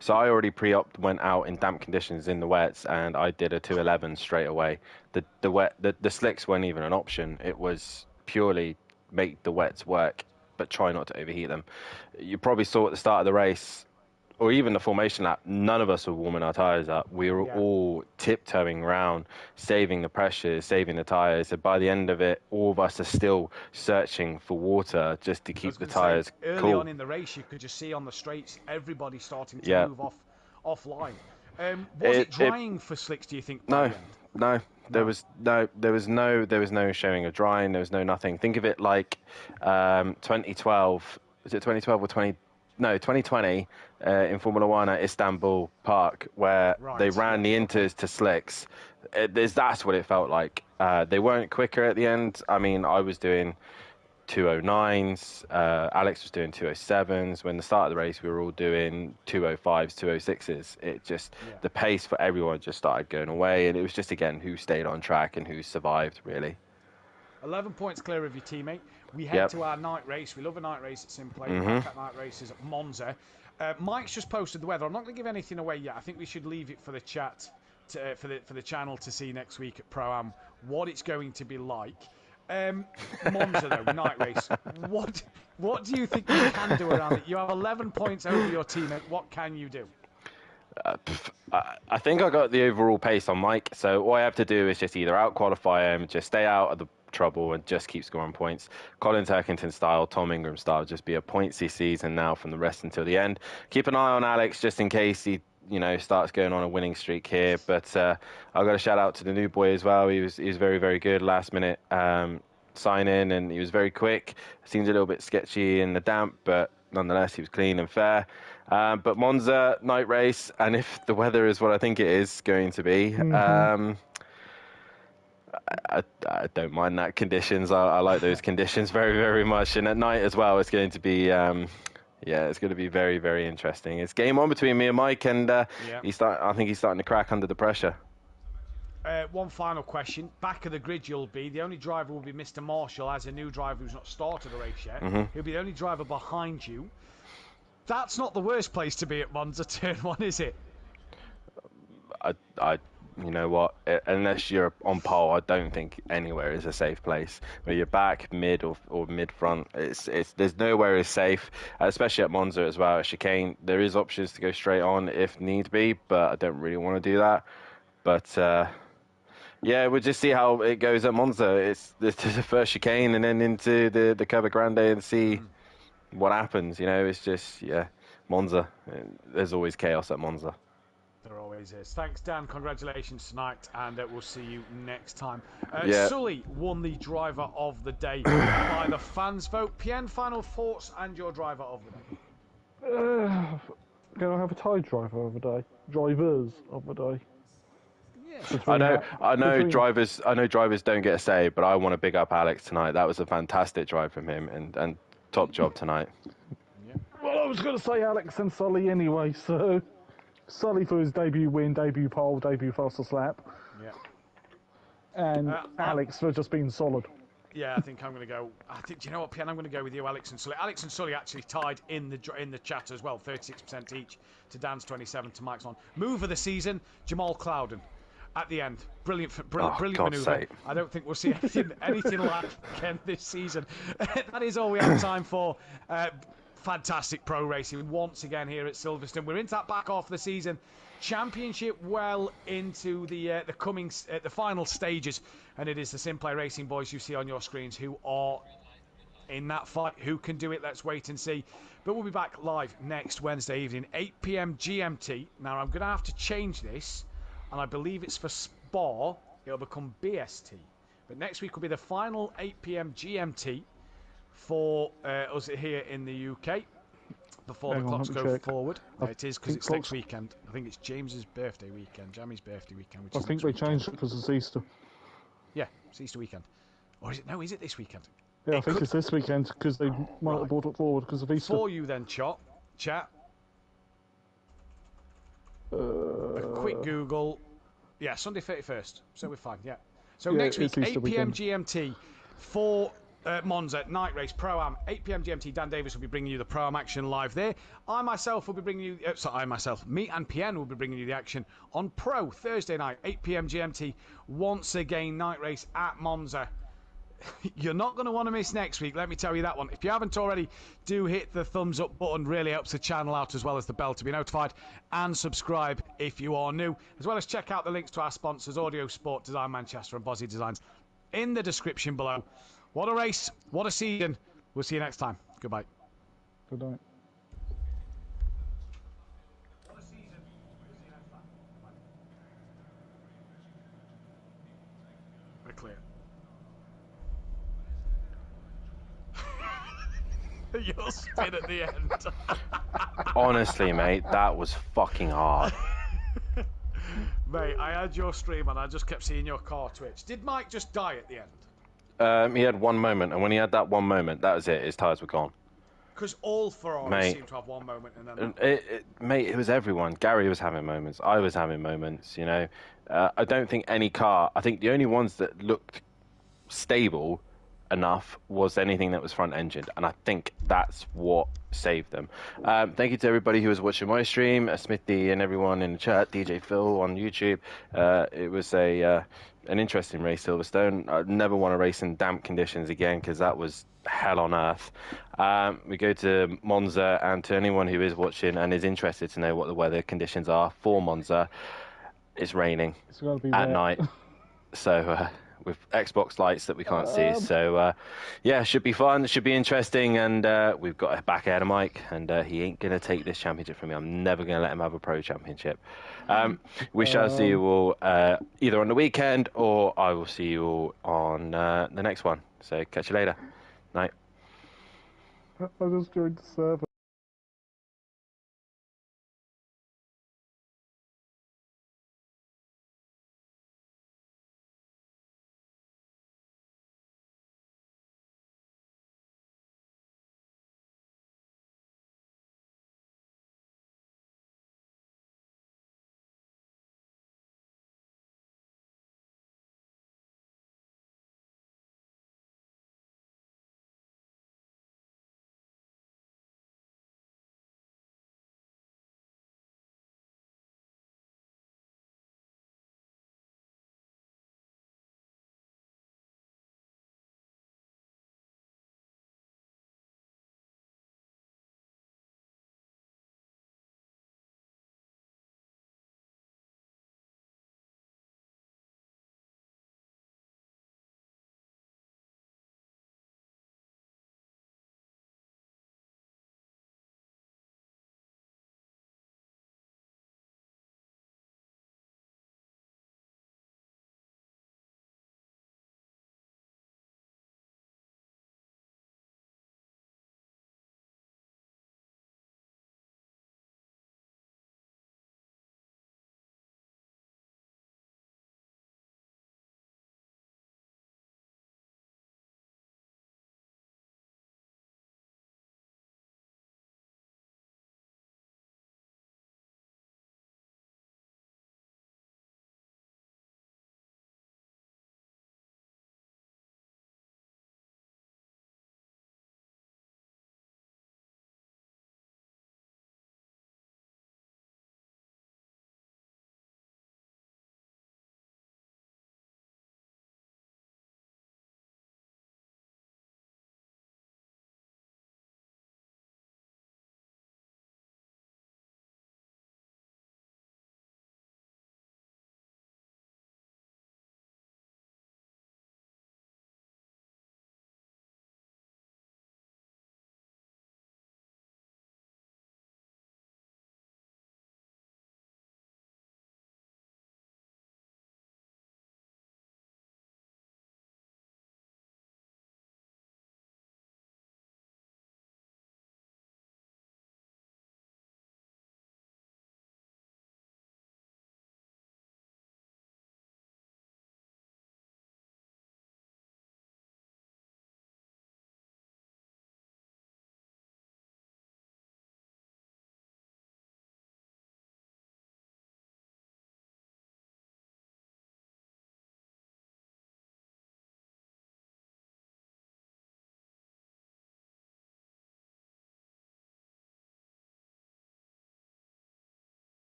Speaker 1: So I already went out in damp conditions in the wets, and I did a 211 straight away. The slicks weren't even an option. It was purely make the wets work, but try not to overheat them. You probably saw at the start of the race, or even the formation lap, none of us were warming our tyres up. We were all tiptoeing around, saving the pressure, saving the tyres. So by the end of it, all of us are still searching for water just to keep the tyres cool.
Speaker 6: Early on in the race, you could just see on the straights everybody starting to move offline. Was it drying for slicks, do you think?
Speaker 1: No. There was no showing of drying. There was no nothing. Think of it like 2012. Was it 2012 or 2020 in Formula One at Istanbul Park, where they ran the Inters to slicks. That's what it felt like. They weren't quicker at the end. I mean, I was doing 209s. Alex was doing 207s. When the start of the race, we were all doing 205s, 206s. It just the pace for everyone just started going away, and it was just again who stayed on track and who survived really.
Speaker 6: 11 points clear of your teammate. We head to our night race. We love a night race at SimPlay. We like at night races at Monza. Mike's just posted the weather. I'm not going to give anything away yet. I think we should leave it for the chat, for the channel to see next week at Pro-Am what it's going to be like. Monza though, night race. What do you think you can do around it? You have 11 points over your teammate. What can you do?
Speaker 1: I think I got the overall pace on Mike. So all I have to do is just either out-qualify him, just stay out of the trouble and just keep scoring points. Colin Turkington style, Tom Ingram style, just be a pointsy season now from the rest until the end. Keep an eye on Alex just in case he starts going on a winning streak here. But I've got to shout out to the new boy as well. He was very, very good last minute sign in, and he was very quick. Seems a little bit sketchy in the damp, but nonetheless he was clean and fair. But Monza night race, and if the weather is what I think it is going to be, I don't mind that conditions. I like those conditions very, very much. And at night as well, it's going to be, it's going to be very, very interesting. It's game on between me and Mike, and I think he's starting to crack under the pressure.
Speaker 6: One final question. Back of the grid you'll be. The only driver will be Mr. Marshall, as a new driver who's not started the race yet. He'll be the only driver behind you. That's not the worst place to be at Monza Turn 1, is it?
Speaker 1: You know what? Unless you're on pole, I don't think anywhere is a safe place. Where you're back, mid or mid front, there's nowhere is safe. Especially at Monza as well. At chicane, there is options to go straight on if need be, but I don't really want to do that. But we'll just see how it goes at Monza. It's the first chicane and then into the Curva Grande and see what happens. It's just Monza. There's always chaos at Monza.
Speaker 6: There always is. Thanks, Dan. Congratulations tonight, and we'll see you next time. Sully won the driver of the day by the fans' vote. Pien, final thoughts and your driver of the day.
Speaker 4: Can I have a tie driver of the day? Drivers of the day.
Speaker 6: Yeah.
Speaker 1: I know drivers don't get a say, but I want to big up Alex tonight. That was a fantastic drive from him, and top job tonight.
Speaker 4: Yeah. Well, I was going to say Alex and Sully anyway, so Sully for his debut win, debut pole, debut fastest lap.
Speaker 6: Yeah.
Speaker 4: And Alex for just being solid.
Speaker 6: Yeah, I think I'm going to go. Do you know what, Pien? I'm going to go with you, Alex and Sully. Alex and Sully actually tied in the chat as well, 36% each to Dan's 27 to Mike's on. Move of the season, Jamal Clouden. At the end, brilliant manoeuvre.
Speaker 1: Sake.
Speaker 6: I don't think we'll see anything like again this season. That is all we have time for. Fantastic pro racing once again here at Silverstone. We're into that back half of the season. Championship well into the final stages, and it is the SimPlay Racing boys you see on your screens who are in that fight. Who can do it? Let's wait and see. But we'll be back live next Wednesday evening, 8 p.m. GMT. Now I'm going to have to change this, and I believe it's for Spa. It'll become BST. But next week will be the final 8 p.m. GMT for us here in the UK. before
Speaker 4: Hang
Speaker 6: the
Speaker 4: on,
Speaker 6: clocks
Speaker 4: let me
Speaker 6: go
Speaker 4: check.
Speaker 6: forward.
Speaker 4: I
Speaker 6: It is because
Speaker 4: think
Speaker 6: it's next
Speaker 4: clocks-
Speaker 6: weekend. I think it's James's birthday weekend, Jamie's birthday weekend, which
Speaker 4: I
Speaker 6: is
Speaker 4: think
Speaker 6: next
Speaker 4: they
Speaker 6: weekend.
Speaker 4: changed it because it's Easter.
Speaker 6: Yeah, it's Easter weekend. Or is it? No, is it this weekend?
Speaker 4: Yeah, I
Speaker 6: It
Speaker 4: think
Speaker 6: could-
Speaker 4: it's this weekend because they might
Speaker 6: Right.
Speaker 4: have brought it forward because of Easter.
Speaker 6: For you then, chat. A quick Google. Yeah, Sunday 31st. So we're fine, yeah. So
Speaker 4: Yeah,
Speaker 6: next week,
Speaker 4: it's Easter
Speaker 6: 8 p.m.
Speaker 4: weekend.
Speaker 6: GMT for Monza, night race, Pro-Am. 8 p.m. GMT, Dan Davis will be bringing you the Pro-Am action live there. I myself will be bringing you... me and PN will be bringing you the action on Pro, Thursday night, 8 p.m. GMT. Once again, night race at Monza. You're not going to want to miss next week, let me tell you that one. If you haven't already, do hit the thumbs up button. Really helps the channel out, as well as the bell to be notified. And subscribe if you are new. As well as check out the links to our sponsors, Audio Sport, Design Manchester and Bozzy Designs, in the description below. What a race. What a season. We'll see you next time. Goodbye.
Speaker 4: Good night.
Speaker 6: What a season. We'll see you next time. We're clear. You'll spin at the end.
Speaker 1: Honestly, mate, that was fucking hard.
Speaker 6: Mate, I had your stream and I just kept seeing your car twitch. Did Mike just die at the end?
Speaker 1: He had one moment, and when he had that one moment, that was it. His tyres were gone.
Speaker 6: Because all Ferraris
Speaker 1: Mate.
Speaker 6: seem to have one moment and then...
Speaker 1: Mate, it was everyone. Gary was having moments. I was having moments, you know. I don't think any car... I think the only ones that looked stable enough was anything that was front-engined, and I think that's what saved them. Thank you to everybody who was watching my stream, Smithy and everyone in the chat, DJ Phil on YouTube. It was an interesting race, Silverstone. I never want to race in damp conditions again because that was hell on earth. We go to Monza, and to anyone who is watching and is interested to know what the weather conditions are for Monza, it's raining
Speaker 4: It's got to be
Speaker 1: at
Speaker 4: wet.
Speaker 1: night. So with Xbox lights that we can't see. So yeah, should be fun, should be interesting, and we've got a back ahead of Mike, and he ain't gonna take this championship from me. I'm never gonna let him have a pro championship. We shall see you all either on the weekend, or I will see you all on the next one. So catch you later. Night.
Speaker 4: I just joined the server.